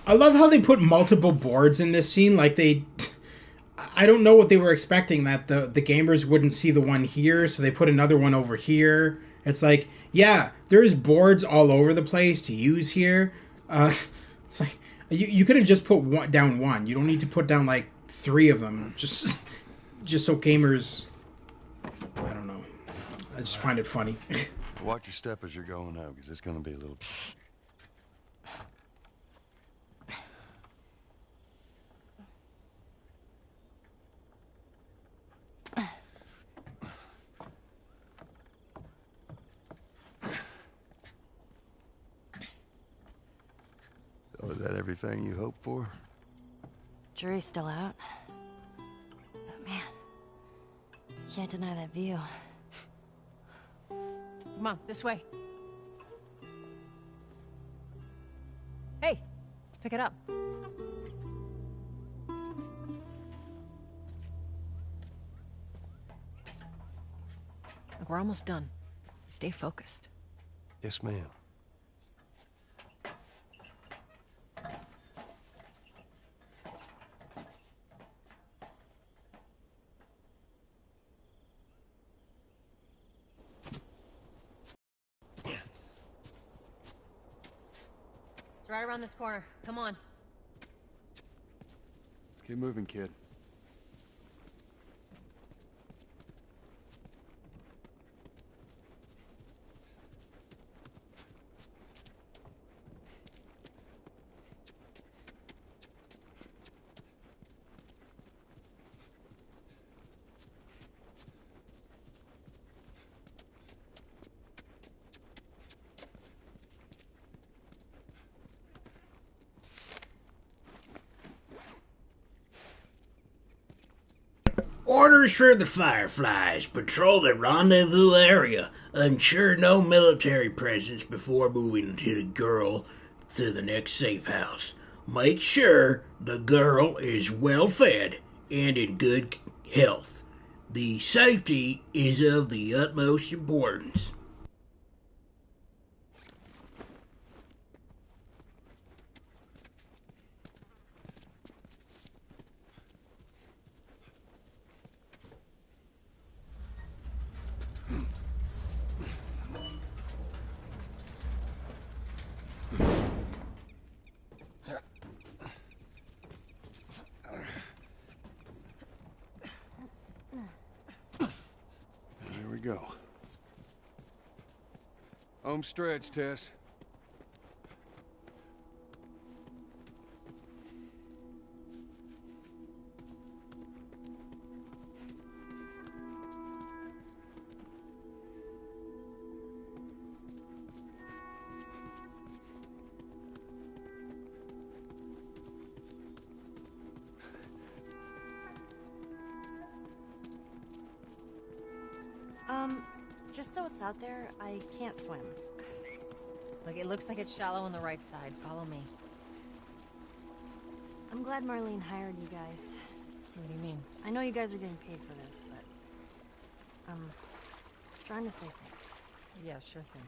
I love how they put multiple boards in this scene. Like I don't know what they were expecting, that the gamers wouldn't see the one here, so they put another one over here. It's like, yeah, there's boards all over the place to use here. It's like you could have just put down one. You don't need to put down like 3 of them, just so gamers. I don't know. I just find it funny. Watch your step as you're going out, because it's going to be a little. So is that everything you hoped for? Jury's still out. But man, can't deny that view. Come on, this way. Hey, let's pick it up. Look, we're almost done. Stay focused. Yes, ma'am. It's right around this corner. Come on. Let's keep moving, kid. Orders for the Fireflies. Patrol the rendezvous area. Ensure no military presence before moving to the girl to the next safe house. Make sure the girl is well fed and in good health. The safety is of the utmost importance. Here we go. Home stretch, Tess. Just so it's out there, I can't swim. Look, it looks like it's shallow on the right side. Follow me. I'm glad Marlene hired you guys. What do you mean? I know you guys are getting paid for this, but trying to save things. Yeah, sure thing.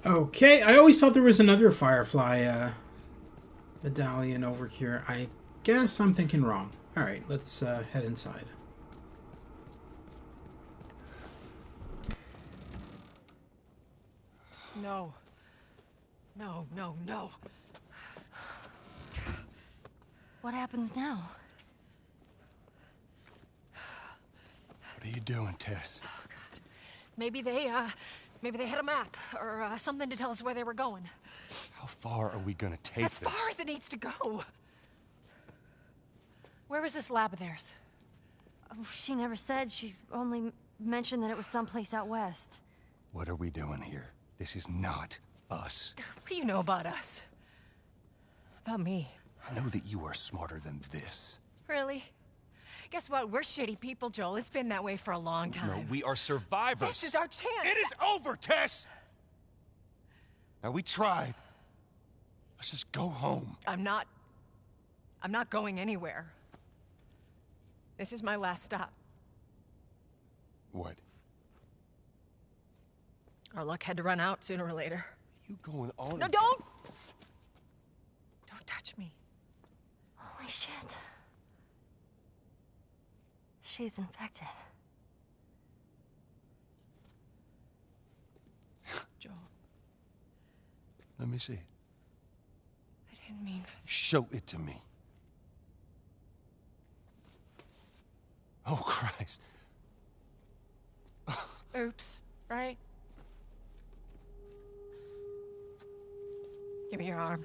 Okay, I always thought there was another Firefly medallion over here. I guess I'm thinking wrong. Alright, let's head inside. No. No, no, no. What happens now? What are you doing, Tess? Oh, God. Maybe they had a map or something to tell us where they were going. How far are we gonna take as this? As far as it needs to go. Where was this lab of theirs? Oh, she never said. She only mentioned that it was someplace out west. What are we doing here? This is not us. What do you know about us? About me? I know that you are smarter than this. Really? Guess what? We're shitty people, Joel. It's been that way for a long time. No, we are survivors. This is our chance. It is over, Tess! Now, we tried. Let's just go home. I'm not going anywhere. This is my last stop. What? Our luck had to run out sooner or later. You going on? No, don't! Don't touch me. Holy shit. She's infected. Joel. Let me see. I didn't mean for this. Show it to me. Oh, Christ. Oops, right? Give me your arm.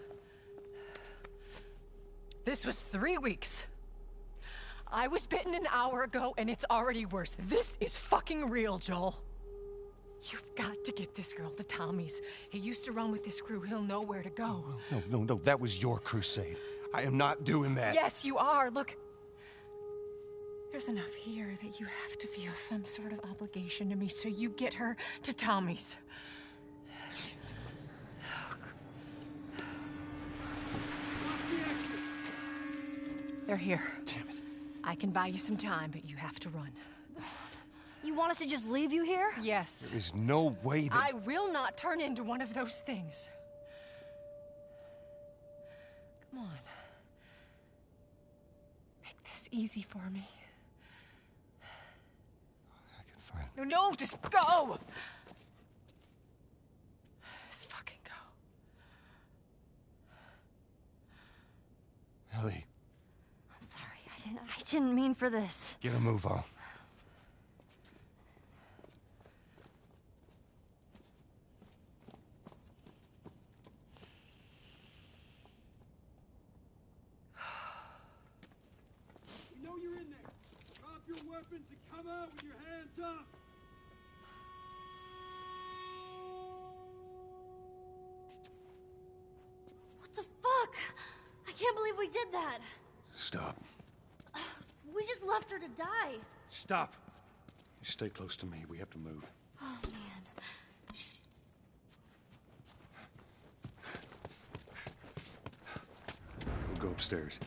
This was 3 weeks. I was bitten an hour ago, and it's already worse. This is fucking real, Joel. You've got to get this girl to Tommy's. He used to run with this crew. He'll know where to go. No. That was your crusade. I am not doing that. Yes, you are. Look. There's enough here that you have to feel some sort of obligation to me, so you get her to Tommy's. They're here. Damn it. I can buy you some time, but you have to run. You want us to just leave you here? Yes. There is no way that... I will not turn into one of those things. Come on. Make this easy for me. I can find... No, just go! Just fucking go. Ellie. I'm sorry, I didn't mean for this. Get a move on. We know you're in there. Drop your weapons and come out with your hands up. What the fuck? I can't believe we did that. Stop. We just left her to die. Stop. You stay close to me. We have to move. Oh, man. We'll go upstairs.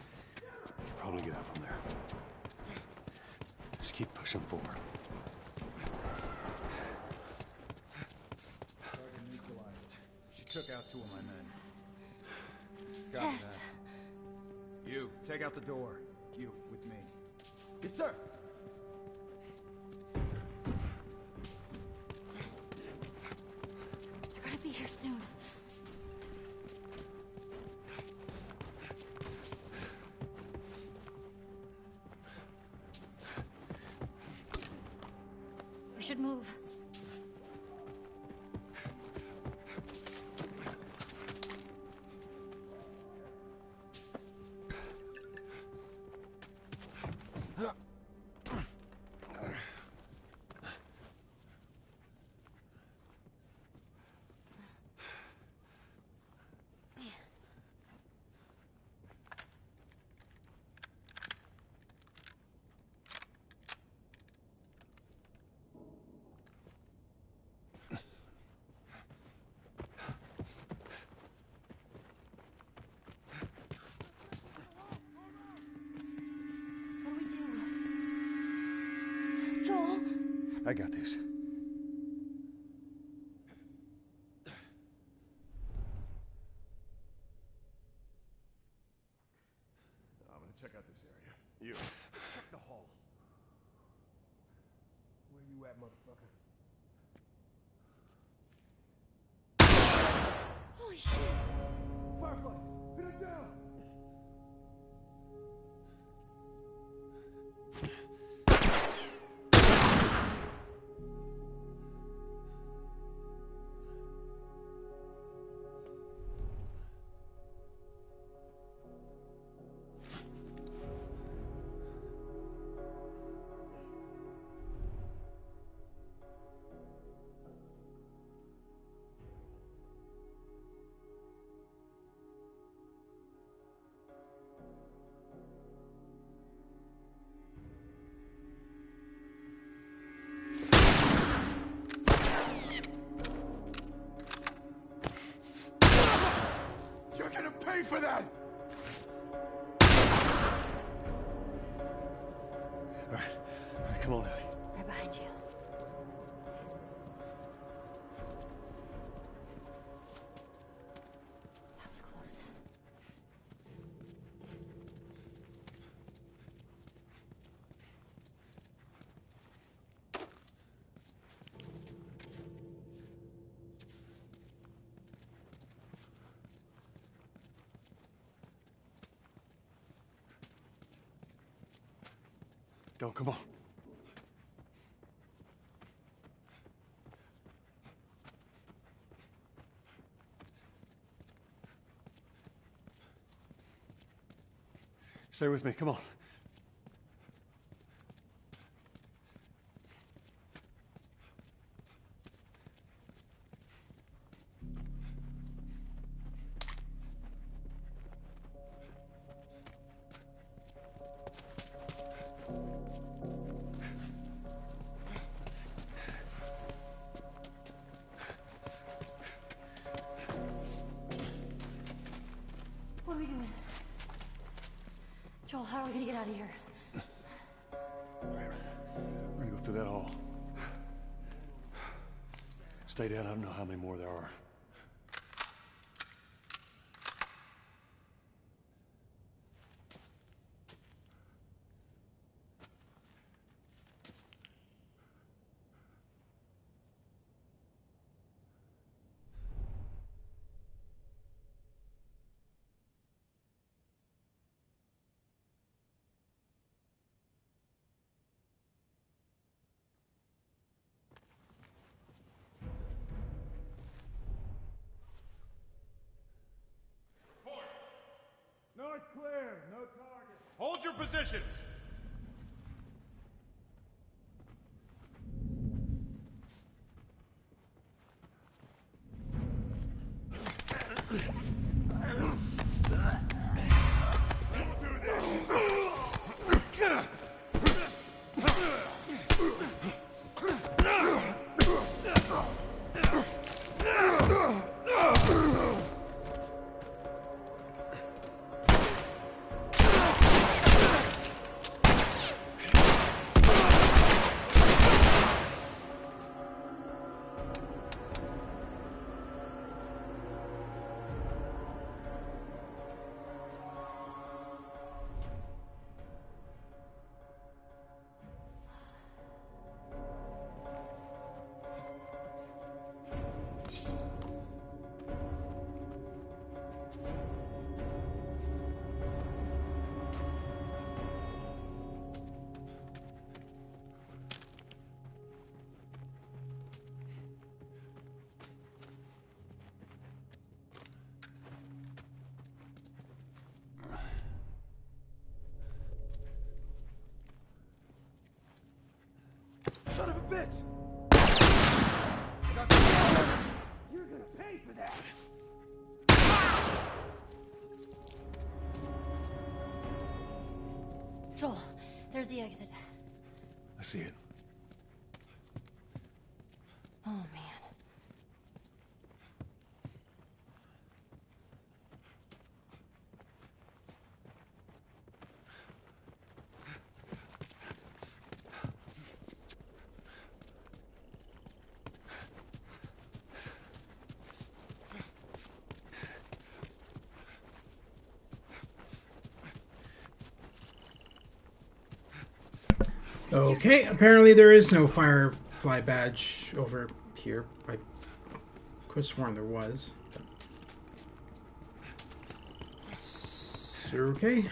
We'll probably get out from there. Just keep pushing forward. Target neutralized. She took out 2 of my men. Copy Tess. That. You, take out the door. You, with me. Yes, sir. They're gonna be here soon. We should move. I got this. you. Check the hall. Where you at, motherfucker? Holy shit! Firefly, pin it down! You're gonna pay for that! All right, come on, Ellie. Right behind you. That was close. Go, come on. Stay with me, come on. What are we doing? Joel, how are we gonna get out of here? We're gonna go through that hall. Stay down, I don't know how many more there are. North clear, no target. Hold your positions! Son of a bitch! You're gonna pay for that! Joel, there's the exit. I see it. Oh, man. Okay, apparently there is no Firefly badge over here. I could have sworn there was. So, okay.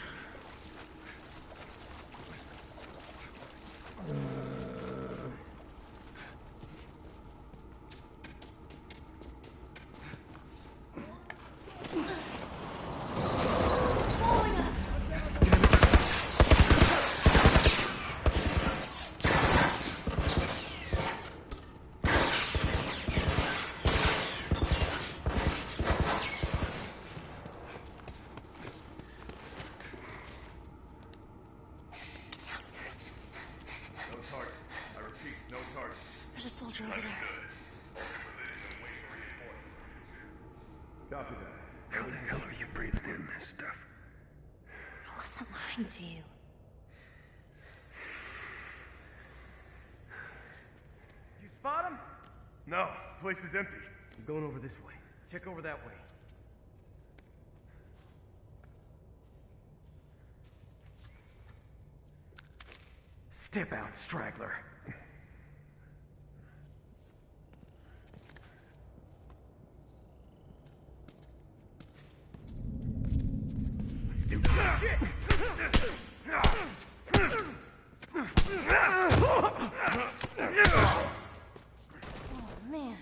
There's a soldier over there. Copy that. How the hell are you breathing in this stuff? I wasn't lying to you. You spot him? No, the place is empty. I'm going over this way. Check over that way. Step out, straggler. Oh, man.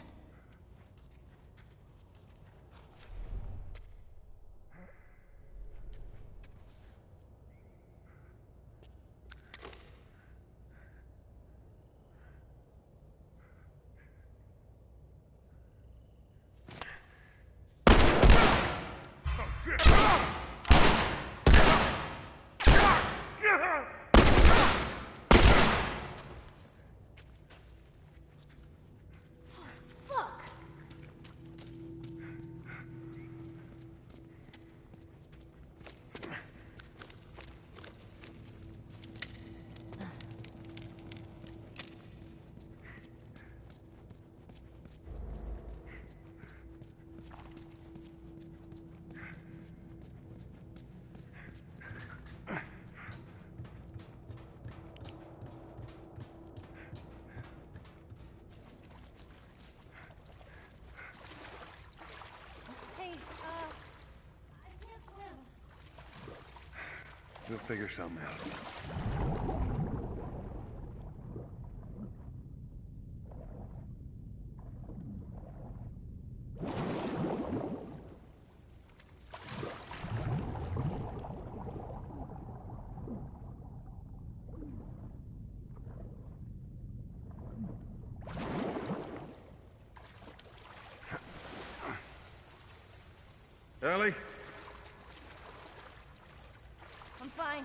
We'll figure something out. Ellie? I'm fine.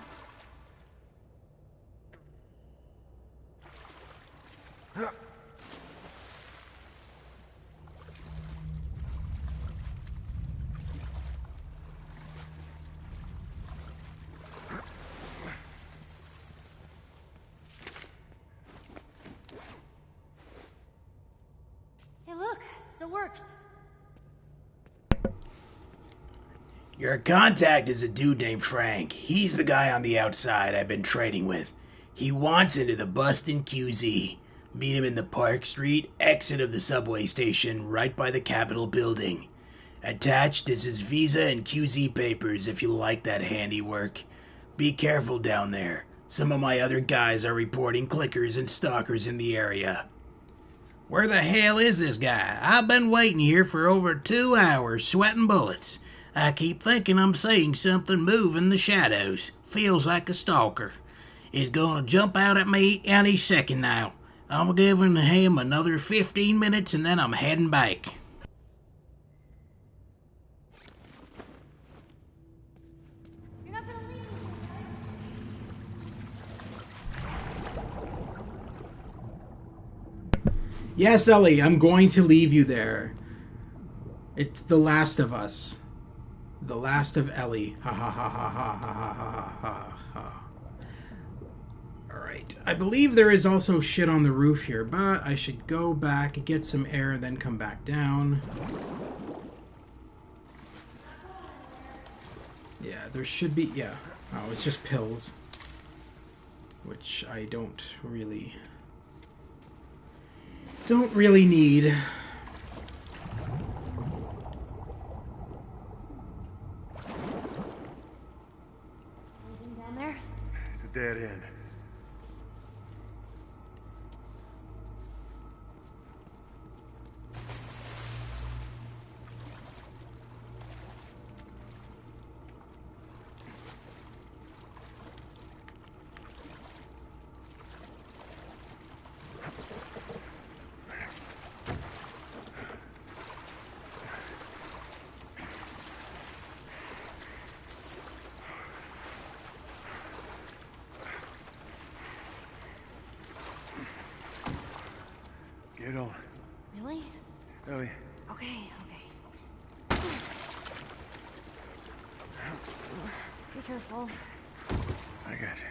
Hey, look, it still works. Your contact is a dude named Frank. He's the guy on the outside I've been trading with. He wants into the Bustin' QZ. Meet him in the Park Street exit of the subway station right by the Capitol building. Attached is his visa and QZ papers if you like that handiwork. Be careful down there. Some of my other guys are reporting clickers and stalkers in the area. Where the hell is this guy? I've been waiting here for over 2 hours, sweating bullets. I keep thinking I'm seeing something move in the shadows. Feels like a stalker. He's gonna jump out at me any second now. I'm giving him another 15 minutes and then I'm heading back. Yes, Ellie, I'm going to leave you there. It's The Last of Us. The Last of Ellie. Ha ha ha ha ha ha ha ha ha. Alright. I believe there is also shit on the roof here, but I should go back, get some air, and then come back down. Yeah, there should be... Yeah. Oh, it's just pills. which I don't really need. Anything down there? It's a dead end. Get on. Really? Ellie. Okay. Be careful. I got you.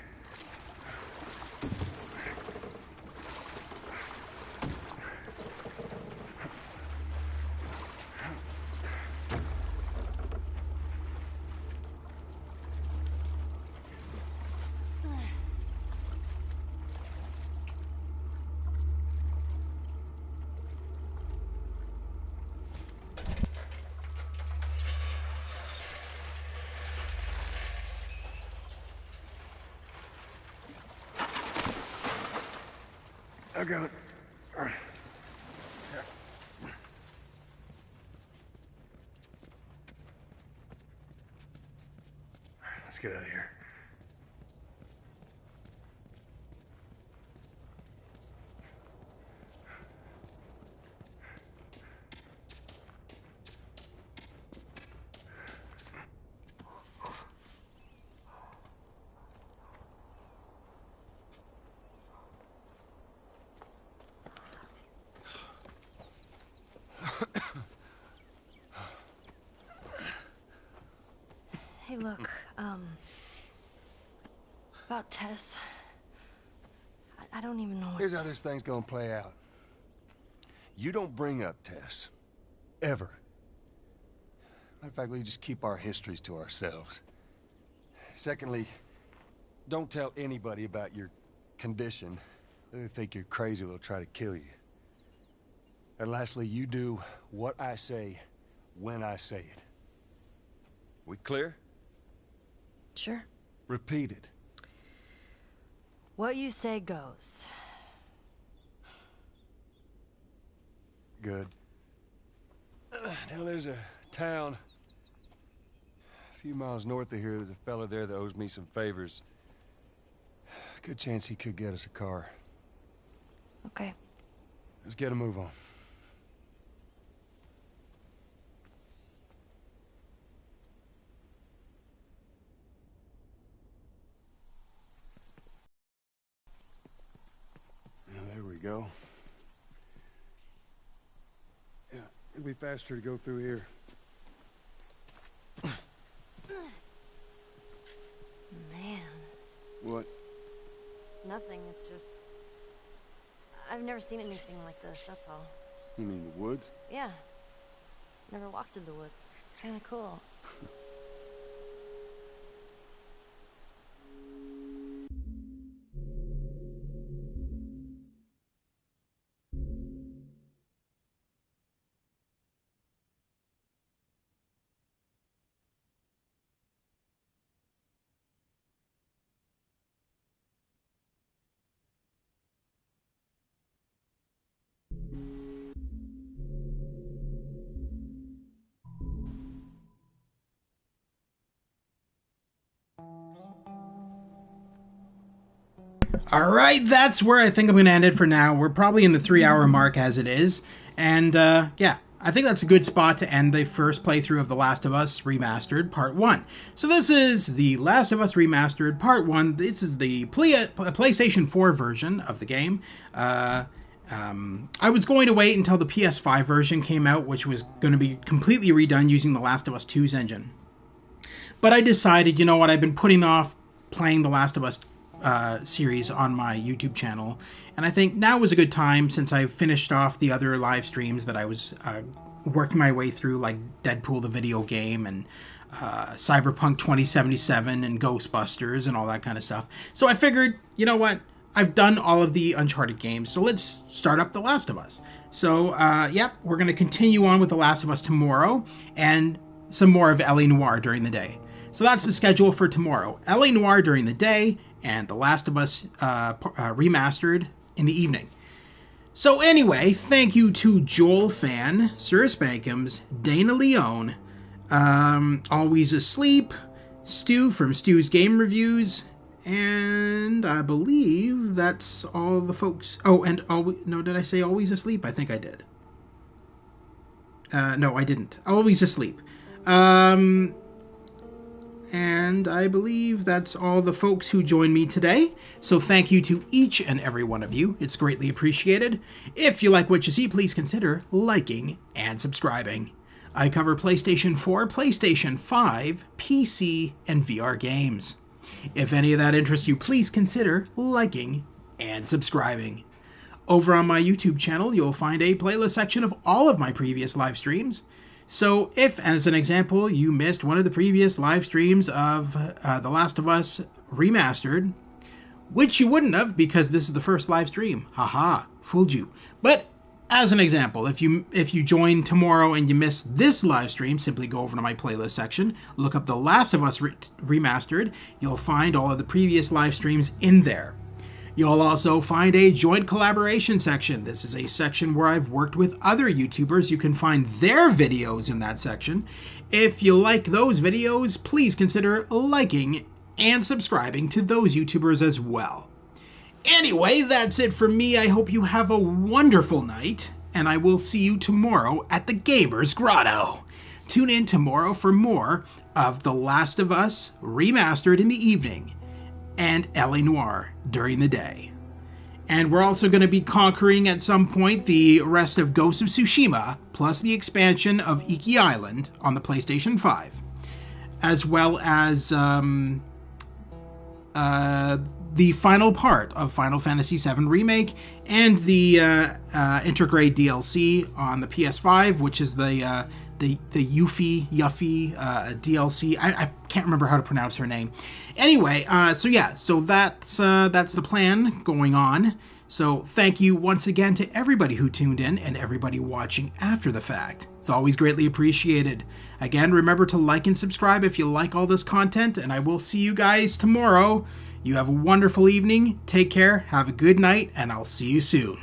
I got it. All right. Let's get out of here. Hey, look, about Tess. I don't even know what Here's how this thing's gonna play out. You don't bring up Tess. Ever. Matter of fact, we just keep our histories to ourselves. Secondly, don't tell anybody about your condition. They think you're crazy, they'll try to kill you. And lastly, you do what I say when I say it. We clear? Sure. Repeat it. What you say goes. Good. Now there's a town a few miles north of here. There's a fella there that owes me some favors. Good chance he could get us a car. Okay. Let's get a move on. There we go. Yeah, it'll be faster to go through here. Man. What? Nothing, it's just... I've never seen anything like this, that's all. You mean the woods? Yeah. Never walked in the woods. It's kind of cool. All right, that's where I think I'm going to end it for now. We're probably in the 3-hour mark as it is. And yeah, I think that's a good spot to end the first playthrough of The Last of Us Remastered Part 1. So this is The Last of Us Remastered Part 1. This is the PlayStation 4 version of the game. I was going to wait until the PS5 version came out, which was going to be completely redone using The Last of Us 2's engine. But I decided, you know what, I've been putting off playing The Last of Us series on my YouTube channel, and I think now was a good time, since I finished off the other live streams that I was worked my way through like Deadpool the video game and Cyberpunk 2077 and Ghostbusters and all that kind of stuff. So I figured, you know what? I've done all of the Uncharted games, so let's start up The Last of Us. So, we're going to continue on with The Last of Us tomorrow, and some more of Ellie Noire during the day. So that's the schedule for tomorrow. Ellie Noire during the day, and The Last of Us Remastered in the evening. So anyway, thank you to Joel Fan, Sir Spankums, Dana Leone, Always Asleep, Stu from Stu's Game Reviews, and I believe that's all the folks. Oh, and did I say Always Asleep? I think I did. No, I didn't. Always Asleep. And I believe that's all the folks who joined me today. So thank you to each and every one of you. It's greatly appreciated. If you like what you see, please consider liking and subscribing. I cover PlayStation 4, PlayStation 5, PC, and VR games. If any of that interests you, please consider liking and subscribing. Over on my YouTube channel, you'll find a playlist section of all of my previous live streams. So if, as an example, you missed one of the previous live streams of The Last of Us Remastered, which you wouldn't have because this is the first live stream. Haha, fooled you. But as an example, if you join tomorrow and you miss this live stream, simply go over to my playlist section, look up The Last of Us Remastered. You'll find all of the previous live streams in there. You'll also find a joint collaboration section. This is a section where I've worked with other YouTubers. You can find their videos in that section. If you like those videos, please consider liking and subscribing to those YouTubers as well. Anyway, that's it for me. I hope you have a wonderful night, and I will see you tomorrow at the Gamer's Grotto. Tune in tomorrow for more of The Last of Us Remastered in the evening, and Ellie Noire during the day. And we're also going to be conquering at some point the rest of Ghost of Tsushima, plus the expansion of Iki Island on the PlayStation 5, as well as the final part of Final Fantasy VII Remake and the Intergrade DLC on the PS5, which is the Yuffie DLC. I can't remember how to pronounce her name. Anyway, so that's the plan going on. So thank you once again to everybody who tuned in and everybody watching after the fact. It's always greatly appreciated. Again, remember to like and subscribe if you like all this content, and I will see you guys tomorrow. You have a wonderful evening. Take care, have a good night, and I'll see you soon.